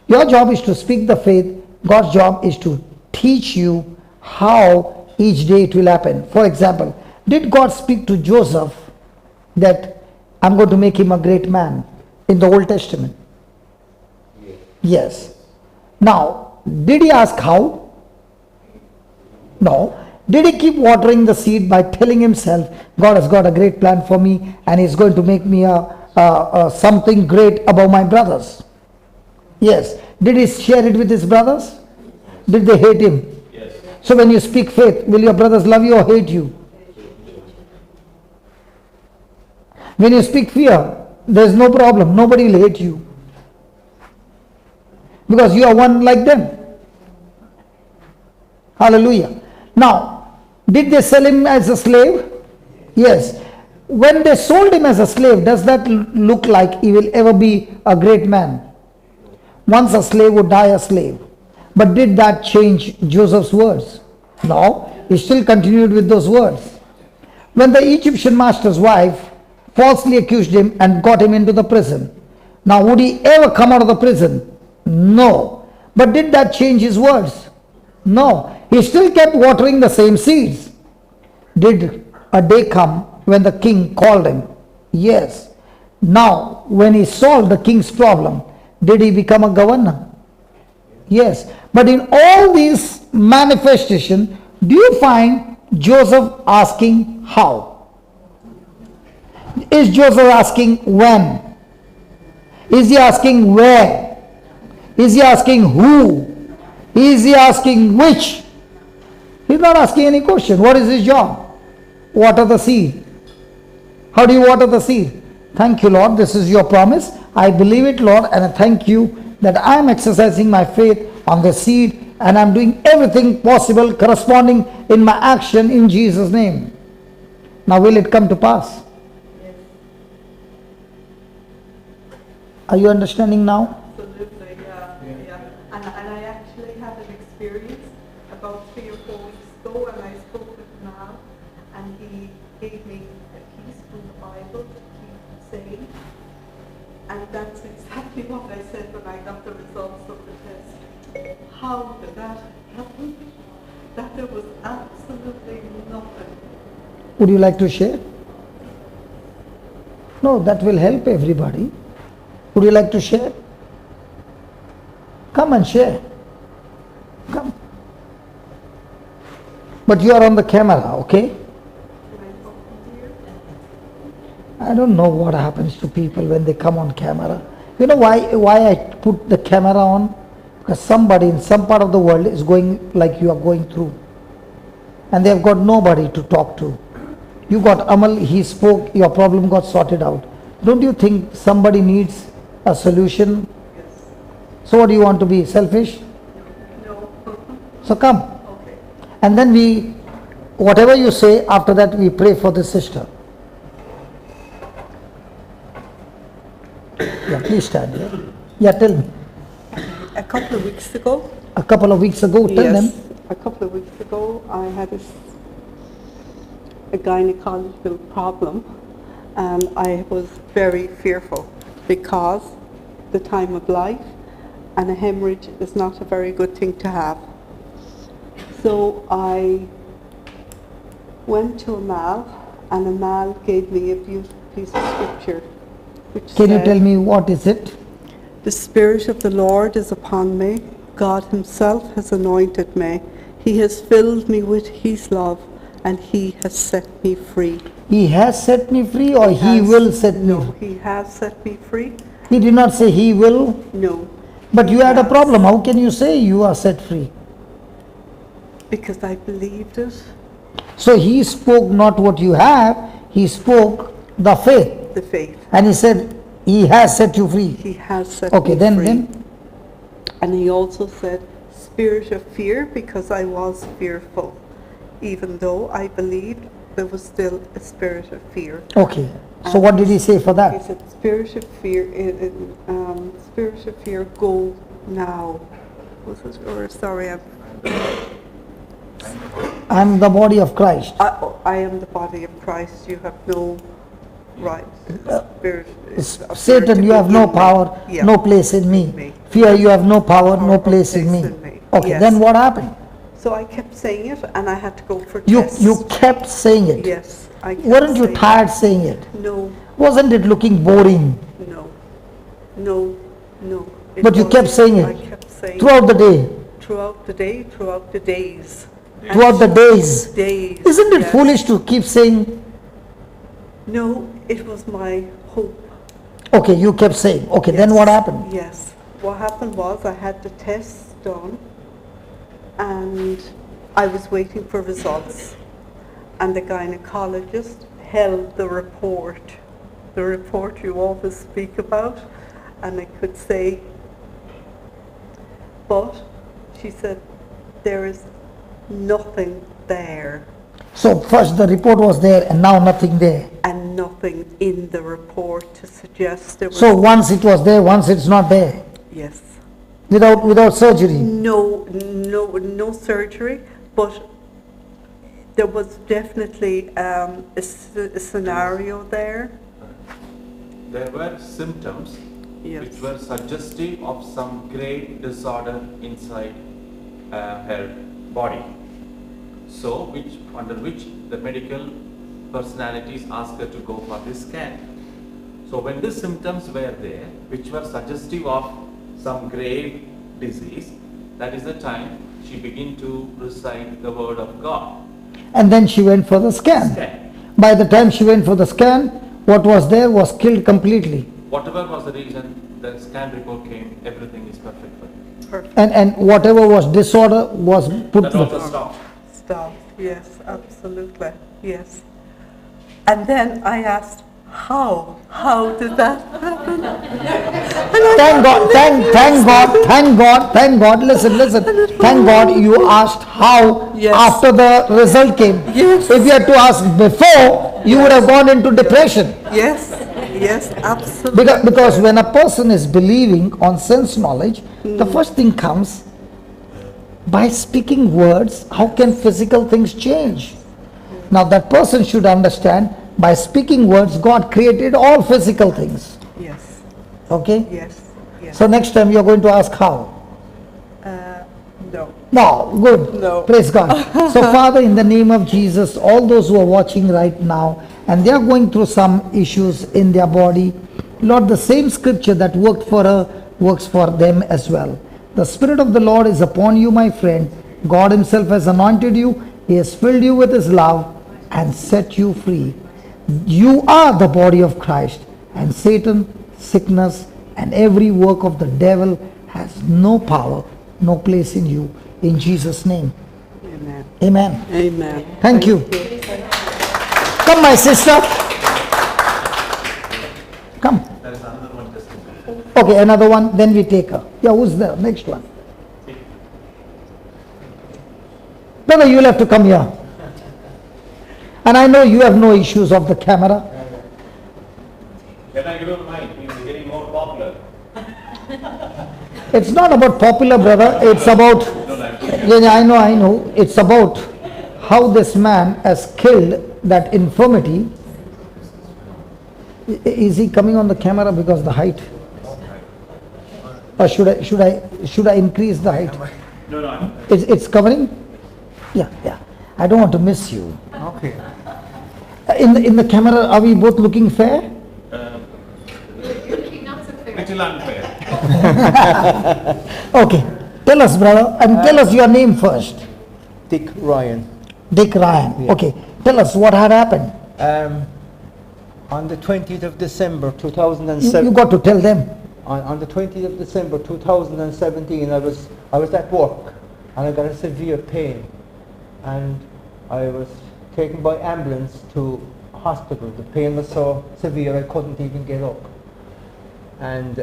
Your job is to speak the faith. God's job is to teach you how each day it will happen. For example, did God speak to Joseph that I'm going to make him a great man in the Old Testament? Yes. Now, did he ask how? No. Did he keep watering the seed by telling himself, God has got a great plan for me and he's going to make me something great above my brothers? Yes. Did he share it with his brothers? Did they hate him? Yes. So when you speak faith, will your brothers love you or hate you? When you speak fear, there is no problem. Nobody will hate you. Because you are one like them. Hallelujah. Now, did they sell him as a slave? Yes. When they sold him as a slave, does that look like he will ever be a great man? Once a slave would die a slave. But did that change Joseph's words? No. He still continued with those words. When the Egyptian master's wife falsely accused him and got him into the prison. Now would he ever come out of the prison? No. But did that change his words? No. He still kept watering the same seeds. Did a day come when the king called him? Yes. Now when he solved the king's problem, did he become a governor? Yes. But in all these manifestations, do you find Joseph asking how? Is Joseph asking when? Is he asking where? Is he asking who? Is he asking which? He's not asking any question. What is his job? Water the seed. How do you water the seed? Thank you, Lord. This is your promise. I believe it, Lord, and I thank you that I am exercising my faith on the seed and I'm doing everything possible corresponding in my action in Jesus' name. Now will it come to pass? Are you understanding now? Absolutely, yeah. And I actually had an experience about 3 or 4 weeks ago, and I spoke with Mal, and he gave me a piece from the Bible to keep saying, and that's exactly what I said when I got the results of the test. How did that happen? That there was absolutely nothing. Would you like to share? No, that will help everybody. Would you like to share? Come and share. Come. But you are on the camera, okay? Can I talk to you? I don't know what happens to people when they come on camera. You know why I put the camera on? Because somebody in some part of the world is going like you are going through. And they have got nobody to talk to. You got Amal, he spoke, your problem got sorted out. Don't you think somebody needs a solution? Yes. So what do you want to be? Selfish? No. So come. Okay. And then whatever you say, after that we pray for the sister. Yeah, please stand here. Yeah, tell me. A couple of weeks ago, A couple of weeks ago, tell them. a couple of weeks ago, I had a gynecological problem, and I was very fearful because the time of life, and a hemorrhage is not a very good thing to have. So I went to a mal, and a mal gave me a beautiful piece of scripture, which Can you said, tell me what is it? "The Spirit of the Lord is upon me. God himself has anointed me. He has filled me with his love, and he has set me free." He has set me free, or he Has- will set me No, free? he has set me free. He did not say he will, No, but you had a Yes. problem. How can you say you are set free? because I believed it, So he spoke not what you have, he spoke the faith. the faith. And he said, he has set you free. He has set Okay, me then, free. then, And he also said, "Spirit of fear," because I was fearful. Even though I believed, there was still a spirit of fear. okay. So what did he say for He that? said, "Spirit of fear, spirit of fear, go now." Was it, or sorry, I'm the body of Christ. I am the body of Christ. You have no right. Spirit, Satan, you have no power, Yeah. no place in me. Me. Fear, you have no power, no place in me. Okay, Yes. then what happened? So I kept saying it, and I had to go for You tests. kept saying it. Yes, I kept Weren't you saying it. tired saying it? No, Wasn't it looking boring no, no, no. It But you wasn't. kept saying it I kept saying throughout the day, throughout the day, throughout the days. throughout the days? Days. Isn't it yes. foolish to keep saying, No, it was my hope. okay, you kept saying, okay, then Yes, what happened? Yes. What happened was I had the tests done, and I was waiting for results. And the gynecologist held the report you always speak about, and I could say, but she said, there is nothing there, So first the report was there and now nothing there. and nothing in the report to suggest there was, So once it was there, once it's not there, yes. without surgery. No surgery, but there was definitely a scenario there. There were symptoms Yes. which were suggestive of some grave disorder inside her body. So, under which the medical personalities asked her to go for this scan. So, when these symptoms were there, which were suggestive of some grave disease, that is the time she began to recite the word of God. And then she went for the scan. Scan. By the time she went for the scan, what was there was killed completely. Whatever was the reason, the scan report came, everything is perfect for her. Perfect. And whatever was disorder was put That to also the... stopped. Stop. Yes, absolutely. Yes. And then I asked, how? How did that happen? Thank God, thank God, listen, thank God you asked how Yes. after the result came. Yes. If you had to ask before, you would have gone into depression. Yes, absolutely. Because when a person is believing on sense knowledge, the first thing comes, by speaking words, how can physical things change? Now that person should understand, by speaking words, God created all physical things. Yes, Okay? yes. So next time you are going to ask how? No. No, good. No. Praise God. So Father, in the name of Jesus, all those who are watching right now, and they are going through some issues in their body, Lord, the same scripture that worked for her works for them as well. The Spirit of the Lord is upon you, my friend. God himself has anointed you. He has filled you with his love and set you free. You are the body of Christ, and Satan, sickness, and every work of the devil has no power, no place in you. In Jesus' name. Amen. Amen. Amen. Thank you. Come, my sister. Come. There is another one testimony. Okay, another one, then we take her. Yeah, who's the next one? Brother, you'll have to come here. And I know you have no issues of the camera. When I give up mine, he's getting more popular. It's not about popular, brother. It's about Yeah, I know. It's about how this man has killed that infirmity. Is he coming on the camera because the height? Or should I increase the height? No. It's covering? Yeah. I don't want to miss you. Okay. In the camera, are we both looking fair? You're looking not so fair. Little unfair. Okay. Tell us, brother, and tell us your name first. Dick Ryan. Dick Ryan. Yeah. Okay. Tell us what had happened. On the 20th of December You 2007. got to tell them. On the 20th of December 2017, I was at work and I got a severe pain, and I was taken by ambulance to hospital. The pain was so severe I couldn't even get up, and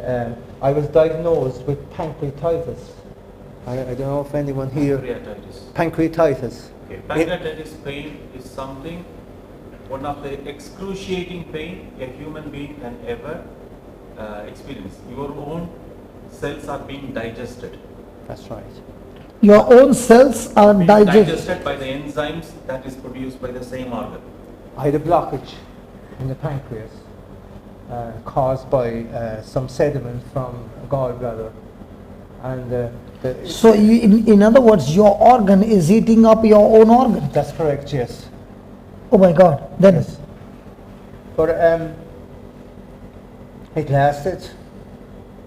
I was diagnosed with pancreatitis. I don't know if anyone here. Pancreatitis. Pancreatitis. Okay. Pancreatitis pain is something, one of the excruciating pain a human being can ever experience. Your own cells are being digested. That's right. Your own cells are Being digested. digested by the enzymes that is produced by the same organ. I had a blockage in the pancreas caused by some sediment from a gallbladder, and So in other words, your organ is eating up your own organ. that's correct. Yes. Oh my God. Then Yes. But it lasted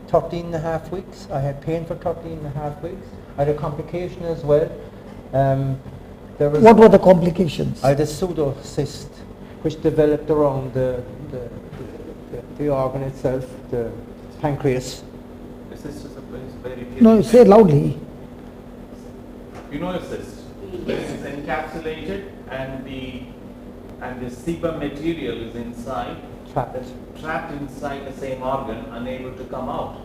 13 and a half weeks. I had pain for 13 and a half weeks. I had a complication as well. There was what were the complications? I had a pseudocyst which developed around the organ itself, the pancreas. This is just a very No, say it loudly. You know a cyst. When it is encapsulated and the sebum material is inside, trapped inside the same organ, unable to come out.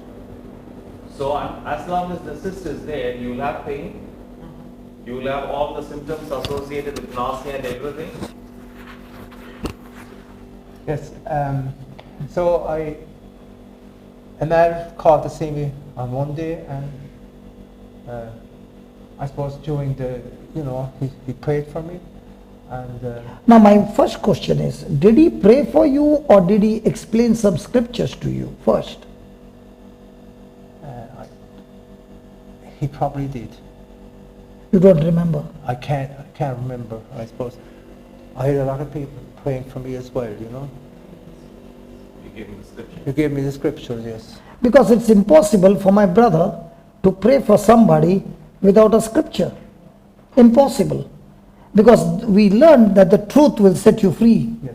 So as long as the cyst is there, you will have pain. You will have all the symptoms associated with nausea and everything. Yes. So a man called to see me on one day, and I suppose during the, he prayed for me, and Now my first question is, did he pray for you or did he explain some scriptures to you first? he probably did. You don't remember? I can't remember. I suppose I had a lot of people praying for me as well. You gave me the scripture. You gave me the scriptures, yes. Because it's impossible for my brother to pray for somebody without a scripture. Impossible. Because we learned that the truth will set you free. Yes.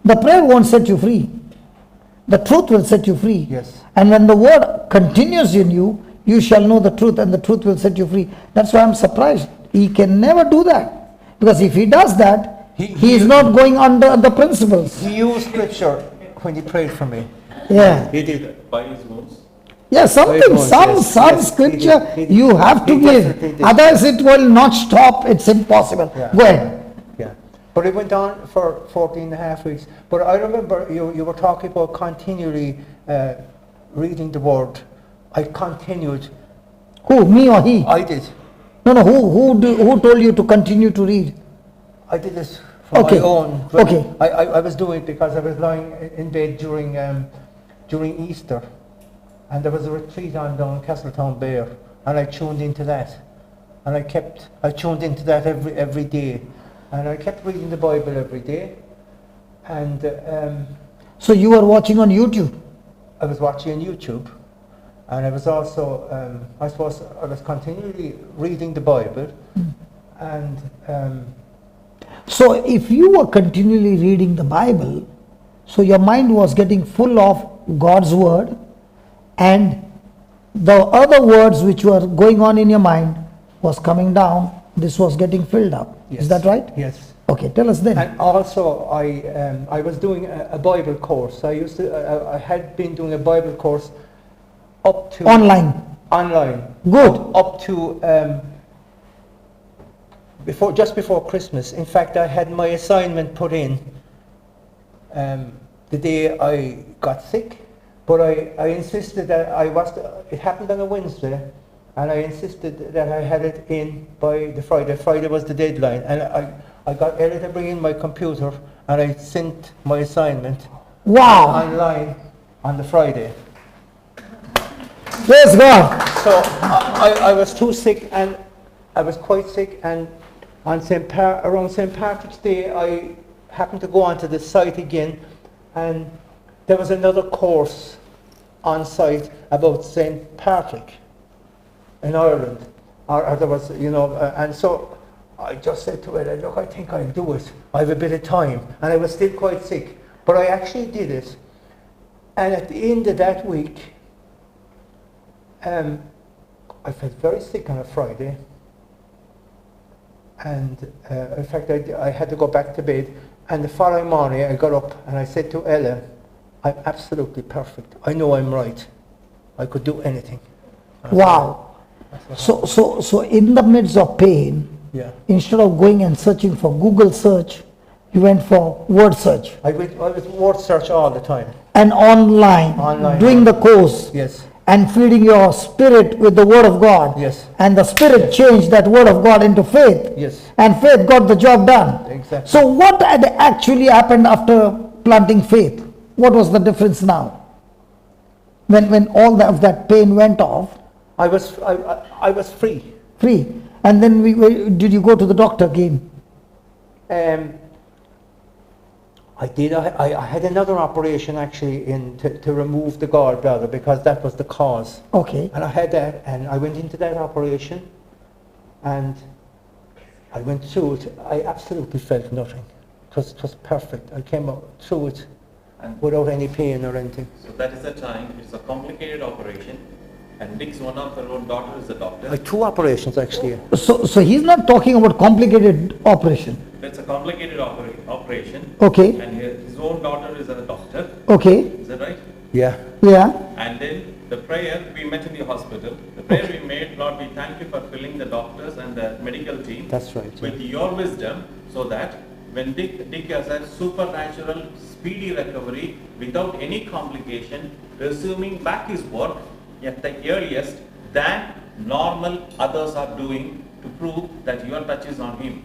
The prayer won't set you free. The truth will set you free. Yes. And when the word continues in you, you shall know the truth and the truth will set you free. That's why I'm surprised. He can never do that. Because if he does that, he is not going under the principles. He used scripture when he prayed for me. Yeah. He did. By his wounds. Yeah, something, Yes, some yes, scripture he did. you have to He definitely give. did. Otherwise it will not stop. It's impossible. Yeah. Go ahead. Yeah. But it went on for 14 and a half weeks. But I remember you were talking about continually reading the word. I continued. Who, me or he? I did. No, who told you to continue to read? I did this for Okay. my own. Okay. I was doing it because I was lying in bed during Easter, and there was a retreat on down Castletown Bear, and I tuned into that, and I tuned into that every day, and I kept reading the Bible every day, and So you were watching on YouTube. I was watching on YouTube, and I was also I suppose I was continually reading the Bible, and So if you were continually reading the Bible, so your mind was getting full of God's word, and the other words which were going on in your mind was coming down, this was getting filled up. Yes. Is that right? Yes. Okay, tell us then. And also, I was doing a Bible course. I had been doing a Bible course up to Online. Good. Up to just before Christmas. In fact, I had my assignment put in the day I got sick, but I insisted that it happened on a Wednesday, and I insisted that I had it in by the Friday. Friday was the deadline, and I got Ella to bring in my computer, and I sent my assignment Wow. online on the Friday. Praise God. So I was too sick, and I was quite sick, and on around St. Patrick's Day, I happened to go onto the site again, and there was another course on site about St. Patrick in Ireland, or there was, and so I just said to her, look, I think I'll do it. I have a bit of time, and I was still quite sick, but I actually did it. And at the end of that week, I felt very sick on a Friday, and in fact I had to go back to bed, and the following morning I got up and I said to Ella, I'm absolutely perfect. I know I'm right. I could do anything. Wow. So in the midst of pain, Yeah. instead of going and searching for Google search, you went for word search. I was word search all the time. And online, Online. doing the course. Yes. And feeding your spirit with the word of God. Yes. And the spirit changed that word of God into faith. Yes. And faith got the job done. Exactly. So what had actually happened after planting faith? What was the difference now? When all of that pain went off, I was free. free. And then did you go to the doctor again? I did. I had another operation actually to remove the gallbladder, because that was the cause. Okay. And I had that, and I went into that operation, and I went through it. I absolutely felt nothing. It was perfect. I came out through it without any pain or anything. So that is the time, it's a complicated operation, and Nick's one of her own daughter is a doctor. Two operations actually. So he's not talking about complicated operation. It's a complicated operation, Okay. and his own daughter is a doctor, Okay. is that right? Yeah. Yeah. And then the prayer we met in the hospital, the prayer we made, Lord, we thank you for filling the doctors and the medical team That's right. Yeah. with your wisdom, so that when Dick has a supernatural, speedy recovery without any complication, resuming back his work at the earliest than normal others are doing, to prove that your touch is on him.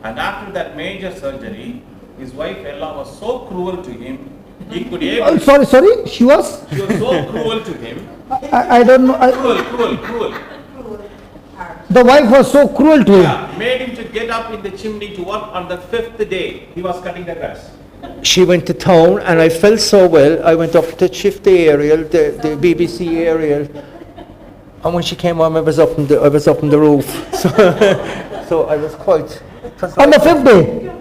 And after that major surgery, his wife Ella was so cruel to him, he could able, Sorry, she was? she was so cruel to him, I don't know. cruel. The wife was so cruel to him. Yeah, made him to get up in the chimney to work on the 5th day. He was cutting the grass. She went to town, and I felt so well. I went up to shift the aerial, the BBC aerial, and when she came home, I was up on the roof. So I was quite. On the 5th day.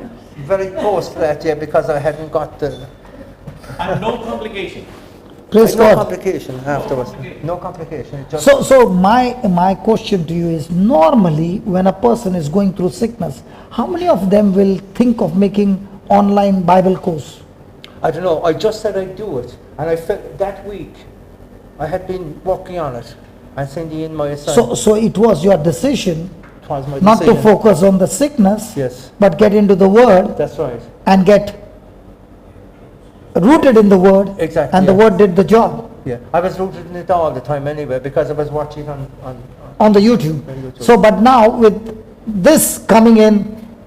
Very close to that, yeah, because I hadn't got the. And no complication. Praise No God. complication afterwards. No complication. It just So my question to you is, normally when a person is going through sickness, how many of them will think of making online Bible course? I don't know. I just said I'd do it, and I felt that week I had been working on it and sending in my assignment. So it was your decision It was my not to decision. focus on the sickness, Yes, but get into the Word that's right. and get rooted in the Word. Exactly, And the yeah. Word did the job Yeah, I was rooted in it all the time anyway, because I was watching on on the YouTube. On YouTube. So but now with this coming in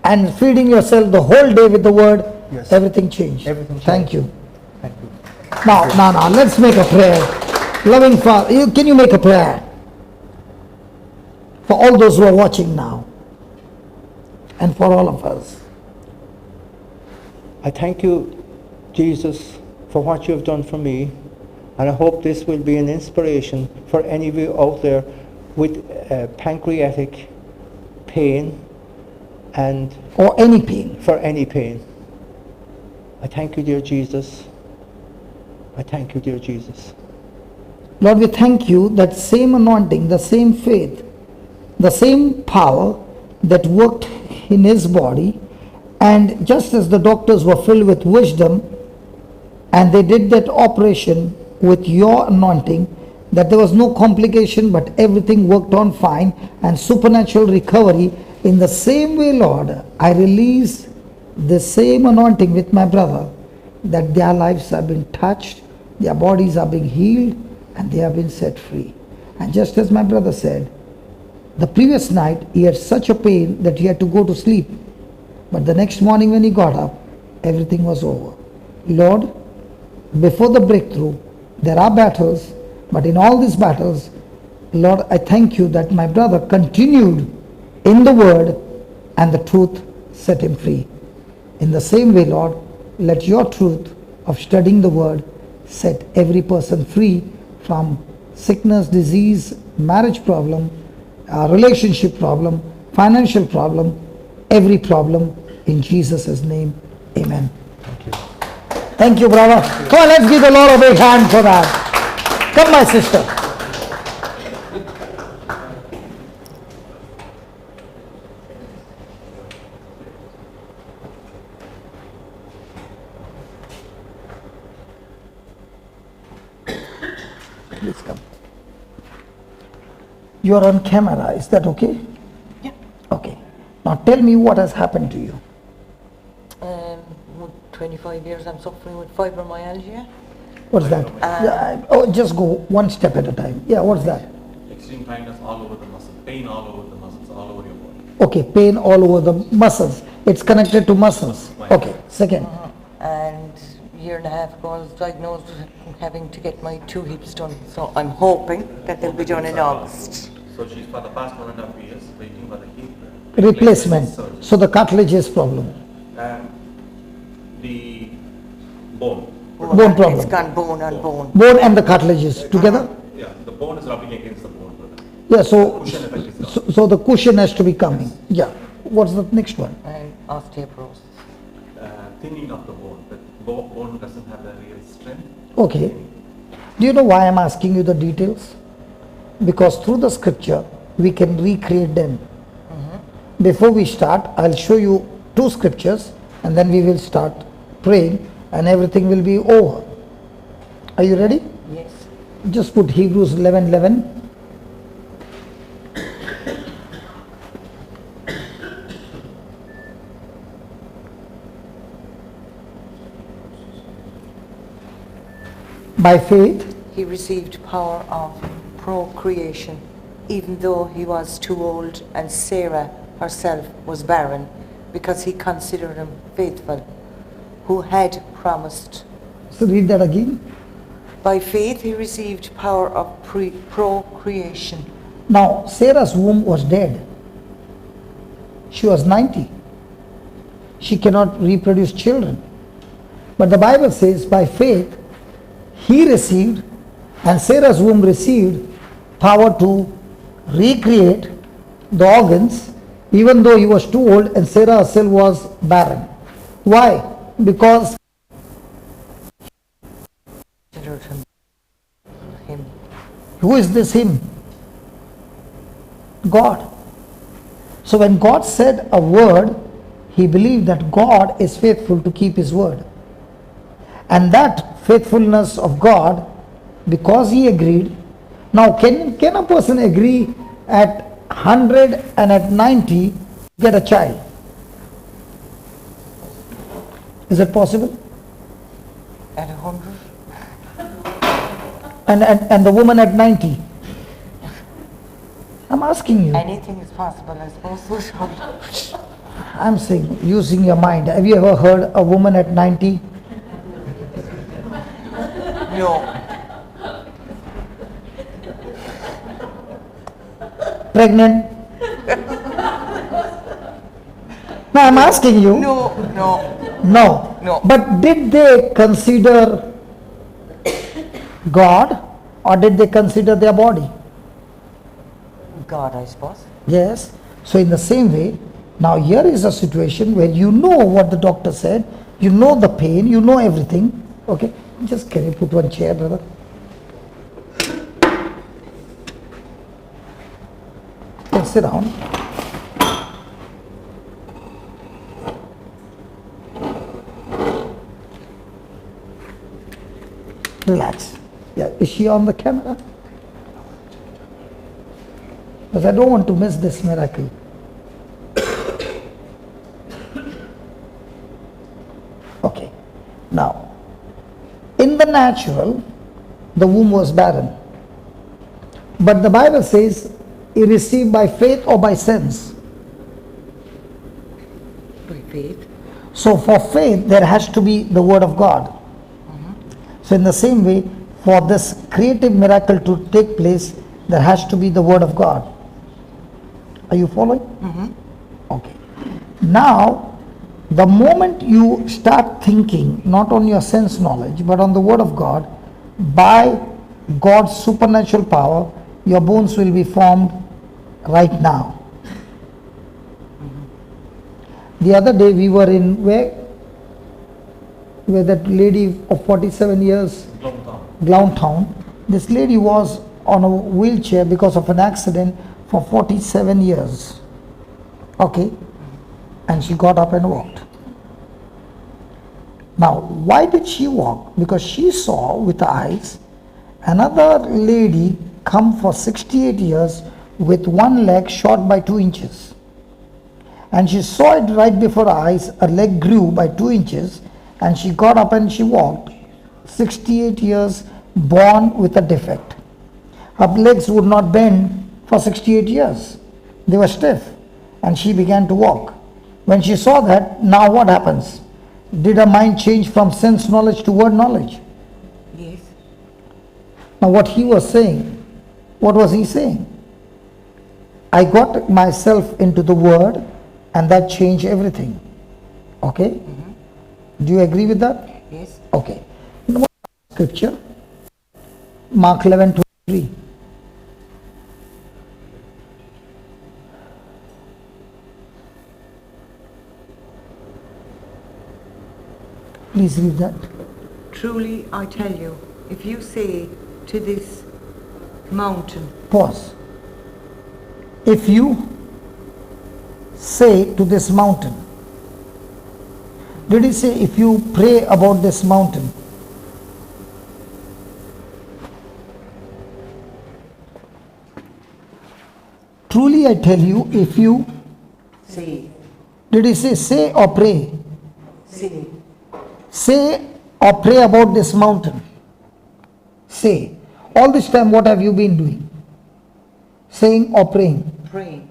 and feeding yourself the whole day with the Word, Yes. everything changed. Everything Thank changed. you. Thank you. Now, let's make a prayer. Loving Father, can you make a prayer for all those who are watching now and for all of us? I thank you, Jesus, for what you have done for me, and I hope this will be an inspiration for any of you out there with pancreatic pain and Or any pain. for any pain. I thank you, dear Jesus. I thank you, dear Jesus. Lord, we thank you that same anointing, the same faith, the same power that worked in his body, and just as the doctors were filled with wisdom and they did that operation with your anointing, that there was no complication but everything worked on fine and supernatural recovery, in the same way, Lord, I release the same anointing with my brother, that their lives have been touched, their bodies are being healed, and they have been set free. And just as my brother said, The previous night he had such a pain that he had to go to sleep. But the next morning when he got up, everything was over. Lord, before the breakthrough, there are battles, but in all these battles, Lord, I thank you that my brother continued in the word and the truth set him free. In the same way, Lord, let your truth of studying the word set every person free from sickness, disease, marriage problem, relationship problem, financial problem, every problem in Jesus' name. Amen. Thank you, brother. Come on, let's give the Lord a big hand for that. Come, my sister. Please come. You are on camera, is that okay? Yeah. Okay. Now tell me what has happened to you. 25 years I'm suffering with fibromyalgia. What's that? Just go one step at a time. Yeah, what's that? Extreme tightness all over the muscle, pain all over the muscles, all over your body. Okay, pain all over the muscles. It's connected to muscles. Okay, second. And a year and a half ago I was diagnosed with having to get my 2 hips done. So I'm hoping that they'll be done in August. So she's for the past 1.5 years waiting for the hip Replacement. surgery. So the cartilage is problem. The bone. Bone problem. It's gone bone on bone. Bone and the cartilages together? Yeah, the bone is rubbing against the bone. Yeah, so, Cushion effect is gone. so the cushion has to be coming. Yeah. What's the next one? And osteoporosis. Thinning of the bone. The bone doesn't have the real strength. Okay. Do you know why I'm asking you the details? Because through the scripture, we can recreate them. Before we start, I'll show you 2 scriptures and then we will start praying and everything will be over. Are you ready? Yes. Just put Hebrews 11:11. By faith, He received power of procreation, even though he was too old and Sarah herself was barren, because he considered him faithful, who had promised. so read that again. By faith he received power of procreation. Now, Sarah's womb was dead. She was 90. She cannot reproduce children. But the Bible says by faith, he received and Sarah's womb received power to recreate the organs even though he was too old and Sarah herself was barren. Why? Because Considered him. who is this him? God. So when God said a word, he believed that God is faithful to keep his word. And that faithfulness of God, because he agreed. Now can a person agree at 100 and at 90 get a child? Is it possible? At 100? And the woman at 90? I'm asking you. Anything is possible, I suppose. I'm saying, using your mind. Have you ever heard a woman at 90? No. Pregnant? No, I'm asking you. No. No. No. But did they consider God or did they consider their body? God, I suppose. Yes. So in the same way, now here is a situation where you know what the doctor said, you know the pain, you know everything. Okay. Just can you put one chair, brother? Yeah, sit down. Relax. Yeah, is she on the camera? Because I don't want to miss this miracle. Okay. Now, in the natural, the womb was barren. But the Bible says he received by faith or by sense? By faith. So for faith, there has to be the word of God. So in the same way, for this creative miracle to take place, there has to be the word of God. Are you following? Okay. Now, the moment you start thinking not on your sense knowledge but on the word of God, by God's supernatural power, your bones will be formed right now. The other day we were in where that lady of 47 years, Glowntown. This lady was on a wheelchair because of an accident for 47 years. Okay, and she got up and walked. Now, why did she walk? Because she saw with her eyes another lady come for 68 years with one leg short by 2 inches. And she saw it right before her eyes. Her leg grew by 2 inches and she got up and she walked. 68 years, born with a defect. Her legs would not bend for 68 years. They were stiff and she began to walk. When she saw that, now what happens? Did her mind change from sense knowledge to word knowledge? Yes. Now what he was saying, what was he saying? I got myself into the word and that changed everything. Okay? Do you agree with that? Yes. Okay. Scripture, Mark 11:23. Please read that. Truly I tell you, if you say to this mountain, Pause. If you say to this mountain, did he say if you pray about this mountain? Truly I tell you, if you, say, did he say or pray? say, Say or pray about this mountain. Say. All this time what have you been doing? Saying or praying? praying.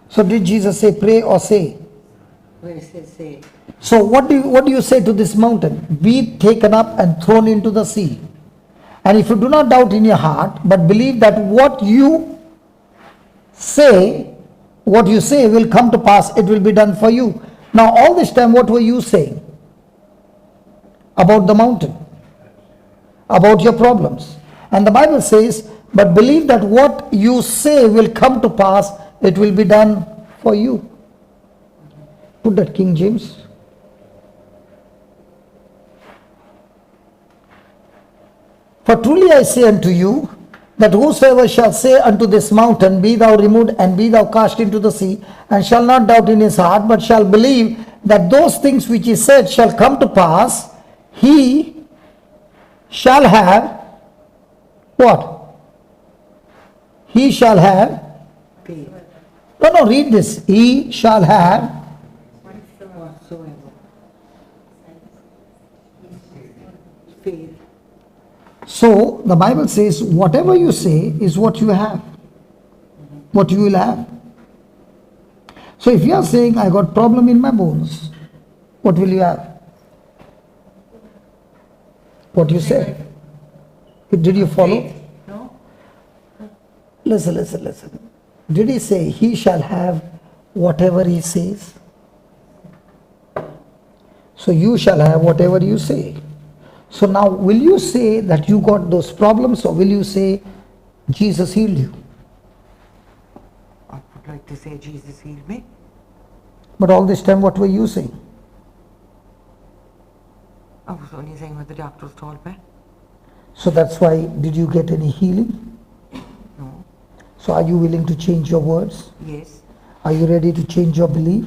So did Jesus say pray or say? Where it says say, So what do you say to this mountain? Be taken up and thrown into the sea. And if you do not doubt in your heart, but believe that what you say will come to pass, it will be done for you. Now all this time what were you saying? About the mountain, about your problems. And the Bible says, but believe that what you say will come to pass, it will be done for you. Put that King James. For truly I say unto you, that whosoever shall say unto this mountain, be thou removed and be thou cast into the sea, and shall not doubt in his heart, but shall believe that those things which he said shall come to pass, he shall have what? He shall have. faith, No, read this. He shall have. whatsoever. Faith. So the Bible says, whatever you say is what you have. What you will have. So if you are saying, I got problem in my bones, what will you have? What you say? Did you follow? No? Listen. Did he say he shall have whatever he says? So you shall have whatever you say. So now will you say that you got those problems, or will you say Jesus healed you? I would like to say Jesus healed me. But all this time what were you saying? I was only saying what the doctors told me. So that's why, did you get any healing? No. So are you willing to change your words? Yes. Are you ready to change your belief?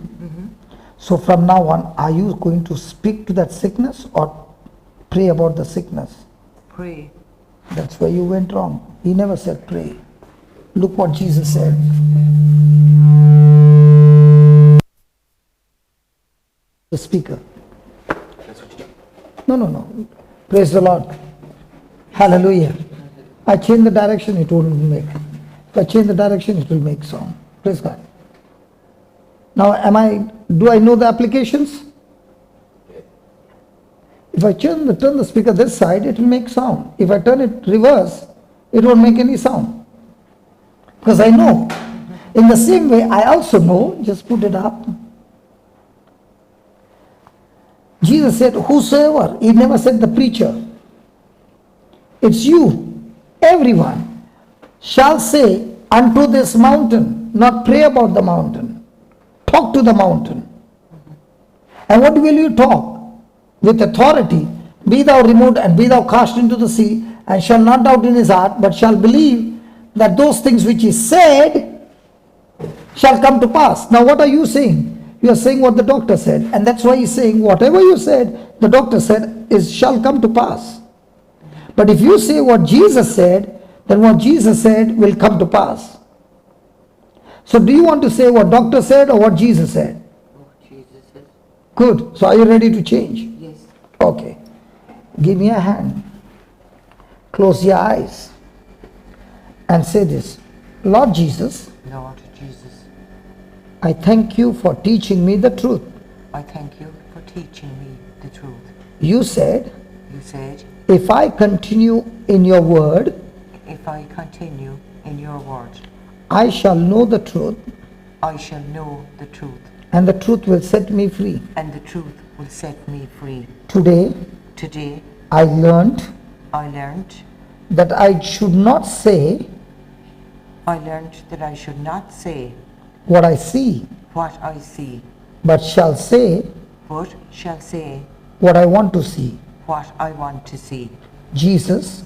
So from now on, are you going to speak to that sickness or pray about the sickness? Pray. That's where you went wrong. He never said pray. Look what Jesus said. The speaker. No. Praise the Lord. Hallelujah. I changed the direction, it wouldn't make. If I change the direction, it will make sound. Praise God. Now, do I know the applications? If I turn the speaker this side, it will make sound. If I turn it reverse, it won't make any sound. Because I know. In the same way, I also know, just put it up. Jesus said, whosoever, he never said the preacher. It's you, everyone, shall say unto this mountain, not pray about the mountain. Talk to the mountain. And what will you talk? With authority, be thou removed and be thou cast into the sea, and shall not doubt in his heart, but shall believe that those things which he said shall come to pass. Now what are you saying? You are saying what the doctor said, and that's why he's saying whatever you said, the doctor said, shall come to pass. But if you say what Jesus said, then what Jesus said will come to pass. So do you want to say what doctor said or what Jesus said? Jesus said. Good. So are you ready to change? Yes. Okay. Give me a hand. Close your eyes and say this. Lord Jesus, Lord Jesus, I thank you for teaching me the truth. I thank you for teaching me the truth. You said, You said, if I continue in your word, if I continue in your word, I shall know the truth, I shall know the truth, and the truth will set me free. and the truth will set me free. Today, Today, I learned I learned that I should not say that I should not say what I see, what I see, but shall say but shall say what I want to see. what I want to see. Jesus,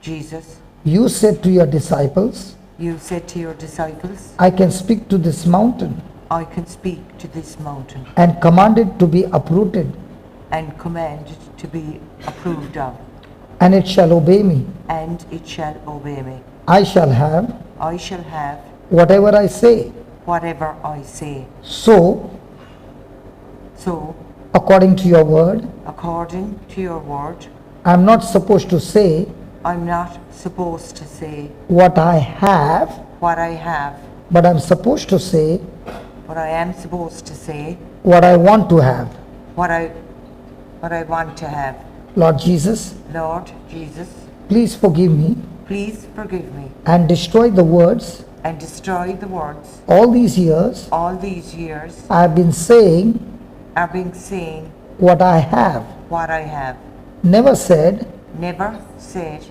Jesus, you said to your disciples, you said to your disciples, I can speak to this mountain I can speak to this mountain and command it to be uprooted, and command it to be approved of, and it shall obey me. and it shall obey me. I shall have I shall have whatever I say. whatever I say. So, So, according to your word, according to your word, I am not supposed to say I'm not supposed to say what I have, what I have, but I'm supposed to say but I am supposed to say what I want to have. what I want to have. Lord Jesus, Lord Jesus, please forgive me please forgive me and destroy the words and destroy the words all these years all these years I have been saying I've been saying what I have, what I have, never said never said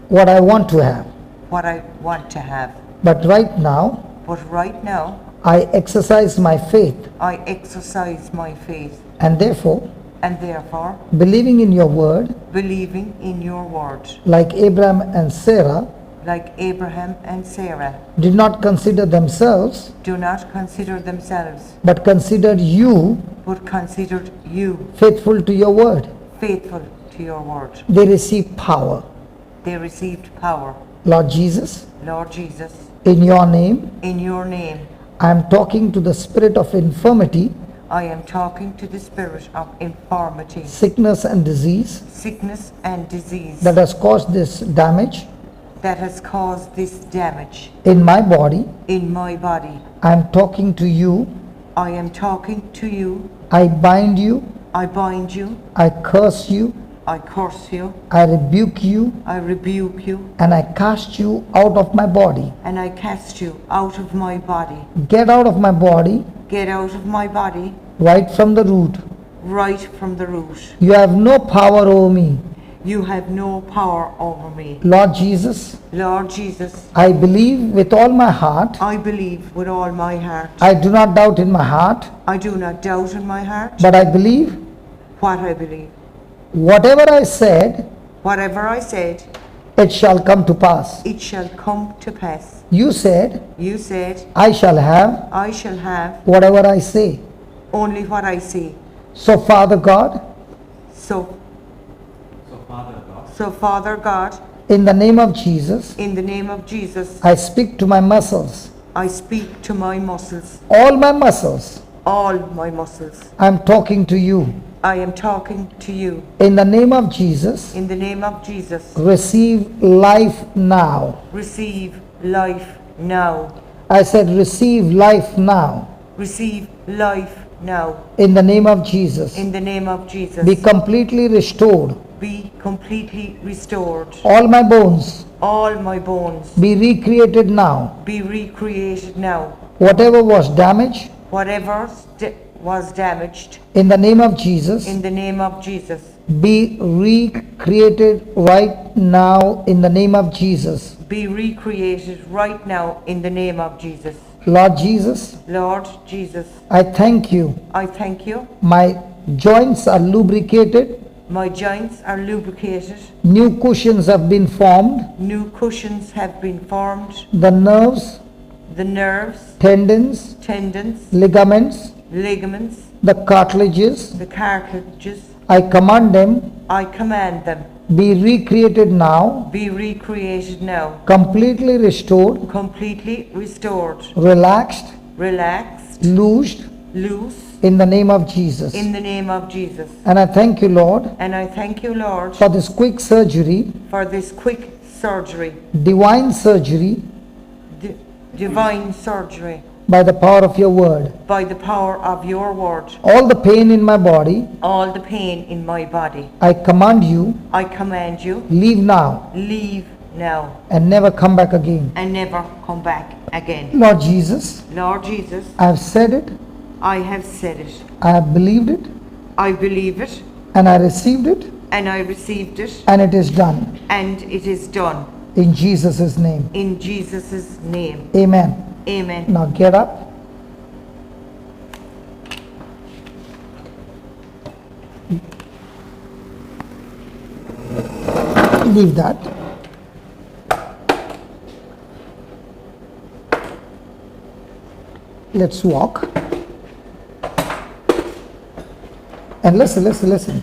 what I want to have. what I want to have. But right now, But right now, I exercise my faith, I exercise my faith, and therefore, and therefore, believing in your word, believing in your word, like Abraham and Sarah, like Abraham and Sarah, did not consider themselves, do not consider themselves, but considered you but considered you faithful to your word. faithful to your word. They received power. They received power. Lord Jesus, Lord Jesus, in your name, in your name, I am talking to the spirit of infirmity, I am talking to the spirit of infirmity, sickness and disease sickness and disease that has caused this damage that has caused this damage in my body. in my body. I am talking to you. I am talking to you. I bind you. I bind you. I curse you. I curse you. I rebuke you, I rebuke you. and I cast you out of my body. And I cast you out of my body. Get out of my body Get out of my body right from the root. right from the root. You have no power over me. You have no power over me. Lord Jesus, Lord Jesus, I believe with all my heart. I believe with all my heart. I do not doubt in my heart, I do not doubt in my heart but I believe what I believe. whatever I said, Whatever I said, it shall come to pass. it shall come to pass. You said, You said, I shall have I shall have whatever I say. only what I say. So Father God, So, So, Father God, Father God, in the name of Jesus, in the name of Jesus, I speak to my muscles, I speak to my muscles, all my muscles. all my muscles. I'm talking to you. I am talking to you. In the name of Jesus, In the name of Jesus, receive life now. receive life now. I said, receive life now. Receive life now. In the name of Jesus. In the name of Jesus. Be completely restored. Be completely restored. All my bones All my bones be recreated now. be recreated now. Whatever was damaged, Whatever was damaged, in the name of Jesus, in the name of Jesus, be recreated right now in the name of Jesus. be recreated right now in the name of Jesus. Lord Jesus, Lord Jesus, I thank you. I thank you. My joints are lubricated. My joints are lubricated. New cushions have been formed. New cushions have been formed. The nerves, The nerves, tendons, tendons, ligaments, ligaments, the cartilages, the cartilages, I command them I command them, be recreated now, be recreated now, completely restored, completely restored, relaxed, relaxed, loosed loose, in the name of Jesus. in the name of Jesus. And I thank you, Lord, And I thank you, Lord, for this quick surgery, for this quick surgery, divine surgery, divine surgery, by the power of your word. by the power of your word. All the pain in my body, All the pain in my body, I command you, I command you, leave now leave now and never come back again. and never come back again. Lord Jesus, Lord Jesus, I have said it, I have said it, I have believed it, I believe it, and I received it, and I received it, and it is done. and it is done. In Jesus' name. In Jesus' name. Amen. Amen. Now get up. Leave that. Let's walk. And listen.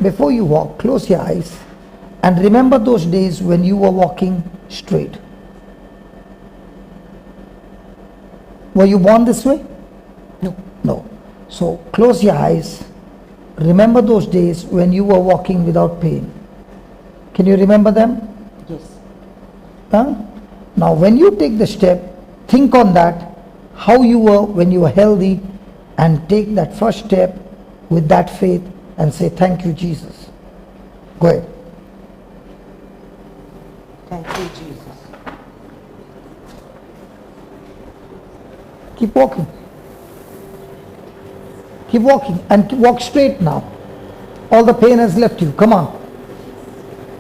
Before you walk, close your eyes and remember those days when you were walking straight. Were you born this way? No. No. So close your eyes. Remember those days when you were walking without pain. Can you remember them? Yes. Huh? Now when you take the step, think on that, how you were when you were healthy, and take that first step with that faith and say, thank you, Jesus. Go ahead. Thank you, Jesus. Keep walking. Keep walking and walk straight now. All the pain has left you. Come on.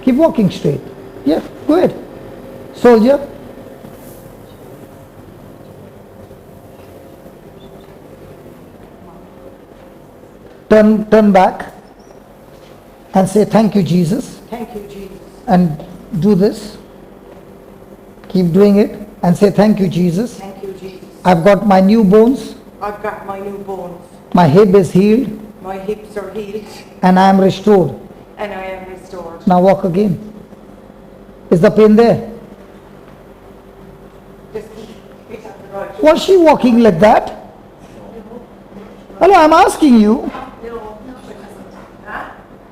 Keep walking straight. Yeah, go ahead. Soldier. Turn back and say, thank you, Jesus. Thank you, Jesus. And do this. Keep doing it and say, thank you, Jesus. Thank you, Jesus. I've got my new bones. I've got my new bones. My hip is healed My hips are healed, and I am restored. and I am restored. Now walk again. Is the pain there? Just keep it on the right. Was she walking like that? Hello, I'm asking you.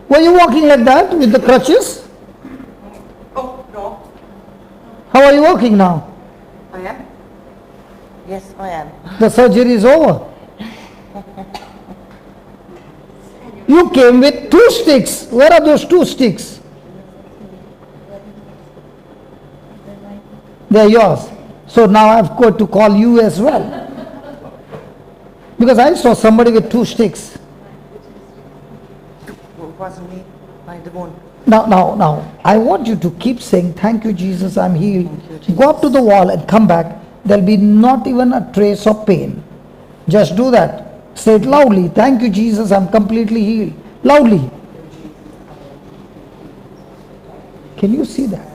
Were you walking like that with the crutches? Oh, no. How are you walking now? I am? Yes, I am. The surgery is over. You came with 2 sticks. Where are those 2 sticks? They're yours. So now I've got to call you as well. Because I saw somebody with 2 sticks. It wasn't me. I'm the one. Now, I want you to keep saying, thank you, Jesus, I'm healed. Thank you, Jesus. Go up to the wall and come back. There'll be not even a trace of pain. Just do that. Say it loudly. Thank you, Jesus, I'm completely healed. Loudly. Can you see that?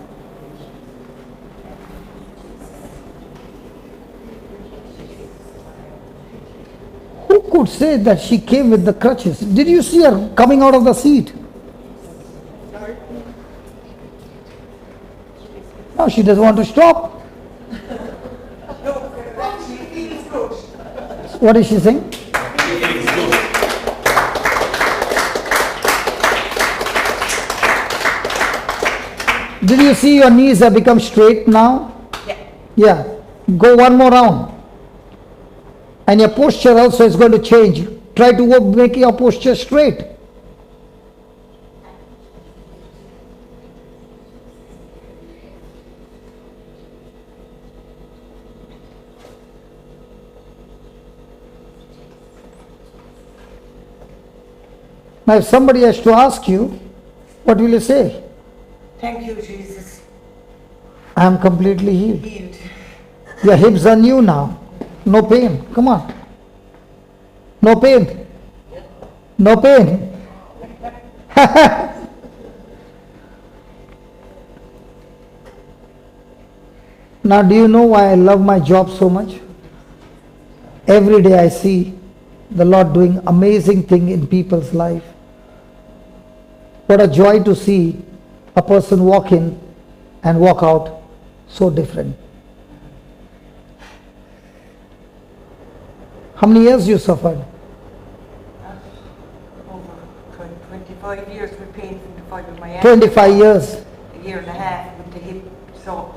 Who could say that she came with the crutches? Did you see her coming out of the seat? No, she doesn't want to stop. What is she saying? Did you see your knees have become straight now? Yeah. Go one more round. And your posture also is going to change. Try to make your posture straight. Now if somebody has to ask you, what will you say? Thank you, Jesus. I am completely healed. Healed. Your hips are new now. No pain. Come on. No pain. No pain. Now do you know why I love my job so much? Every day I see the Lord doing amazing thing in people's life. What a joy to see a person walk in and walk out so different. How many years you suffered? Over 25 years with pain from the five of my ankle. 25 years. A year and a half with the hip. So,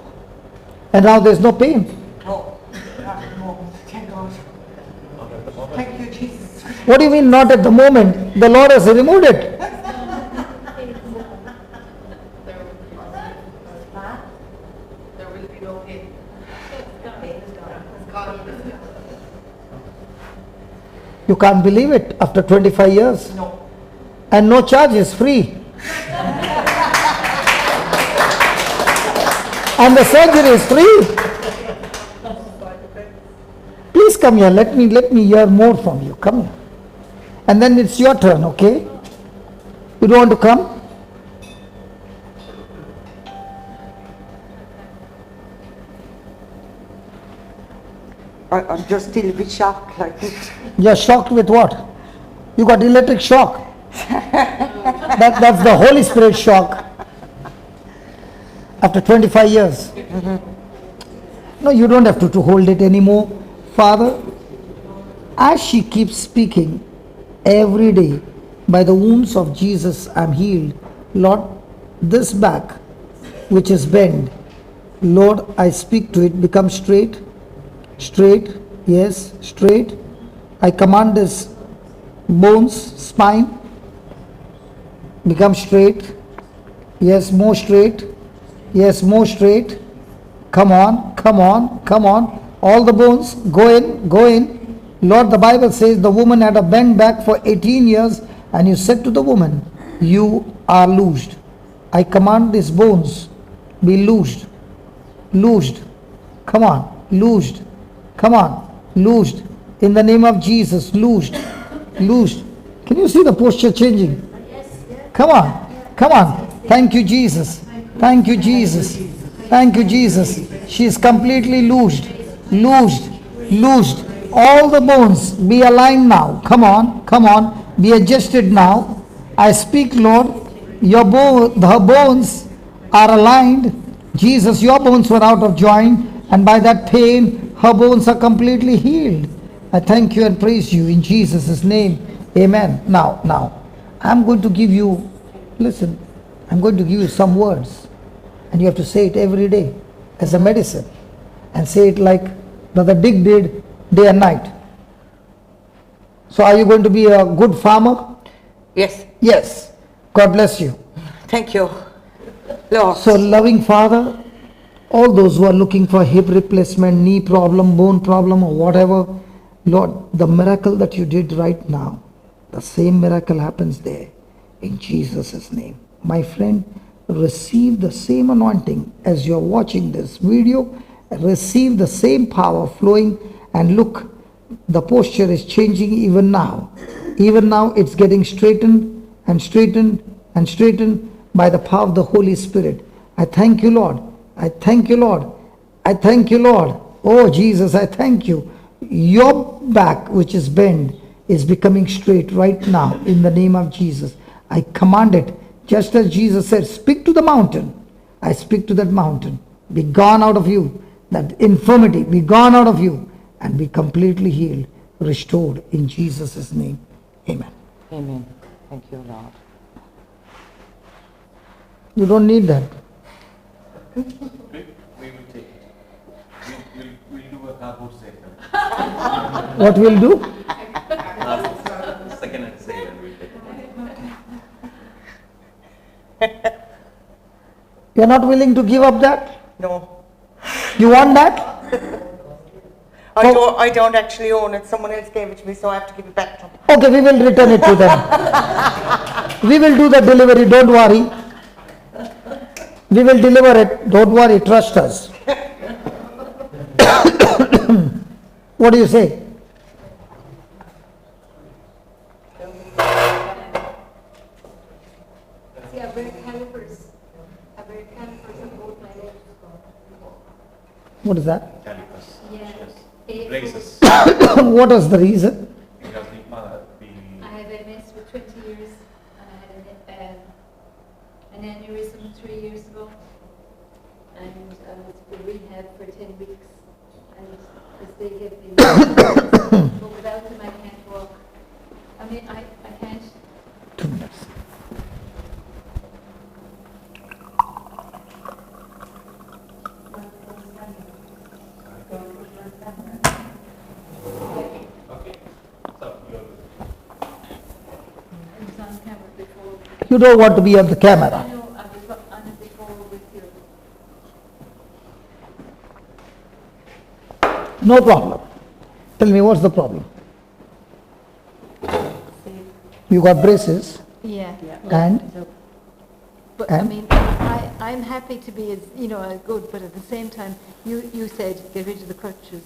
And now there's no pain. no, not at the moment. Thank God. Thank you, Jesus. What do you mean not at the moment? The Lord has removed it. There will be no pain. Pain is gone. It's gone. You can't believe it after 25 years. No. And no charges, free. And the surgery is free. Please come here. Let me hear more from you. Come here. And then it's your turn, okay? You don't want to come? I'm just still a bit shocked, like this. You're shocked with what? You got electric shock. That's the Holy Spirit shock. After 25 years. No, you don't have to hold it anymore. Father, as she keeps speaking every day, by the wounds of Jesus I'm healed. Lord, this back which is bent, Lord, I speak to it, become straight. Straight, yes, straight. I command this bones, spine, become straight. Yes, more straight. Yes, more straight. Come on, come on, come on. All the bones, go in, go in. Lord, the Bible says the woman had a bent back for 18 years, and you said to the woman, you are loosed. I command these bones be loosed. Loosed. Come on, loosed. Come on, loosed. In the name of Jesus, loosed. Loosed. Can you see the posture changing? Come on, come on. Thank you, Jesus. Thank you, Jesus. Thank you, Jesus. She is completely loosed. Loosed. Loosed. All the bones be aligned now. Come on, come on. Be adjusted now. I speak, Lord, her bones are aligned. Jesus, your bones were out of joint, and by that pain, her bones are completely healed. I thank you and praise you in Jesus' name. Amen. Now, I'm going to give you, listen, I'm going to give you some words, and you have to say it every day as a medicine, and say it like Brother Dick did, day and night. So are you going to be a good farmer? Yes. Yes. God bless you. Thank you, Lord. So loving Father, all those who are looking for hip replacement, knee problem, bone problem, or whatever, Lord, the miracle that you did right now, the same miracle happens there in Jesus' name. My friend, receive the same anointing as you're watching this video. Receive the same power flowing, and look, the posture is changing even now. Even now it's getting straightened and straightened and straightened by the power of the Holy Spirit. I thank you, Lord. I thank you, Lord. I thank you, Lord. Oh, Jesus, I thank you. Your back, which is bent, is becoming straight right now in the name of Jesus. I command it, just as Jesus said, speak to the mountain. I speak to that mountain. Be gone out of you. That infirmity, be gone out of you, and be completely healed, restored in Jesus' name. Amen. Amen. Thank you, Lord. You don't need that. We will take it. We'll do a cargo sale. What we'll do? Second and sale and we'll take it. You're not willing to give up that? No. You want that? I don't actually own it. Someone else gave it to me, so I have to give it back to them. Okay, we will return it to them. We will do the delivery, don't worry. We will deliver it, don't worry, trust us. What do you say? See, I wear calipers. I wear calipers on both my legs. What is that? Calipers. Yeah. Yes. Eight Braces. What is the reason? Because I had MS for 20 years and I had an aneurysm 3 years ago and I was in rehab for 10 weeks and they gave me but without them I can't walk. I mean I can't. 2 minutes. okay. So you're I was on camera before. You don't want to be on the I camera. know I was on it before with you. No problem. Tell me, what's the problem? You got braces Yeah. and But I And? mean, I'm happy to be as, as good, but at the same time, you said get rid of the crutches.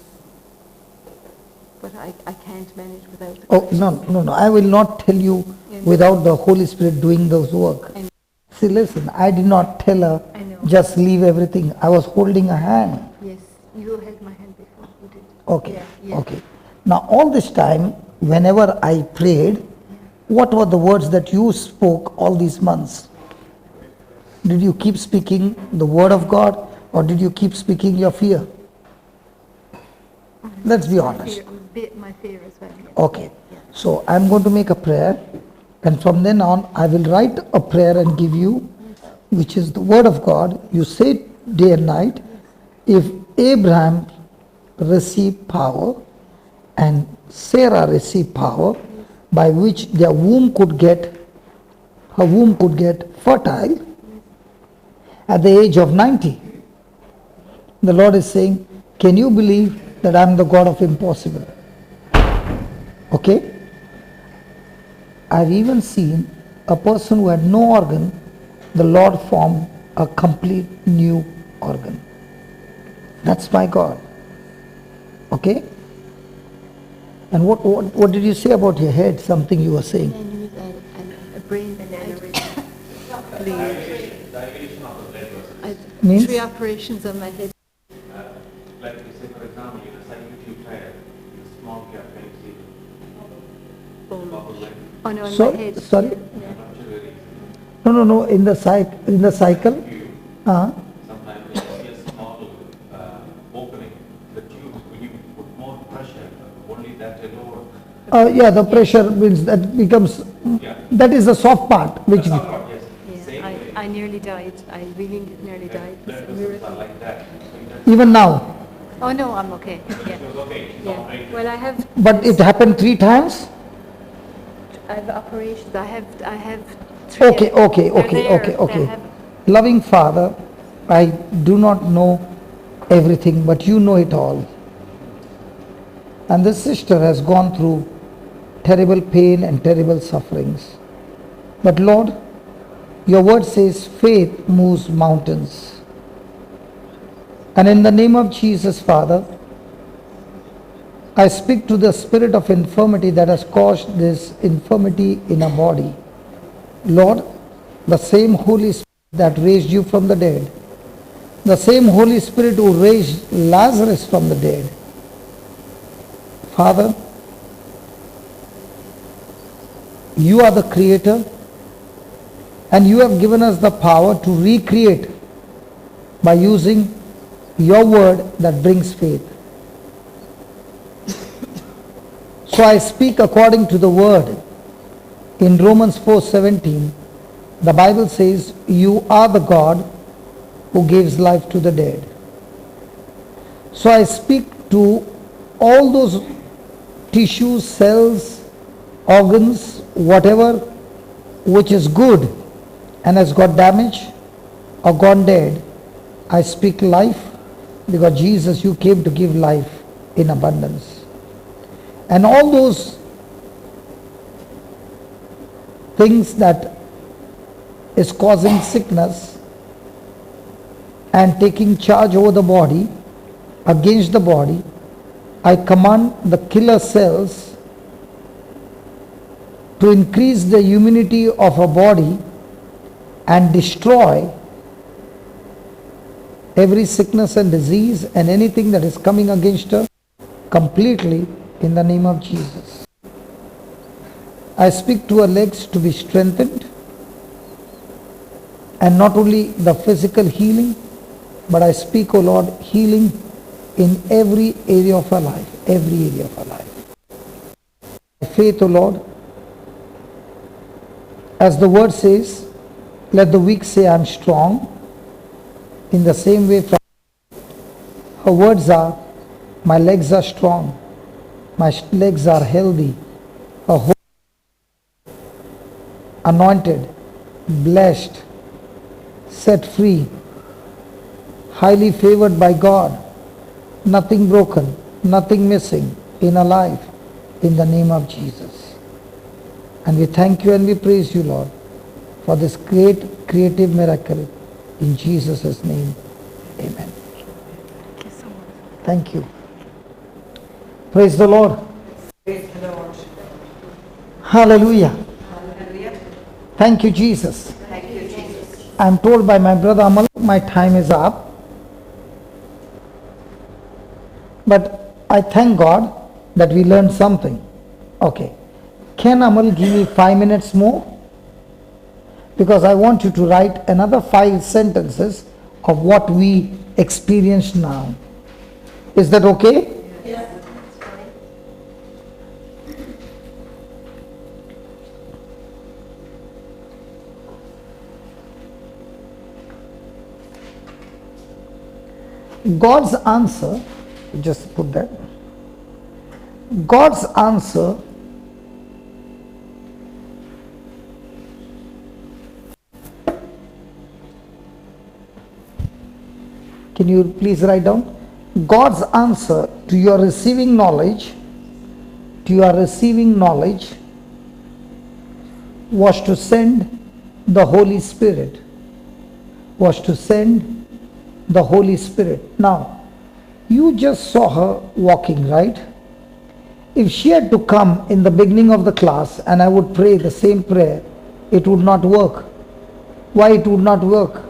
But I can't manage without the oh crutches. no, I will not tell you without the Holy Spirit doing those work. I know. See, listen, I did not tell her I know. just leave everything. I was holding her hand. Yes, you held my hand before, you did. Okay, Yeah, yeah. okay. Now all this time, whenever I prayed, what were the words that you spoke all these months? Did you keep speaking the word of God or did you keep speaking your fear? Let's be honest. My fear as well. Yeah. Okay. So I'm going to make a prayer and from then on I will write a prayer and give you, which is the word of God. You say it day and night. If Abraham received power and Sarah received power by which her womb could get fertile at the age of 90. The Lord is saying, can you believe that I am the God of impossible? Okay? I've even seen a person who had no organ, the Lord formed a complete new organ. That's my God. Okay? And what did you say about your head? Something you were saying. And a brain aneurysm. dilatation of the blood vessels. I had Means? 3 operations on my head. Like you say, for example, in a cyclic tire, you small cap can see bubble like Oh no, on So, my head. sorry? Yeah. rupture very No. In the cycle. few. Sometimes you see a small opening, the tube, when you put more pressure, only that alone. Yeah, the pressure means that becomes. Yeah. That is the soft part, which. Yes. Same Yeah, way. I nearly died. I really nearly died. It's Blood a vessels miracle. are like that. Even now. Oh no, I'm okay. Yeah. It was okay. It's Yeah. operated. Well, I have But it happened 3 times? operations. I have 3. Okay. They're there. They have- Loving Father, I do not know everything, but you know it all. And this sister has gone through terrible pain and terrible sufferings. But Lord, your word says faith moves mountains. And in the name of Jesus, Father, I speak to the spirit of infirmity that has caused this infirmity in our body. Lord, the same Holy Spirit that raised you from the dead, the same Holy Spirit who raised Lazarus from the dead, Father, you are the creator and you have given us the power to recreate by using your word that brings faith. So I speak according to the word. In Romans 4:17, the Bible says, you are the God who gives life to the dead. So I speak to all those tissues, cells, organs, whatever which is good and has got damage or gone dead. I speak life, because Jesus, you came to give life in abundance. And all those things that is causing sickness and taking charge over the body, against the body, I command the killer cells to increase the immunity of a body and destroy every sickness and disease and anything that is coming against her completely in the name of Jesus. I speak to her legs to be strengthened, and not only the physical healing, but I speak, O Lord, healing in every area of her life, every area of her life. Faith, O Lord, as the word says, let the weak say, I am strong. In the same way, her words are, my legs are strong, my legs are healthy, her whole anointed, blessed, set free, highly favored by God, nothing broken, nothing missing in her life, in the name of Jesus. And we thank you and we praise you, Lord, for this great creative miracle. In Jesus' name, amen. Thank you so much. Thank you. Praise the Lord. Praise the Lord. Hallelujah. Hallelujah. Thank you, Jesus. Thank you, Jesus. I am told by my brother Amal, my time is up. But I thank God that we learned something. Okay. Can Amal give me 5 minutes more? Because I want you to write another 5 sentences of what we experienced now. Is that okay? Yes, that's fine. God's answer, just put that. God's answer can you please write down? God's answer to your receiving knowledge, was to send the Holy Spirit. Now, you just saw her walking, right? If she had to come in the beginning of the class and I would pray the same prayer, it would not work. Why it would not work?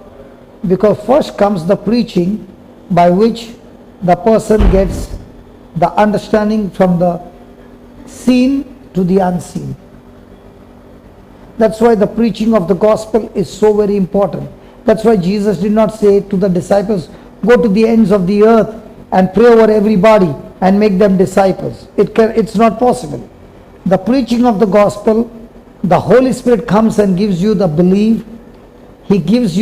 Because first comes the preaching, by which the person gets the understanding from the seen to the unseen. That's why the preaching of the gospel is so very important. That's why Jesus did not say to the disciples, go to the ends of the earth and pray over everybody and make them disciples. It's not possible. The preaching of the gospel, the Holy Spirit comes and gives you the belief. He takes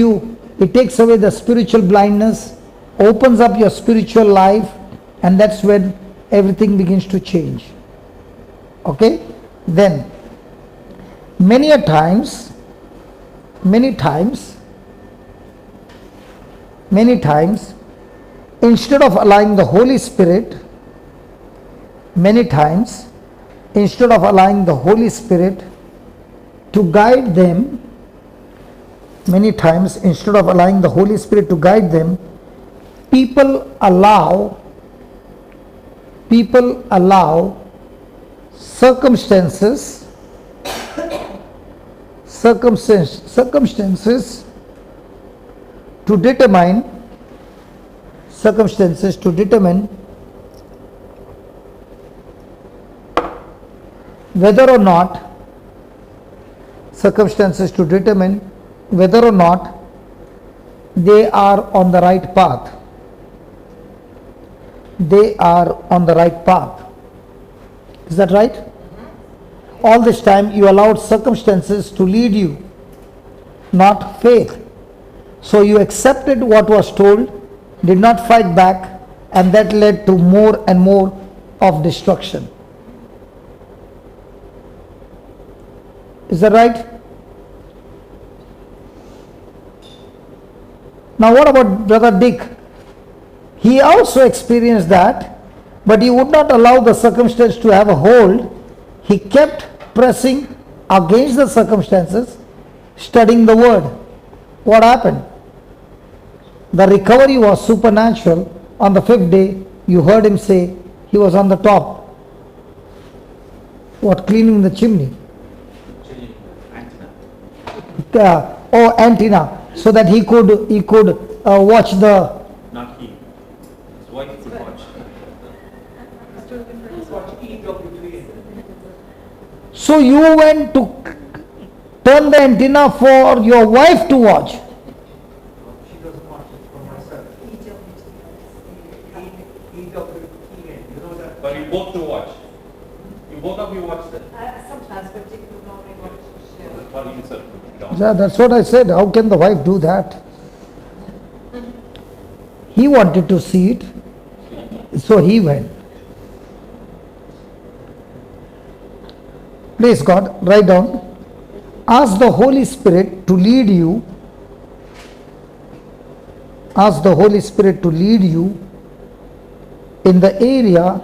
away the spiritual blindness, opens up your spiritual life, and that's when everything begins to change. Okay? Then, many times, instead of allowing the Holy Spirit to guide them, people allow circumstances to determine whether or not they are on the right path. Is that right? All this time you allowed circumstances to lead you, not faith. So you accepted what was told, did not fight back, and that led to more and more of destruction. Is that right? Now what about Brother Dick? He also experienced that, but he would not allow the circumstance to have a hold. He kept pressing against the circumstances, studying the word. What happened? The recovery was supernatural. On the 5th day, you heard him say he was on the top. What, cleaning the chimney? Antenna, so that he could watch the. Not he. His wife could watch. So you went to turn the antenna for your wife to watch. She doesn't watch it for myself. You know that? But you both to watch. You both of you watched it. Sometimes, but Dick would normally watch it. That's what he said. Yeah, that's what I said. How can the wife do that? He wanted to see it, so he went. Praise God. Write down. Ask the Holy Spirit to lead you. Ask the Holy Spirit to lead you in the area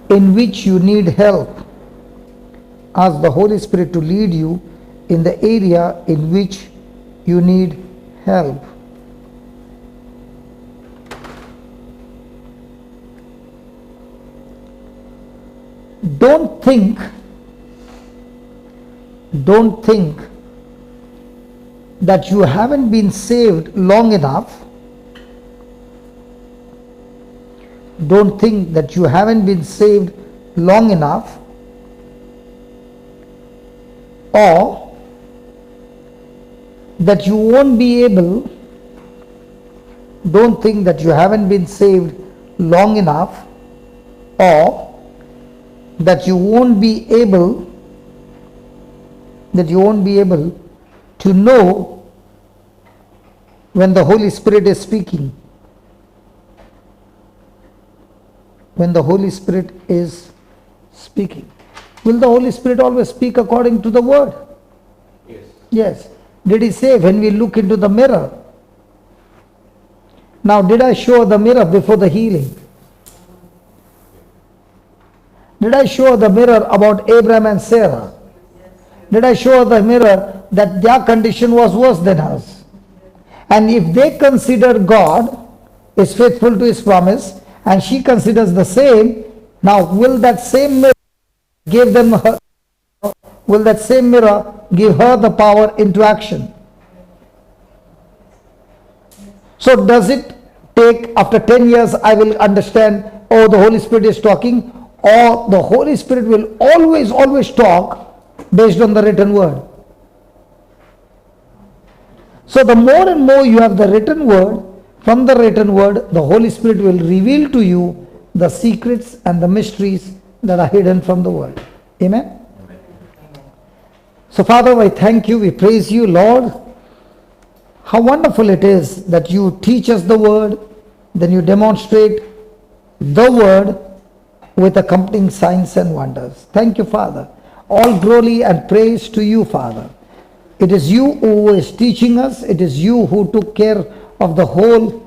in which you need help. Ask the Holy Spirit to lead you in the area in which you need help. Don't think that you haven't been saved long enough. Don't think that you haven't been saved long enough, or that you won't be able. Don't think that you haven't been saved long enough, or that you won't be able to know when the Holy Spirit is speaking. When the Holy Spirit is speaking. Will the Holy Spirit always speak according to the word? Yes. Yes. Did he say when we look into the mirror? Now, did I show the mirror before the healing? Did I show the mirror about Abraham and Sarah? Did I show the mirror that their condition was worse than us? And if they consider God is faithful to his promise, and she considers the same, now will that same mirror give her the power into action? So does it take, after 10 years I will understand, oh, the Holy Spirit is talking, or the Holy Spirit will always talk based on the written word? So the more and more you have the written word, from the written word, the Holy Spirit will reveal to you the secrets and the mysteries that are hidden from the world. Amen? So Father, I thank you, we praise you, Lord. How wonderful it is that you teach us the word, then you demonstrate the word with accompanying signs and wonders. Thank you, Father. All glory and praise to you, Father. It is you who is teaching us. It is you who took care of the whole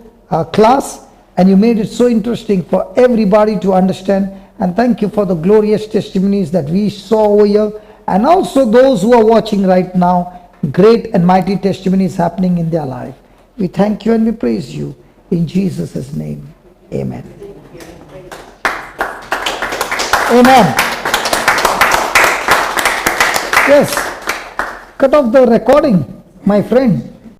class, and you made it so interesting for everybody to understand. And thank you for the glorious testimonies that we saw over here, and also those who are watching right now, great and mighty testimonies happening in their life. We thank you and we praise you in Jesus' name. Amen. Amen. Yes. Cut off the recording, my friend.